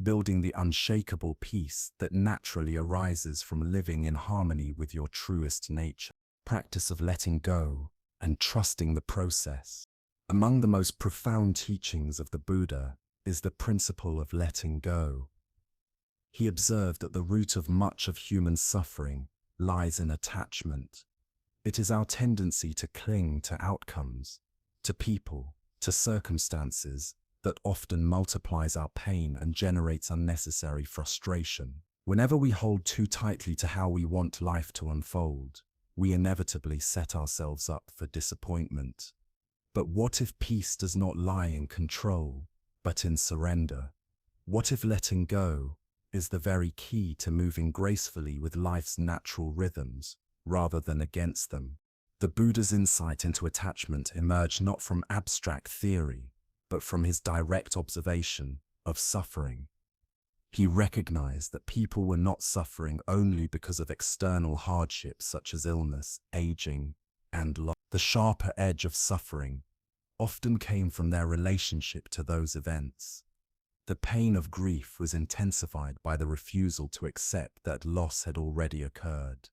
building the unshakable peace that naturally arises from living in harmony with your truest nature. Practice of letting go and trusting the process. Among the most profound teachings of the Buddha is the principle of letting go. He observed that the root of much of human suffering lies in attachment. It is our tendency to cling to outcomes, to people, to circumstances that often multiplies our pain and generates unnecessary frustration. Whenever we hold too tightly to how we want life to unfold, we inevitably set ourselves up for disappointment. But what if peace does not lie in control, but in surrender? What if letting go is the very key to moving gracefully with life's natural rhythms, rather than against them? The Buddha's insight into attachment emerged not from abstract theory, but from his direct observation of suffering. He recognized that people were not suffering only because of external hardships such as illness, aging, and loss. The sharper edge of suffering often came from their relationship to those events. The pain of grief was intensified by the refusal to accept that loss had already occurred.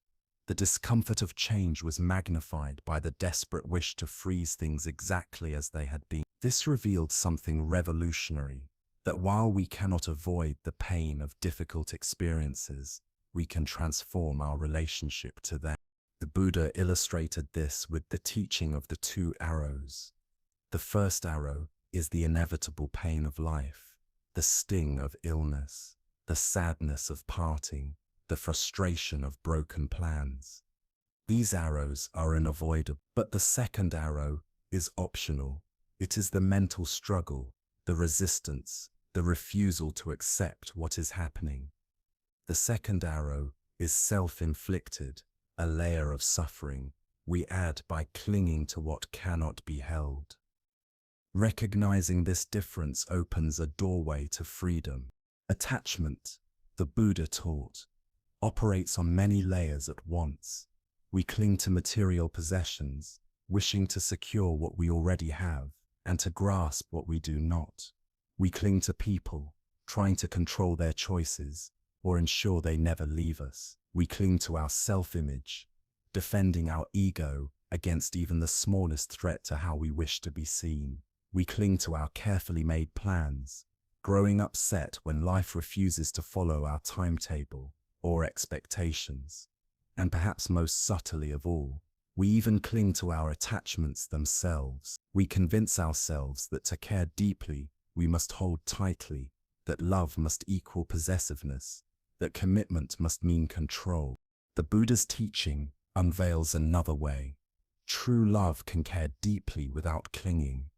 The discomfort of change was magnified by the desperate wish to freeze things exactly as they had been. This revealed something revolutionary, that while we cannot avoid the pain of difficult experiences, we can transform our relationship to them. The Buddha illustrated this with the teaching of the two arrows. The first arrow is the inevitable pain of life, the sting of illness, the sadness of parting, the frustration of broken plans. These arrows are unavoidable, but the second arrow is optional. It is the mental struggle, the resistance, the refusal to accept what is happening. The second arrow is self-inflicted, a layer of suffering we add by clinging to what cannot be held. Recognizing this difference opens a doorway to freedom. Attachment, the Buddha taught, operates on many layers at once. We cling to material possessions, wishing to secure what we already have and to grasp what we do not. We cling to people, trying to control their choices or ensure they never leave us. We cling to our self-image, defending our ego against even the smallest threat to how we wish to be seen. We cling to our carefully made plans, growing upset when life refuses to follow our timetable or expectations. And perhaps most subtly of all, we even cling to our attachments themselves. We convince ourselves that to care deeply, we must hold tightly, that love must equal possessiveness, that commitment must mean control. The Buddha's teaching unveils another way. True love can care deeply without clinging.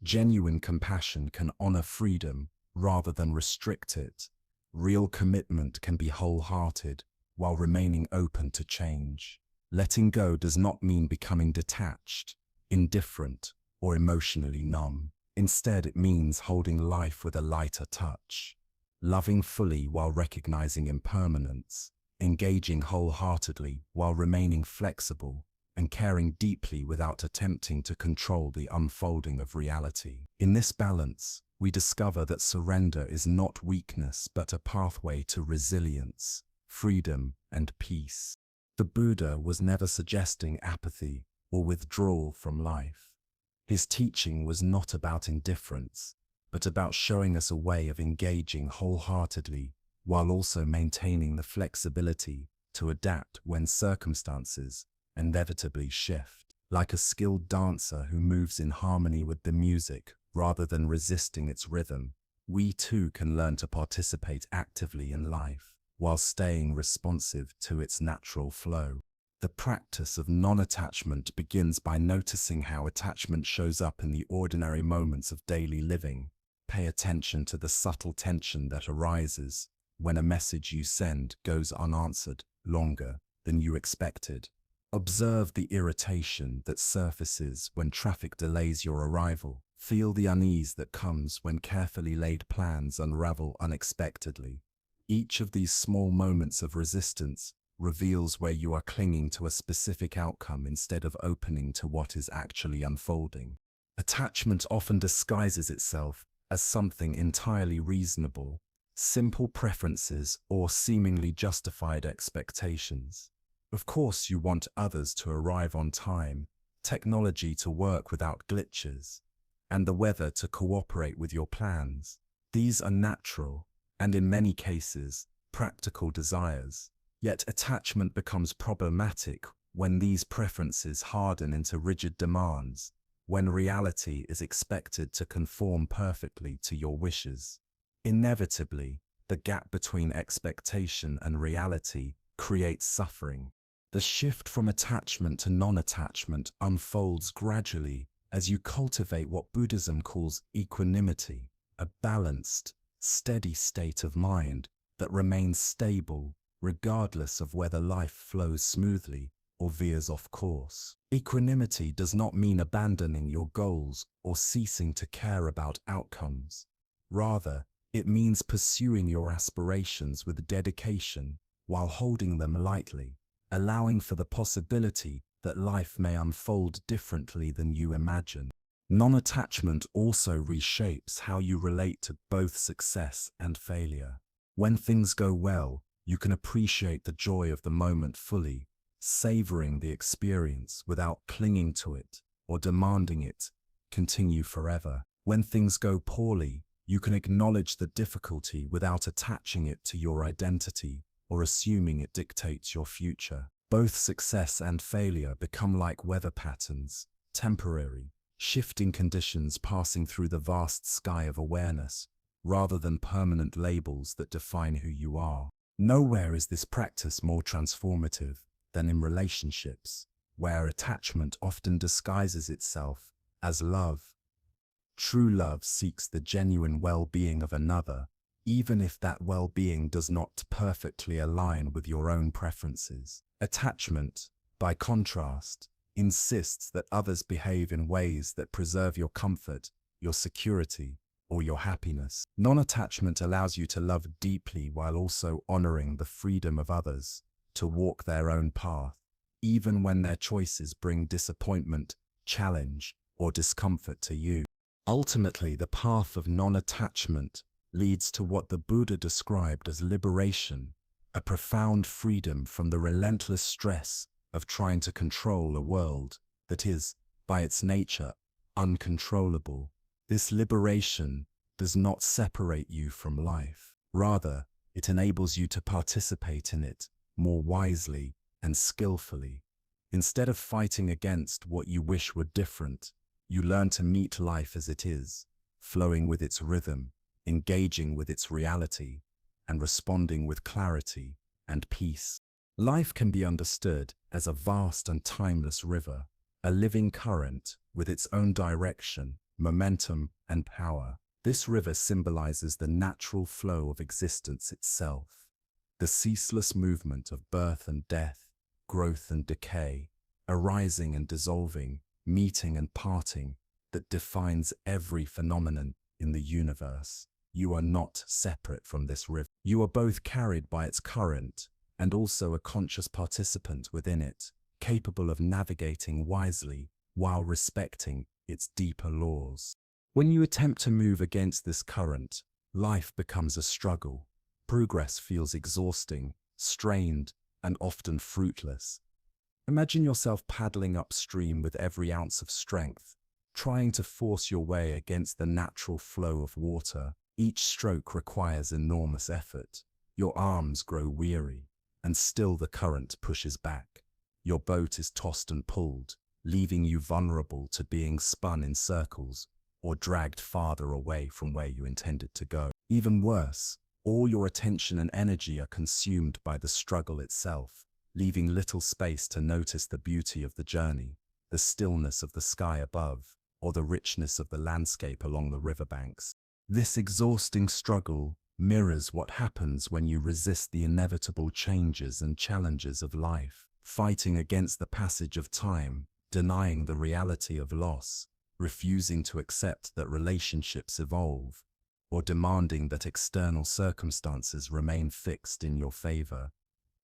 Genuine compassion can honor freedom rather than restrict it. Real commitment can be wholehearted while remaining open to change. Letting go does not mean becoming detached, indifferent, or emotionally numb. Instead, it means holding life with a lighter touch, loving fully while recognizing impermanence, engaging wholeheartedly while remaining flexible, and caring deeply without attempting to control the unfolding of reality. In this balance, we discover that surrender is not weakness but a pathway to resilience, freedom, and peace. The Buddha was never suggesting apathy or withdrawal from life. His teaching was not about indifference, but about showing us a way of engaging wholeheartedly while also maintaining the flexibility to adapt when circumstances inevitably shift. Like a skilled dancer who moves in harmony with the music rather than resisting its rhythm, we too can learn to participate actively in life while staying responsive to its natural flow. The practice of non-attachment begins by noticing how attachment shows up in the ordinary moments of daily living. Pay attention to the subtle tension that arises when a message you send goes unanswered longer than you expected. Observe the irritation that surfaces when traffic delays your arrival. Feel the unease that comes when carefully laid plans unravel unexpectedly. Each of these small moments of resistance reveals where you are clinging to a specific outcome instead of opening to what is actually unfolding. Attachment often disguises itself as something entirely reasonable, simple preferences or seemingly justified expectations. Of course, you want others to arrive on time, technology to work without glitches, and the weather to cooperate with your plans. These are natural, and in many cases, practical desires. Yet attachment becomes problematic when these preferences harden into rigid demands, when reality is expected to conform perfectly to your wishes. Inevitably, the gap between expectation and reality creates suffering. The shift from attachment to non-attachment unfolds gradually as you cultivate what Buddhism calls equanimity, a balanced, steady state of mind that remains stable regardless of whether life flows smoothly or veers off course. Equanimity does not mean abandoning your goals or ceasing to care about outcomes. Rather, it means pursuing your aspirations with dedication while holding them lightly, allowing for the possibility that life may unfold differently than you imagine. Non-attachment also reshapes how you relate to both success and failure. When things go well, you can appreciate the joy of the moment fully, savoring the experience without clinging to it or demanding it continue forever. When things go poorly, you can acknowledge the difficulty without attaching it to your identity or assuming it dictates your future. Both success and failure become like weather patterns, temporary, shifting conditions passing through the vast sky of awareness, rather than permanent labels that define who you are. Nowhere is this practice more transformative than in relationships, where attachment often disguises itself as love. True love seeks the genuine well-being of another, even if that well-being does not perfectly align with your own preferences. Attachment, by contrast, insists that others behave in ways that preserve your comfort, your security, or your happiness. Non-attachment allows you to love deeply while also honoring the freedom of others to walk their own path, even when their choices bring disappointment, challenge, or discomfort to you. Ultimately, the path of non-attachment leads to what the Buddha described as liberation, a profound freedom from the relentless stress of trying to control a world that is, by its nature, uncontrollable. This liberation does not separate you from life. Rather, it enables you to participate in it more wisely and skillfully. Instead of fighting against what you wish were different, you learn to meet life as it is, flowing with its rhythm, engaging with its reality, and responding with clarity and peace. Life can be understood as a vast and timeless river, a living current with its own direction, momentum, and power. This river symbolizes the natural flow of existence itself, the ceaseless movement of birth and death, growth and decay, arising and dissolving, meeting and parting, that defines every phenomenon in the universe. You are not separate from this river. You are both carried by its current and also a conscious participant within it, capable of navigating wisely while respecting its deeper laws. When you attempt to move against this current, life becomes a struggle. Progress feels exhausting, strained, and often fruitless. Imagine yourself paddling upstream with every ounce of strength, trying to force your way against the natural flow of water. Each stroke requires enormous effort. Your arms grow weary, and still the current pushes back. Your boat is tossed and pulled, leaving you vulnerable to being spun in circles or dragged farther away from where you intended to go. Even worse, all your attention and energy are consumed by the struggle itself, leaving little space to notice the beauty of the journey, the stillness of the sky above, or the richness of the landscape along the riverbanks. This exhausting struggle mirrors what happens when you resist the inevitable changes and challenges of life, fighting against the passage of time, denying the reality of loss, refusing to accept that relationships evolve, or demanding that external circumstances remain fixed in your favor.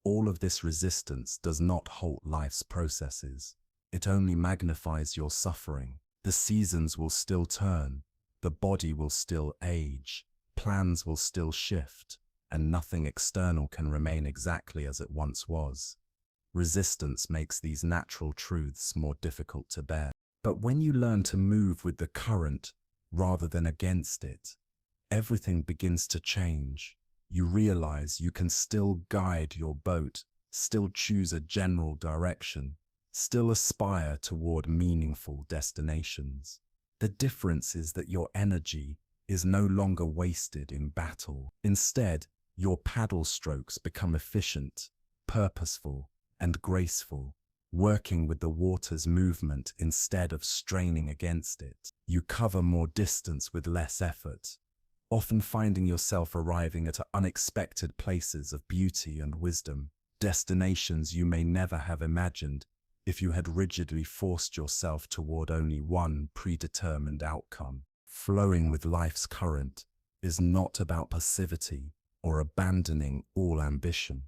All of this resistance does not halt life's processes. It only magnifies your suffering. The seasons will still turn, the body will still age, plans will still shift, and nothing external can remain exactly as it once was. Resistance makes these natural truths more difficult to bear. But when you learn to move with the current rather than against it, everything begins to change. You realize you can still guide your boat, still choose a general direction, still aspire toward meaningful destinations. The difference is that your energy is no longer wasted in battle. Instead, your paddle strokes become efficient, purposeful, and graceful, working with the water's movement instead of straining against it. You cover more distance with less effort, often finding yourself arriving at unexpected places of beauty and wisdom, destinations you may never have imagined if you had rigidly forced yourself toward only one predetermined outcome. Flowing with life's current is not about passivity or abandoning all ambition.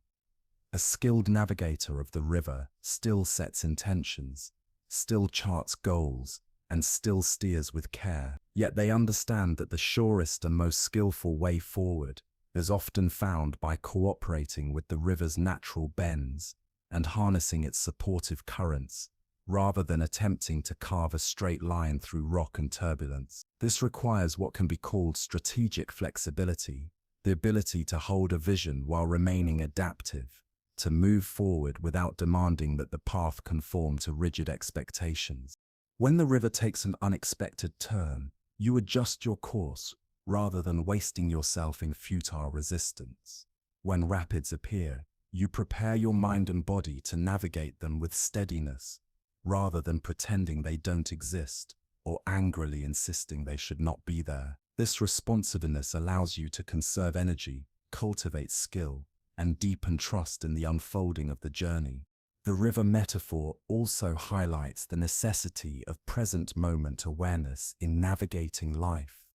A skilled navigator of the river still sets intentions, still charts goals, and still steers with care. Yet they understand that the surest and most skillful way forward is often found by cooperating with the river's natural bends and harnessing its supportive currents, rather than attempting to carve a straight line through rock and turbulence. This requires what can be called strategic flexibility, the ability to hold a vision while remaining adaptive, to move forward without demanding that the path conform to rigid expectations. When the river takes an unexpected turn, you adjust your course rather than wasting yourself in futile resistance. When rapids appear, you prepare your mind and body to navigate them with steadiness, rather than pretending they don't exist or angrily insisting they should not be there. This responsiveness allows you to conserve energy, cultivate skill, and deepen trust in the unfolding of the journey. The river metaphor also highlights the necessity of present moment awareness in navigating life.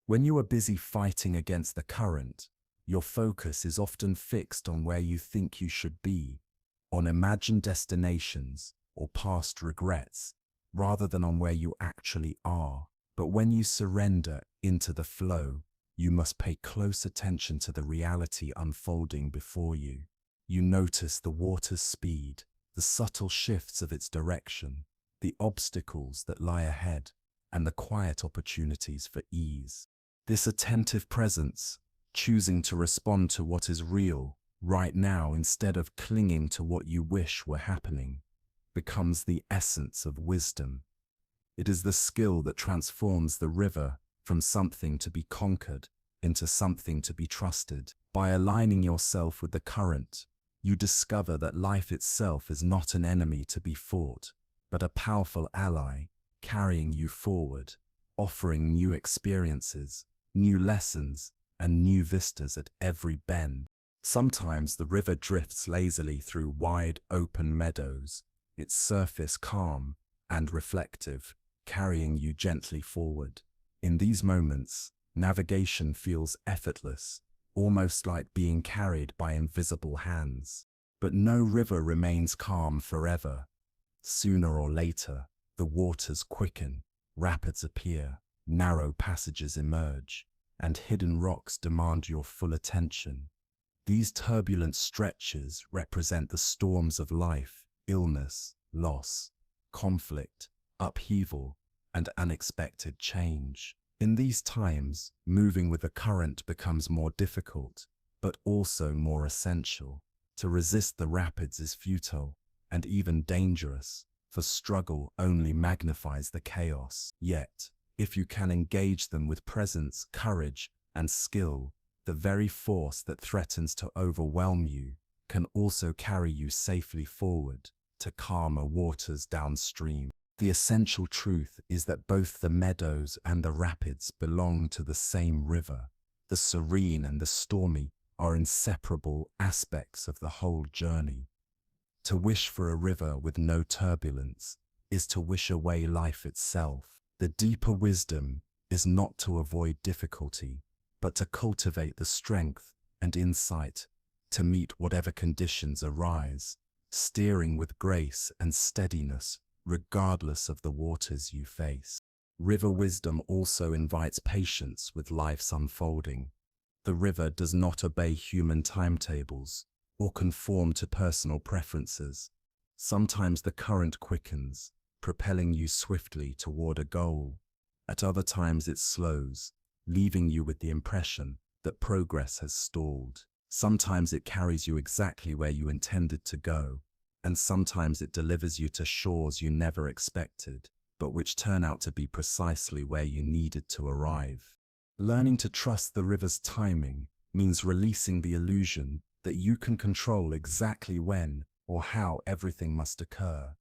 When you are busy fighting against the current, your focus is often fixed on where you think you should be, on imagined destinations or past regrets, rather than on where you actually are. But when you surrender into the flow, you must pay close attention to the reality unfolding before you. You notice the water's speed, the subtle shifts of its direction, the obstacles that lie ahead, and the quiet opportunities for ease. This attentive presence, choosing to respond to what is real right now instead of clinging to what you wish were happening, becomes the essence of wisdom. It is the skill that transforms the river from something to be conquered into something to be trusted. By aligning yourself with the current, you discover that life itself is not an enemy to be fought, but a powerful ally carrying you forward, offering new experiences, new lessons, and new vistas at every bend. Sometimes the river drifts lazily through wide, open meadows, its surface calm and reflective, carrying you gently forward. In these moments, navigation feels effortless, almost like being carried by invisible hands. But no river remains calm forever. Sooner or later, the waters quicken, rapids appear, narrow passages emerge, and hidden rocks demand your full attention. These turbulent stretches represent the storms of life, illness, loss, conflict, upheaval, and unexpected change. In these times, moving with the current becomes more difficult, but also more essential. To resist the rapids is futile and even dangerous, for struggle only magnifies the chaos. Yet, if you can engage them with presence, courage, and skill, the very force that threatens to overwhelm you can also carry you safely forward to calmer waters downstream. The essential truth is that both the meadows and the rapids belong to the same river. The serene and the stormy are inseparable aspects of the whole journey. To wish for a river with no turbulence is to wish away life itself. The deeper wisdom is not to avoid difficulty, but to cultivate the strength and insight to meet whatever conditions arise, steering with grace and steadiness, regardless of the waters you face. River wisdom also invites patience with life's unfolding. The river does not obey human timetables or conform to personal preferences. Sometimes the current quickens, propelling you swiftly toward a goal. At other times it slows, leaving you with the impression that progress has stalled. Sometimes it carries you exactly where you intended to go, and sometimes it delivers you to shores you never expected, but which turn out to be precisely where you needed to arrive. Learning to trust the river's timing means releasing the illusion that you can control exactly when or how everything must occur.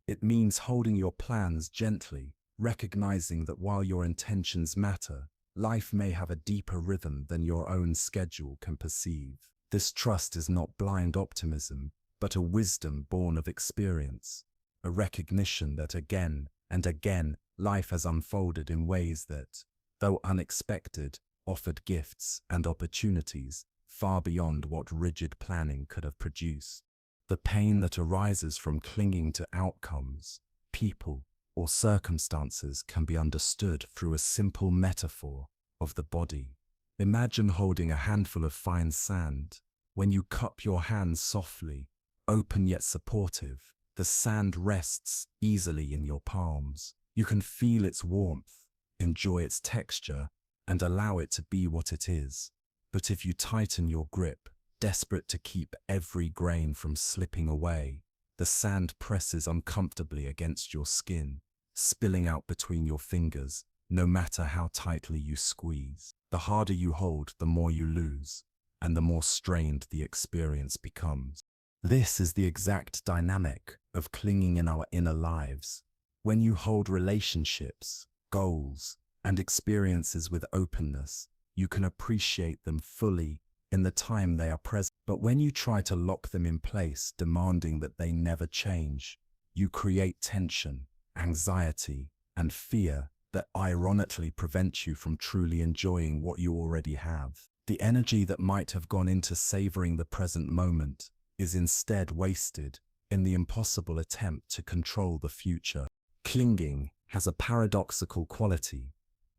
It means holding your plans gently, recognizing that while your intentions matter, life may have a deeper rhythm than your own schedule can perceive. This trust is not blind optimism, but a wisdom born of experience, a recognition that again and again life has unfolded in ways that, though unexpected, offered gifts and opportunities far beyond what rigid planning could have produced. The pain that arises from clinging to outcomes, people, or circumstances can be understood through a simple metaphor of the body. Imagine holding a handful of fine sand. When you cup your hands softly, open yet supportive, the sand rests easily in your palms. You can feel its warmth, enjoy its texture, and allow it to be what it is. But if you tighten your grip, desperate to keep every grain from slipping away, the sand presses uncomfortably against your skin, spilling out between your fingers, no matter how tightly you squeeze. The harder you hold, the more you lose, and the more strained the experience becomes. This is the exact dynamic of clinging in our inner lives. When you hold relationships, goals, and experiences with openness, you can appreciate them fully in the time they are present. But when you try to lock them in place, demanding that they never change, you create tension, anxiety, and fear that ironically prevent you from truly enjoying what you already have. The energy that might have gone into savoring the present moment is instead wasted in the impossible attempt to control the future. Clinging has a paradoxical quality.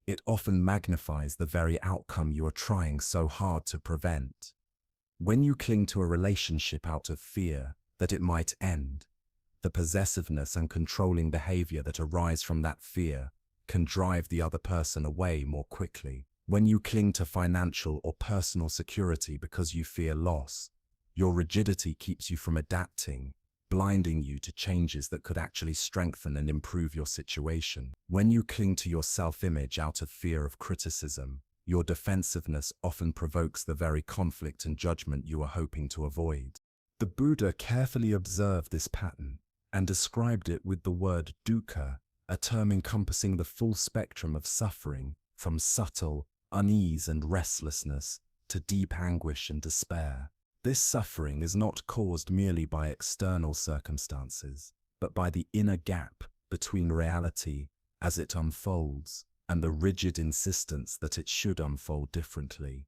It often magnifies the very outcome you are trying so hard to prevent. When you cling to a relationship out of fear that it might end, the possessiveness and controlling behavior that arise from that fear can drive the other person away more quickly. When you cling to financial or personal security because you fear loss, your rigidity keeps you from adapting, blinding you to changes that could actually strengthen and improve your situation. When you cling to your self-image out of fear of criticism, your defensiveness often provokes the very conflict and judgment you are hoping to avoid. The Buddha carefully observed this pattern and described it with the word dukkha, a term encompassing the full spectrum of suffering, from subtle unease and restlessness to deep anguish and despair. This suffering is not caused merely by external circumstances, but by the inner gap between reality as it unfolds and the rigid insistence that it should unfold differently.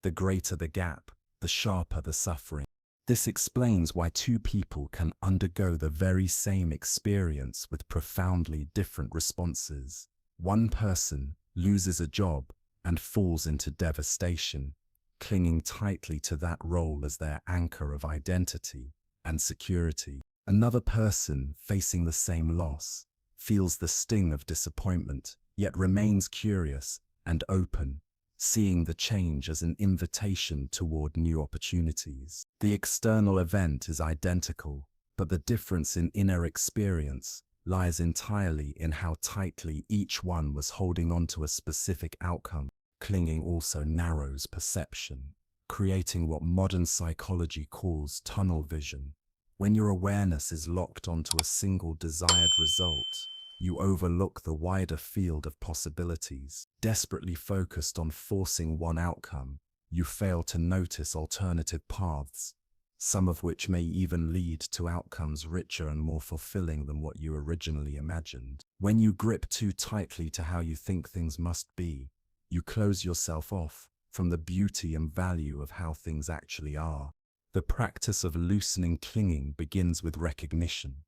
The greater the gap, the sharper the suffering. This explains why two people can undergo the very same experience with profoundly different responses. One person loses a job and falls into devastation, clinging tightly to that role as their anchor of identity and security. Another person, facing the same loss, feels the sting of disappointment, yet remains curious and open, seeing the change as an invitation toward new opportunities. The external event is identical, but the difference in inner experience lies entirely in how tightly each one was holding on to a specific outcome. Clinging also narrows perception, creating what modern psychology calls tunnel vision. When your awareness is locked onto a single desired result, you overlook the wider field of possibilities. Desperately focused on forcing one outcome, you fail to notice alternative paths, some of which may even lead to outcomes richer and more fulfilling than what you originally imagined. When you grip too tightly to how you think things must be, you close yourself off from the beauty and value of how things actually are. The practice of loosening clinging begins with recognition.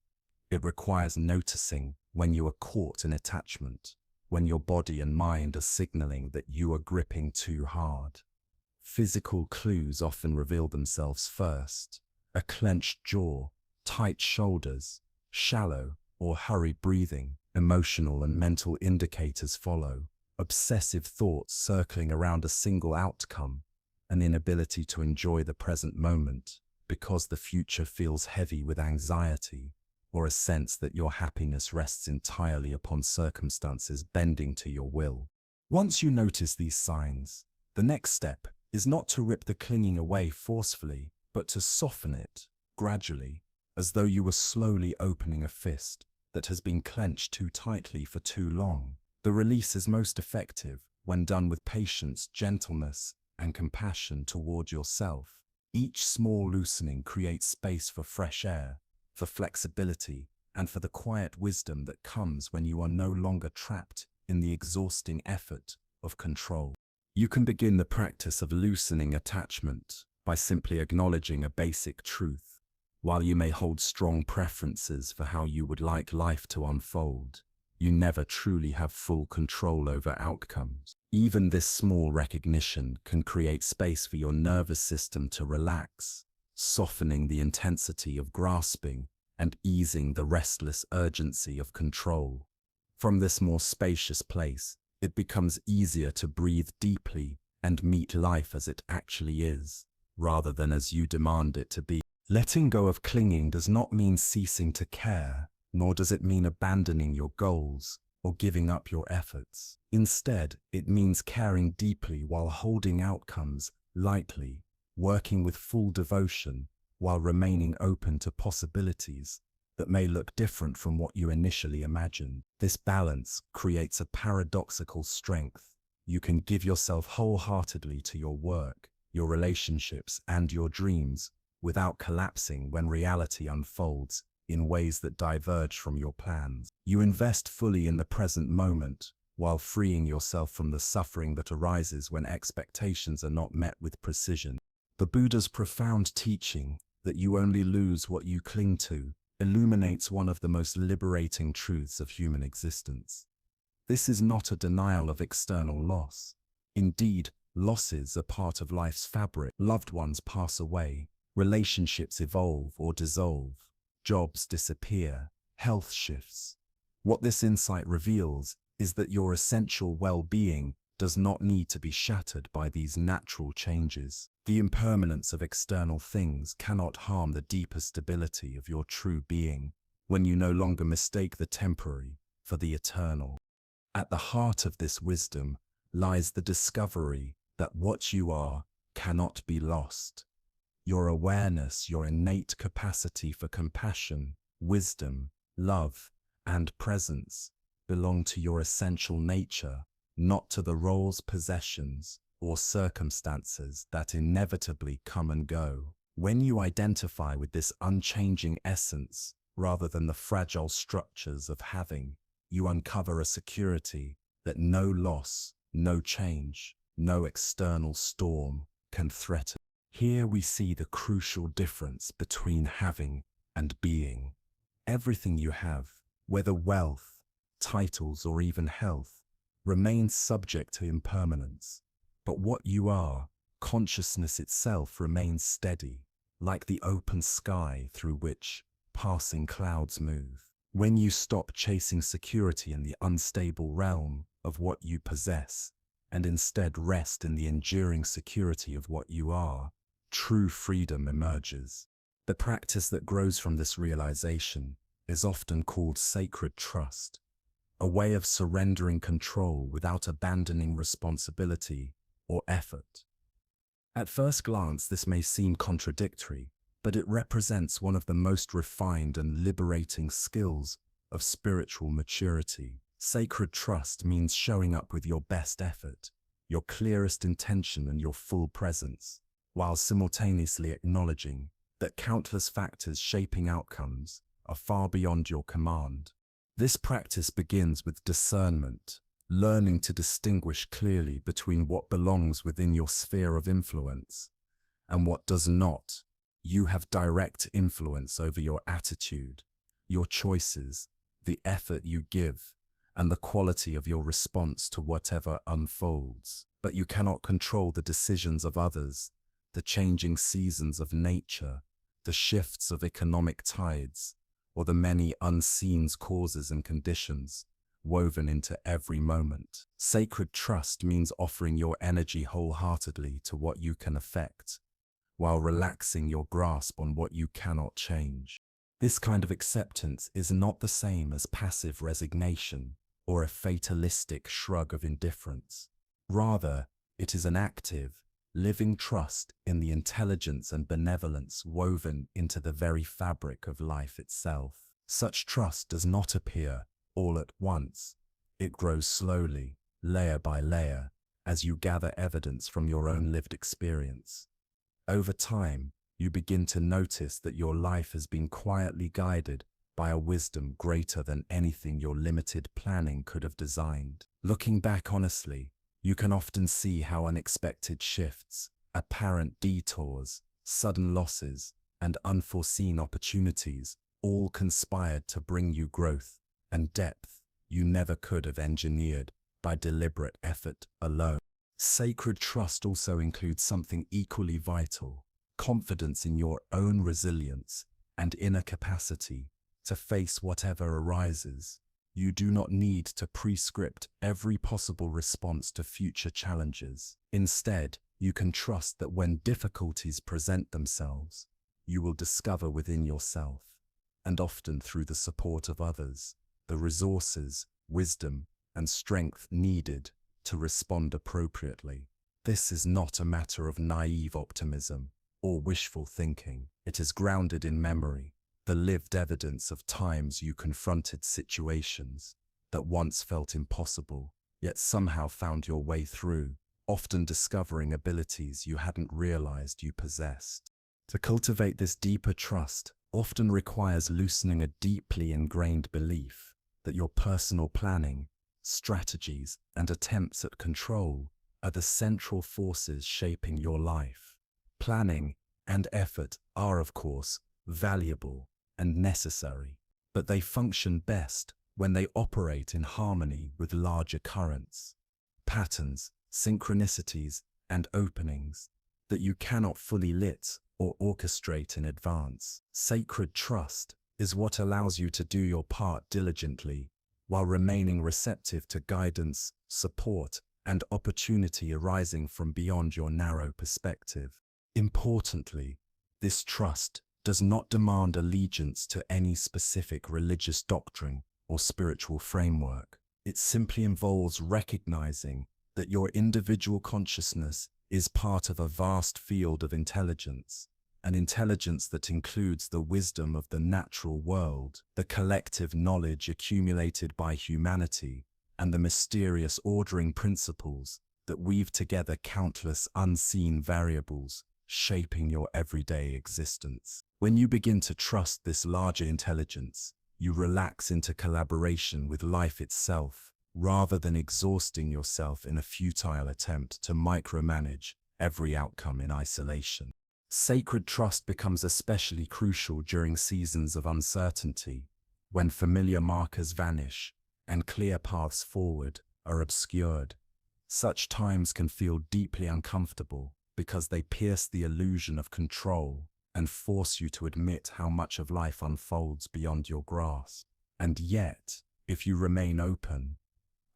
It requires noticing when you are caught in attachment, when your body and mind are signaling that you are gripping too hard. Physical clues often reveal themselves first. A clenched jaw, tight shoulders, shallow or hurried breathing. Emotional and mental indicators follow. Obsessive thoughts circling around a single outcome, an inability to enjoy the present moment because the future feels heavy with anxiety, or a sense that your happiness rests entirely upon circumstances bending to your will. Once you notice these signs, the next step is not to rip the clinging away forcefully, but to soften it gradually, as though you were slowly opening a fist that has been clenched too tightly for too long. The release is most effective when done with patience, gentleness, and compassion toward yourself. Each small loosening creates space for fresh air, for flexibility, and for the quiet wisdom that comes when you are no longer trapped in the exhausting effort of control. You can begin the practice of loosening attachment by simply acknowledging a basic truth. While you may hold strong preferences for how you would like life to unfold, you never truly have full control over outcomes. Even this small recognition can create space for your nervous system to relax, softening the intensity of grasping and easing the restless urgency of control. From this more spacious place, it becomes easier to breathe deeply and meet life as it actually is, rather than as you demand it to be. Letting go of clinging does not mean ceasing to care, nor does it mean abandoning your goals or giving up your efforts. Instead, it means caring deeply while holding outcomes lightly, working with full devotion while remaining open to possibilities that may look different from what you initially imagined. This balance creates a paradoxical strength. You can give yourself wholeheartedly to your work, your relationships, and your dreams without collapsing when reality unfolds in ways that diverge from your plans. You invest fully in the present moment while freeing yourself from the suffering that arises when expectations are not met with precision. The Buddha's profound teaching that you only lose what you cling to illuminates one of the most liberating truths of human existence. This is not a denial of external loss. Indeed, losses are part of life's fabric. Loved ones pass away, relationships evolve or dissolve, jobs disappear, health shifts. What this insight reveals is that your essential well-being does not need to be shattered by these natural changes. The impermanence of external things cannot harm the deeper stability of your true being when you no longer mistake the temporary for the eternal. At the heart of this wisdom lies the discovery that what you are cannot be lost. Your awareness, your innate capacity for compassion, wisdom, love, and presence belong to your essential nature, not to the roles, possessions, or circumstances that inevitably come and go. When you identify with this unchanging essence, rather than the fragile structures of having, you uncover a security that no loss, no change, no external storm can threaten. Here we see the crucial difference between having and being. Everything you have, whether wealth, titles, or even health, remains subject to impermanence. But what you are, consciousness itself, remains steady, like the open sky through which passing clouds move. When you stop chasing security in the unstable realm of what you possess, and instead rest in the enduring security of what you are, true freedom emerges. The practice that grows from this realization is often called sacred trust, a way of surrendering control without abandoning responsibility or effort. At first glance, this may seem contradictory, but it represents one of the most refined and liberating skills of spiritual maturity. Sacred trust means showing up with your best effort, your clearest intention, and your full presence, while simultaneously acknowledging that countless factors shaping outcomes are far beyond your command. This practice begins with discernment, learning to distinguish clearly between what belongs within your sphere of influence and what does not. You have direct influence over your attitude, your choices, the effort you give, and the quality of your response to whatever unfolds. But you cannot control the decisions of others, the changing seasons of nature, the shifts of economic tides, or the many unseen causes and conditions woven into every moment. Sacred trust means offering your energy wholeheartedly to what you can affect, while relaxing your grasp on what you cannot change. This kind of acceptance is not the same as passive resignation or a fatalistic shrug of indifference. Rather, it is an active, living trust in the intelligence and benevolence woven into the very fabric of life itself. Such trust does not appear all at once. It grows slowly, layer by layer, as you gather evidence from your own lived experience. Over time, you begin to notice that your life has been quietly guided by a wisdom greater than anything your limited planning could have designed. Looking back honestly, you can often see how unexpected shifts, apparent detours, sudden losses, and unforeseen opportunities all conspired to bring you growth and depth you never could have engineered by deliberate effort alone. Sacred trust also includes something equally vital: confidence in your own resilience and inner capacity to face whatever arises. You do not need to prescript every possible response to future challenges. Instead, you can trust that when difficulties present themselves, you will discover within yourself, and often through the support of others, the resources, wisdom, and strength needed to respond appropriately. This is not a matter of naive optimism or wishful thinking. It is grounded in memory, the lived evidence of times you confronted situations that once felt impossible, yet somehow found your way through, often discovering abilities you hadn't realized you possessed. To cultivate this deeper trust often requires loosening a deeply ingrained belief that your personal planning, strategies, and attempts at control are the central forces shaping your life. Planning and effort are, of course, valuable and necessary, but they function best when they operate in harmony with larger currents, patterns, synchronicities, and openings that you cannot fully lit or orchestrate in advance. Sacred trust is what allows you to do your part diligently while remaining receptive to guidance, support, and opportunity arising from beyond your narrow perspective. Importantly, this trust does not demand allegiance to any specific religious doctrine or spiritual framework. It simply involves recognizing that your individual consciousness is part of a vast field of intelligence, an intelligence that includes the wisdom of the natural world, the collective knowledge accumulated by humanity, and the mysterious ordering principles that weave together countless unseen variables shaping your everyday existence. When you begin to trust this larger intelligence, you relax into collaboration with life itself, rather than exhausting yourself in a futile attempt to micromanage every outcome in isolation. Sacred trust becomes especially crucial during seasons of uncertainty, when familiar markers vanish and clear paths forward are obscured. Such times can feel deeply uncomfortable because they pierce the illusion of control and force you to admit how much of life unfolds beyond your grasp. And yet, if you remain open,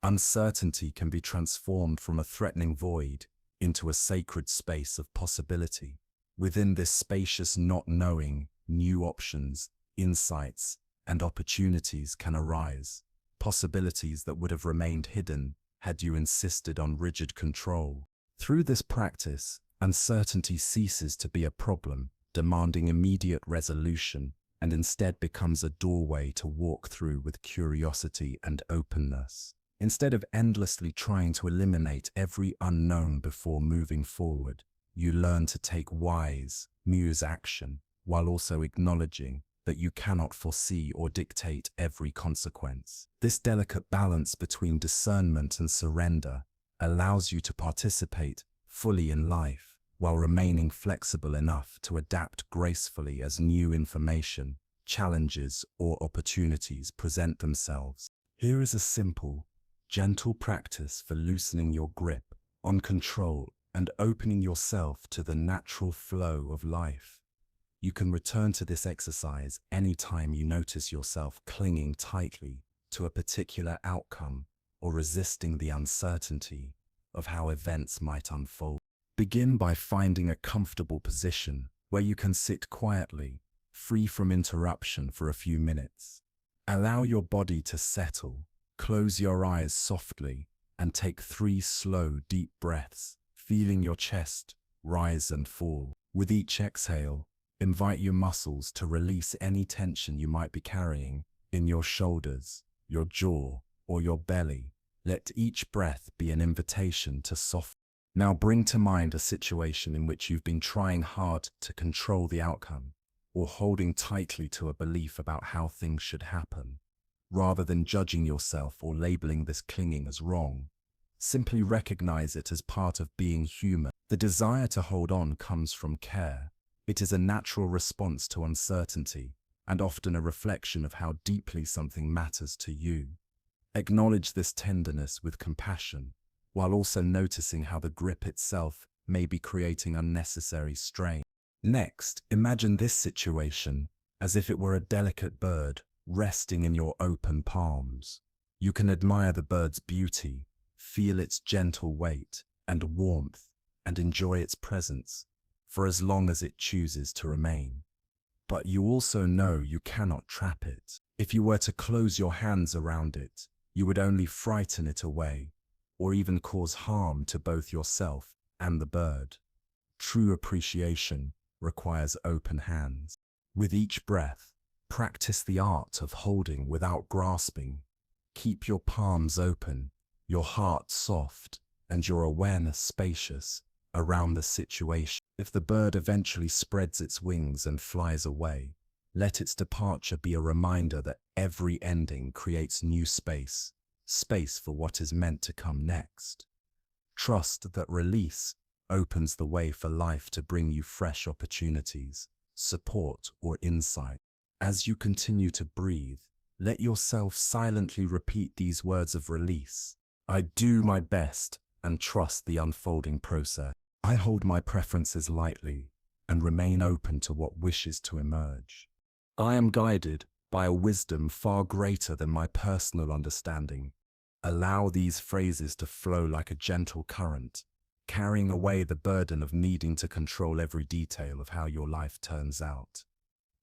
uncertainty can be transformed from a threatening void into a sacred space of possibility. Within this spacious not knowing, new options, insights, and opportunities can arise, possibilities that would have remained hidden had you insisted on rigid control. Through this practice, uncertainty ceases to be a problem, demanding immediate resolution, and instead becomes a doorway to walk through with curiosity and openness. Instead of endlessly trying to eliminate every unknown before moving forward, you learn to take wise, muse action, while also acknowledging that you cannot foresee or dictate every consequence. This delicate balance between discernment and surrender allows you to participate fully in life, while remaining flexible enough to adapt gracefully as new information, challenges, or opportunities present themselves. Here is a simple, gentle practice for loosening your grip on control and opening yourself to the natural flow of life. You can return to this exercise anytime you notice yourself clinging tightly to a particular outcome or resisting the uncertainty of how events might unfold. Begin by finding a comfortable position where you can sit quietly, free from interruption for a few minutes. Allow your body to settle, close your eyes softly, and take 3 slow, deep breaths, feeling your chest rise and fall. With each exhale, invite your muscles to release any tension you might be carrying in your shoulders, your jaw, or your belly. Let each breath be an invitation to soften. Now bring to mind a situation in which you've been trying hard to control the outcome, or holding tightly to a belief about how things should happen. Rather than judging yourself or labeling this clinging as wrong, simply recognize it as part of being human. The desire to hold on comes from care. It is a natural response to uncertainty, and often a reflection of how deeply something matters to you. Acknowledge this tenderness with compassion, while also noticing how the grip itself may be creating unnecessary strain. Next, imagine this situation as if it were a delicate bird resting in your open palms. You can admire the bird's beauty, feel its gentle weight and warmth, and enjoy its presence for as long as it chooses to remain. But you also know you cannot trap it. If you were to close your hands around it, you would only frighten it away, or even cause harm to both yourself and the bird. True appreciation requires open hands. With each breath, practice the art of holding without grasping. Keep your palms open, your heart soft, and your awareness spacious around the situation. If the bird eventually spreads its wings and flies away, let its departure be a reminder that every ending creates new space for what is meant to come next. Trust that release opens the way for life to bring you fresh opportunities, support, or insight. As you continue to breathe, let yourself silently repeat these words of release. I do my best and trust the unfolding process. I hold my preferences lightly and remain open to what wishes to emerge. I am guided by a wisdom far greater than my personal understanding. Allow these phrases to flow like a gentle current, carrying away the burden of needing to control every detail of how your life turns out.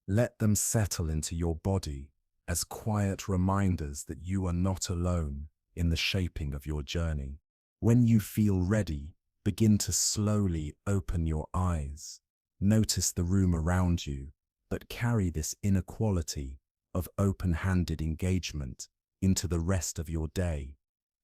Let them settle into your body as quiet reminders that you are not alone in the shaping of your journey. When you feel ready, begin to slowly open your eyes. Notice the room around you, but carry this inner quality of open-handed engagement into the rest of your day.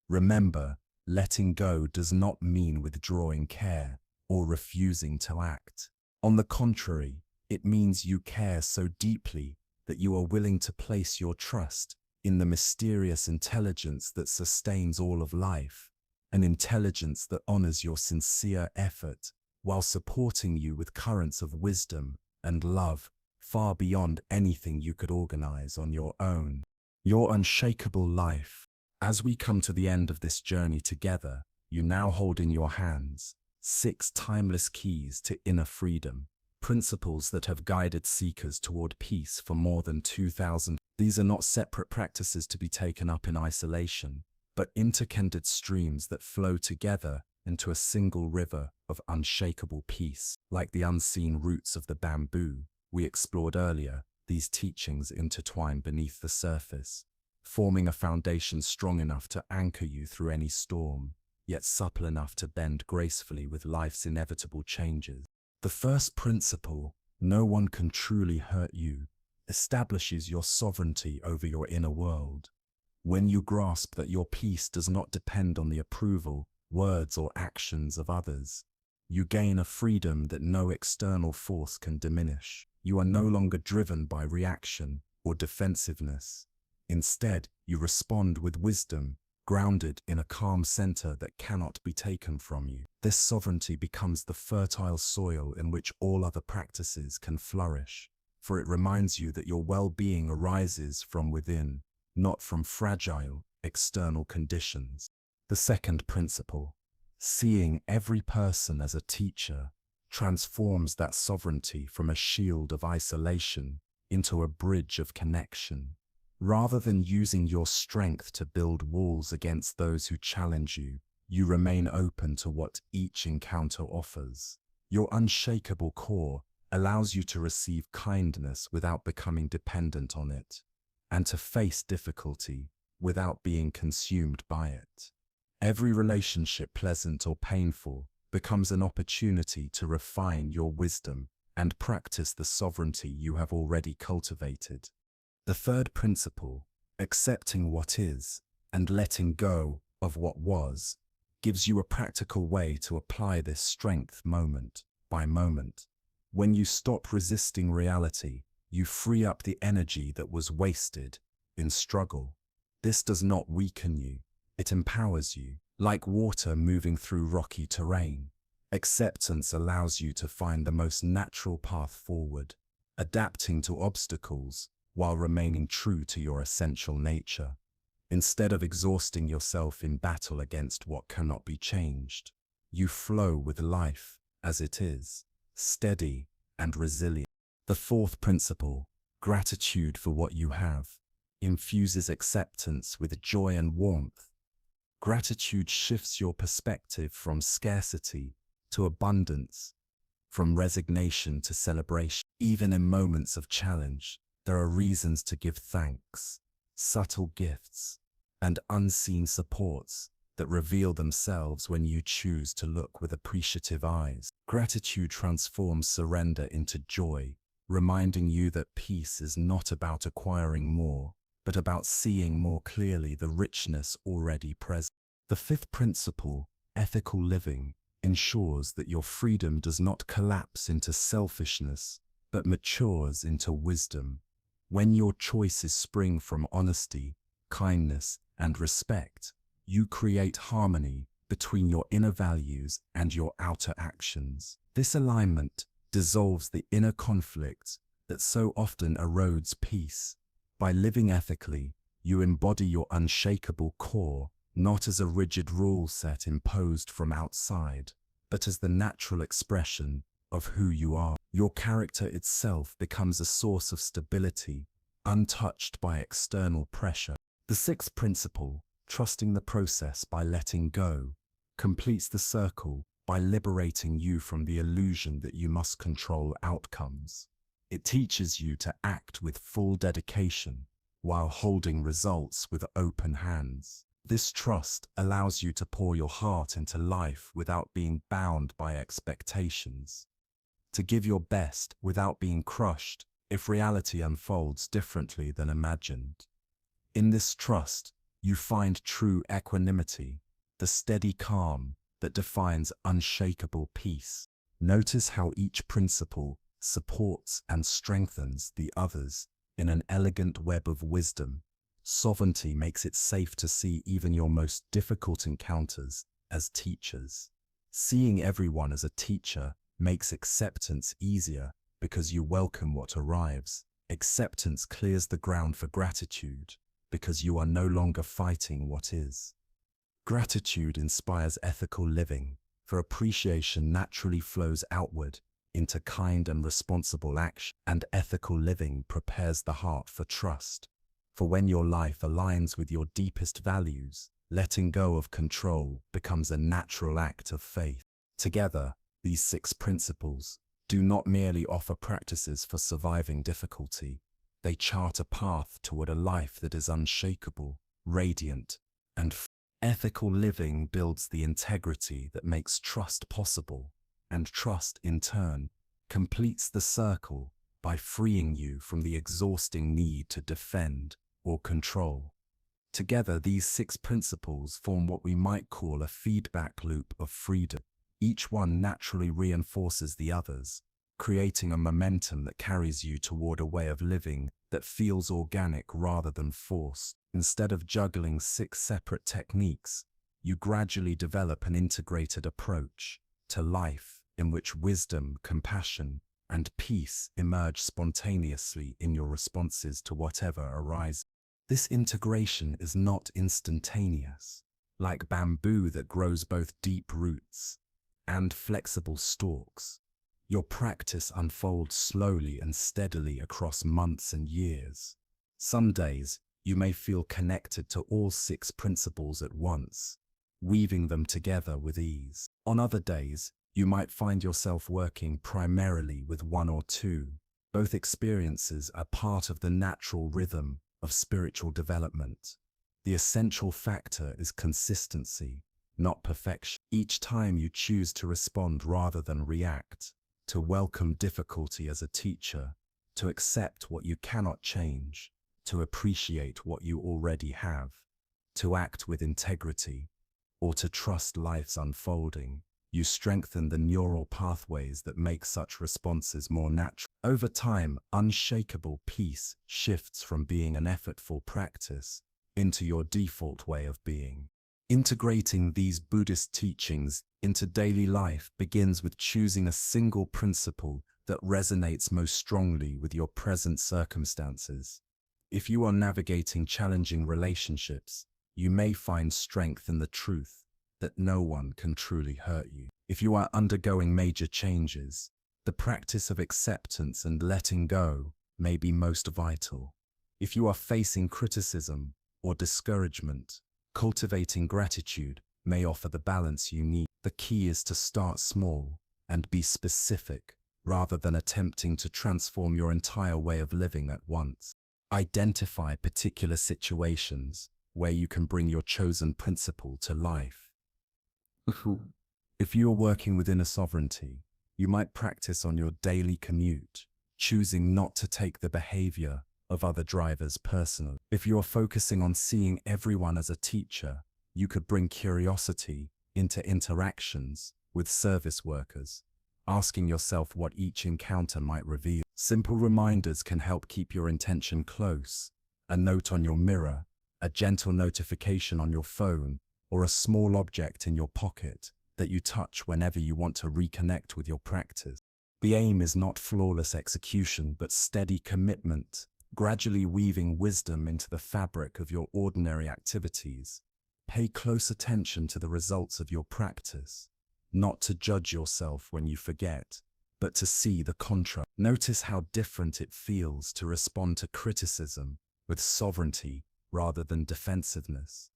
Remember, letting go does not mean withdrawing care or refusing to act. On the contrary, it means you care so deeply that you are willing to place your trust in the mysterious intelligence that sustains all of life, an intelligence that honors your sincere effort while supporting you with currents of wisdom and love far beyond anything you could organize on your own. Your unshakable life. As we come to the end of this journey together, you now hold in your hands 6 timeless keys to inner freedom, principles that have guided seekers toward peace for more than 2,000. These are not separate practices to be taken up in isolation, but interconnected streams that flow together into a single river of unshakable peace. Like the unseen roots of the bamboo we explored earlier, these teachings intertwine beneath the surface, forming a foundation strong enough to anchor you through any storm, yet supple enough to bend gracefully with life's inevitable changes. The first principle, no one can truly hurt you, establishes your sovereignty over your inner world. When you grasp that your peace does not depend on the approval, words, or actions of others, you gain a freedom that no external force can diminish. You are no longer driven by reaction or defensiveness. Instead, you respond with wisdom, grounded in a calm center that cannot be taken from you. This sovereignty becomes the fertile soil in which all other practices can flourish, for it reminds you that your well-being arises from within, not from fragile, external conditions. The second principle, seeing every person as a teacher, transforms that sovereignty from a shield of isolation into a bridge of connection. Rather than using your strength to build walls against those who challenge you, you remain open to what each encounter offers. Your unshakable core allows you to receive kindness without becoming dependent on it, and to face difficulty without being consumed by it. Every relationship, pleasant or painful, becomes an opportunity to refine your wisdom and practice the sovereignty you have already cultivated. The third principle, accepting what is and letting go of what was, gives you a practical way to apply this strength moment by moment. When you stop resisting reality, you free up the energy that was wasted in struggle. This does not weaken you, it empowers you. Like water moving through rocky terrain, acceptance allows you to find the most natural path forward, adapting to obstacles while remaining true to your essential nature. Instead of exhausting yourself in battle against what cannot be changed, you flow with life as it is, steady and resilient. The fourth principle, gratitude for what you have, infuses acceptance with joy and warmth. Gratitude shifts your perspective from scarcity to abundance, from resignation to celebration. Even in moments of challenge, there are reasons to give thanks, subtle gifts, and unseen supports that reveal themselves when you choose to look with appreciative eyes. Gratitude transforms surrender into joy, reminding you that peace is not about acquiring more, but about seeing more clearly the richness already present. The fifth principle, ethical living, ensures that your freedom does not collapse into selfishness, but matures into wisdom. When your choices spring from honesty, kindness, and respect, you create harmony between your inner values and your outer actions. This alignment dissolves the inner conflict that so often erodes peace. By living ethically, you embody your unshakable core, not as a rigid rule set imposed from outside, but as the natural expression of who you are. Your character itself becomes a source of stability, untouched by external pressure. The sixth principle, trusting the process by letting go, completes the circle by liberating you from the illusion that you must control outcomes. It teaches you to act with full dedication while holding results with open hands. This trust allows you to pour your heart into life without being bound by expectations, to give your best without being crushed if reality unfolds differently than imagined. In this trust, you find true equanimity, the steady calm that defines unshakable peace. Notice how each principle supports and strengthens the others in an elegant web of wisdom. Sovereignty makes it safe to see even your most difficult encounters as teachers. Seeing everyone as a teacher makes acceptance easier because you welcome what arrives. Acceptance clears the ground for gratitude because you are no longer fighting what is. Gratitude inspires ethical living, for appreciation naturally flows outward into kind and responsible action, and ethical living prepares the heart for trust. For when your life aligns with your deepest values, letting go of control becomes a natural act of faith. Together, these 6 principles do not merely offer practices for surviving difficulty. They chart a path toward a life that is unshakable, radiant, and free. Ethical living builds the integrity that makes trust possible, and trust, in turn, completes the circle by freeing you from the exhausting need to defend or control. Together, these 6 principles form what we might call a feedback loop of freedom. Each one naturally reinforces the others, creating a momentum that carries you toward a way of living that feels organic rather than forced. Instead of juggling 6 separate techniques, you gradually develop an integrated approach to life in which wisdom, compassion, and peace emerge spontaneously in your responses to whatever arises. This integration is not instantaneous, like bamboo that grows both deep roots and flexible stalks. Your practice unfolds slowly and steadily across months and years. Some days, you may feel connected to all 6 principles at once, weaving them together with ease. On other days, you might find yourself working primarily with 1 or 2. Both experiences are part of the natural rhythm of spiritual development. The essential factor is consistency, not perfection. Each time you choose to respond rather than react, to welcome difficulty as a teacher, to accept what you cannot change, to appreciate what you already have, to act with integrity, or to trust life's unfolding, you strengthen the neural pathways that make such responses more natural. Over time, unshakable peace shifts from being an effortful practice into your default way of being. Integrating these Buddhist teachings into daily life begins with choosing a single principle that resonates most strongly with your present circumstances. If you are navigating challenging relationships, you may find strength in the truth that no one can truly hurt you. If you are undergoing major changes, the practice of acceptance and letting go may be most vital. If you are facing criticism or discouragement, cultivating gratitude may offer the balance you need. The key is to start small and be specific, rather than attempting to transform your entire way of living at once. Identify particular situations where you can bring your chosen principle to life. If you are working within a sovereignty, you might practice on your daily commute, choosing not to take the behavior of other drivers personally. If you are focusing on seeing everyone as a teacher, you could bring curiosity into interactions with service workers, asking yourself what each encounter might reveal. Simple reminders can help keep your intention close. A note on your mirror, a gentle notification on your phone, or a small object in your pocket that you touch whenever you want to reconnect with your practice. The aim is not flawless execution, but steady commitment, gradually weaving wisdom into the fabric of your ordinary activities. Pay close attention to the results of your practice, not to judge yourself when you forget, but to see the contrast. Notice how different it feels to respond to criticism with sovereignty rather than defensiveness.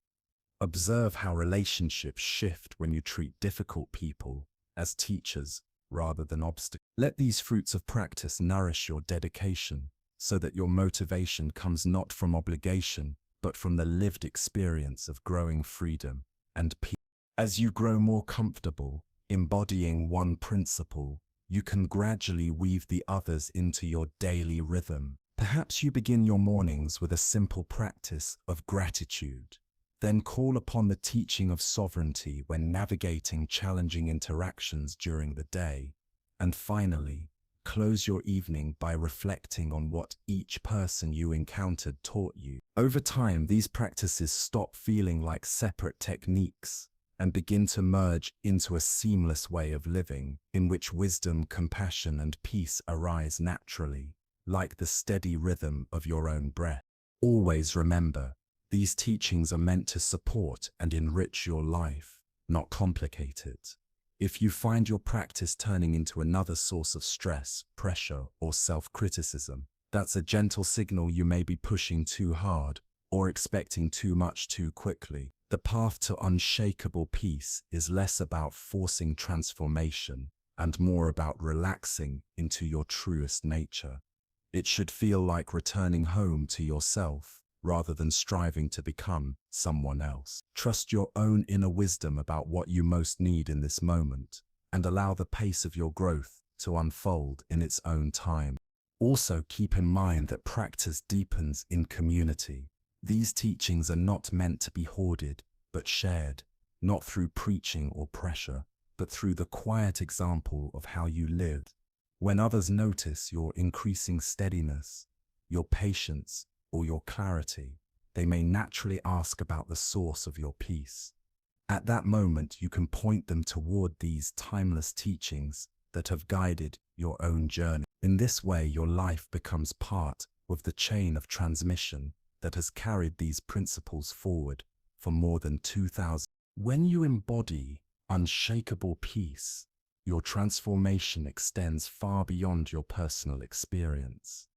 Observe how relationships shift when you treat difficult people as teachers rather than obstacles. Let these fruits of practice nourish your dedication, so that your motivation comes not from obligation, but from the lived experience of growing freedom and peace. As you grow more comfortable embodying one principle, you can gradually weave the others into your daily rhythm. Perhaps you begin your mornings with a simple practice of gratitude. Then call upon the teaching of sovereignty when navigating challenging interactions during the day. And finally, close your evening by reflecting on what each person you encountered taught you. Over time, these practices stop feeling like separate techniques and begin to merge into a seamless way of living, in which wisdom, compassion, and peace arise naturally, like the steady rhythm of your own breath. Always remember, these teachings are meant to support and enrich your life, not complicate it. If you find your practice turning into another source of stress, pressure, or self-criticism, that's a gentle signal you may be pushing too hard or expecting too much too quickly. The path to unshakable peace is less about forcing transformation and more about relaxing into your truest nature. It should feel like returning home to yourself, rather than striving to become someone else. Trust your own inner wisdom about what you most need in this moment, and allow the pace of your growth to unfold in its own time. Also, keep in mind that practice deepens in community. These teachings are not meant to be hoarded, but shared, not through preaching or pressure, but through the quiet example of how you live. When others notice your increasing steadiness, your patience, or your clarity, they may naturally ask about the source of your peace. At that moment, you can point them toward these timeless teachings that have guided your own journey. In this way, your life becomes part of the chain of transmission that has carried these principles forward for more than 2,000. When you embody unshakable peace, your transformation extends far beyond your personal experience.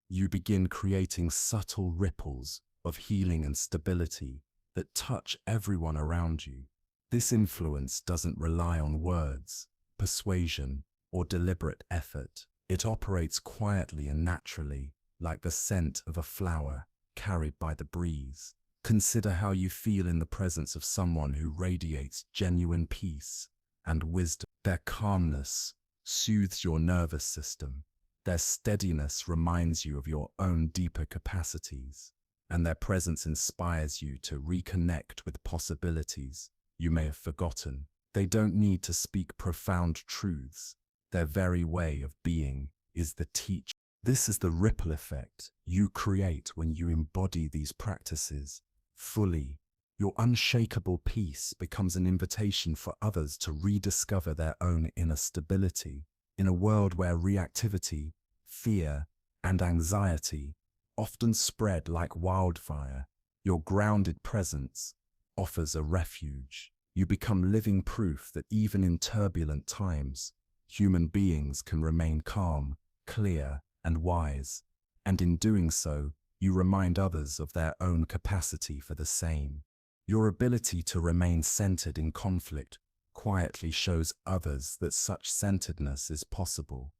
You begin creating subtle ripples of healing and stability that touch everyone around you. This influence doesn't rely on words, persuasion, or deliberate effort. It operates quietly and naturally, like the scent of a flower carried by the breeze. Consider how you feel in the presence of someone who radiates genuine peace and wisdom. Their calmness soothes your nervous system. Their steadiness reminds you of your own deeper capacities, and their presence inspires you to reconnect with possibilities you may have forgotten. They don't need to speak profound truths. Their very way of being is the teacher. This is the ripple effect you create when you embody these practices fully. Your unshakable peace becomes an invitation for others to rediscover their own inner stability. In a world where reactivity, fear, and anxiety often spread like wildfire, your grounded presence offers a refuge. You become living proof that even in turbulent times, human beings can remain calm, clear, and wise, and in doing so, you remind others of their own capacity for the same. Your ability to remain centered in conflict quietly shows others that such centeredness is possible.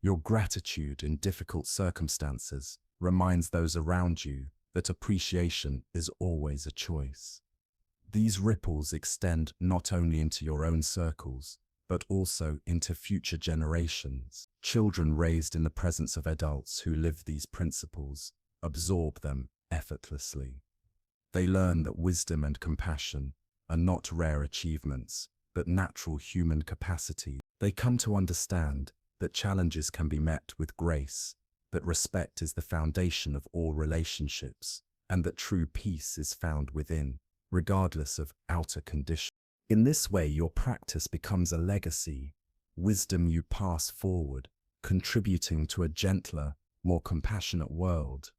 Your gratitude in difficult circumstances reminds those around you that appreciation is always a choice. These ripples extend not only into your own circles, but also into future generations. Children raised in the presence of adults who live these principles absorb them effortlessly. They learn that wisdom and compassion are not rare achievements, but natural human capacity. They come to understand that challenges can be met with grace, that respect is the foundation of all relationships, and that true peace is found within, regardless of outer conditions. In this way, your practice becomes a legacy, wisdom you pass forward, contributing to a gentler, more compassionate world.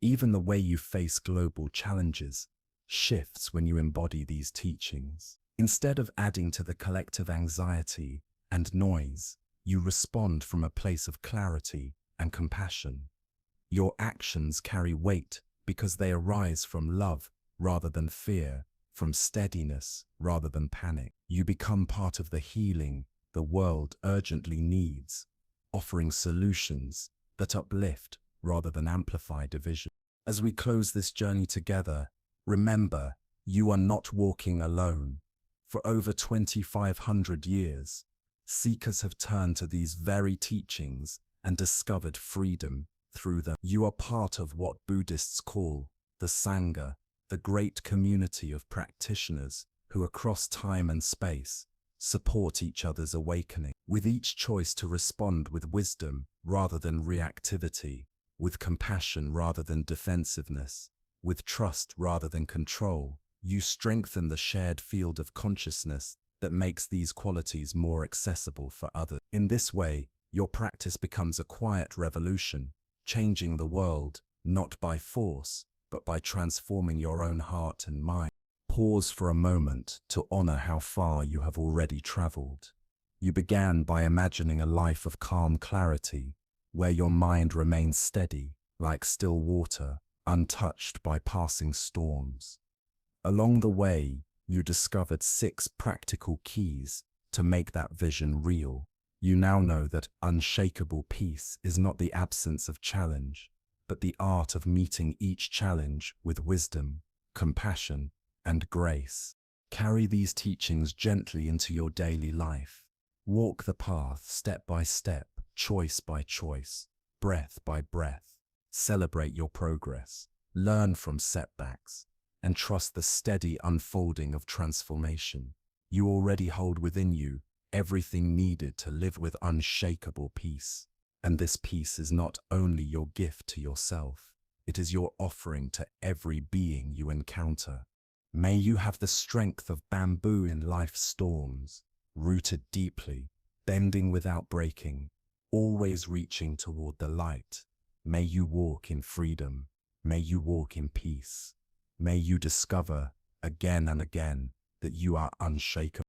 Even the way you face global challenges shifts when you embody these teachings. Instead of adding to the collective anxiety and noise, you respond from a place of clarity and compassion. Your actions carry weight because they arise from love rather than fear, from steadiness rather than panic. You become part of the healing the world urgently needs, offering solutions that uplift rather than amplify division. As we close this journey together, remember, you are not walking alone. For over 2,500 years, seekers have turned to these very teachings and discovered freedom through them. You are part of what Buddhists call the Sangha, the great community of practitioners who across time and space support each other's awakening. With each choice to respond with wisdom rather than reactivity, with compassion rather than defensiveness, with trust rather than control, you strengthen the shared field of consciousness that makes these qualities more accessible for others. In this way, your practice becomes a quiet revolution, changing the world not by force, but by transforming your own heart and mind. Pause for a moment to honor how far you have already traveled. You began by imagining a life of calm clarity, where your mind remains steady, like still water, untouched by passing storms. Along the way, you discovered 6 practical keys to make that vision real. You now know that unshakable peace is not the absence of challenge, but the art of meeting each challenge with wisdom, compassion, and grace. Carry these teachings gently into your daily life. Walk the path step by step, choice by choice, breath by breath. Celebrate your progress, learn from setbacks, and trust the steady unfolding of transformation. You already hold within you everything needed to live with unshakable peace. And this peace is not only your gift to yourself, It is your offering to every being you encounter. May you have the strength of bamboo in life's storms, rooted deeply, bending without breaking, always reaching toward the light. May you walk in freedom. May you walk in peace. May you discover again and again that you are unshakable.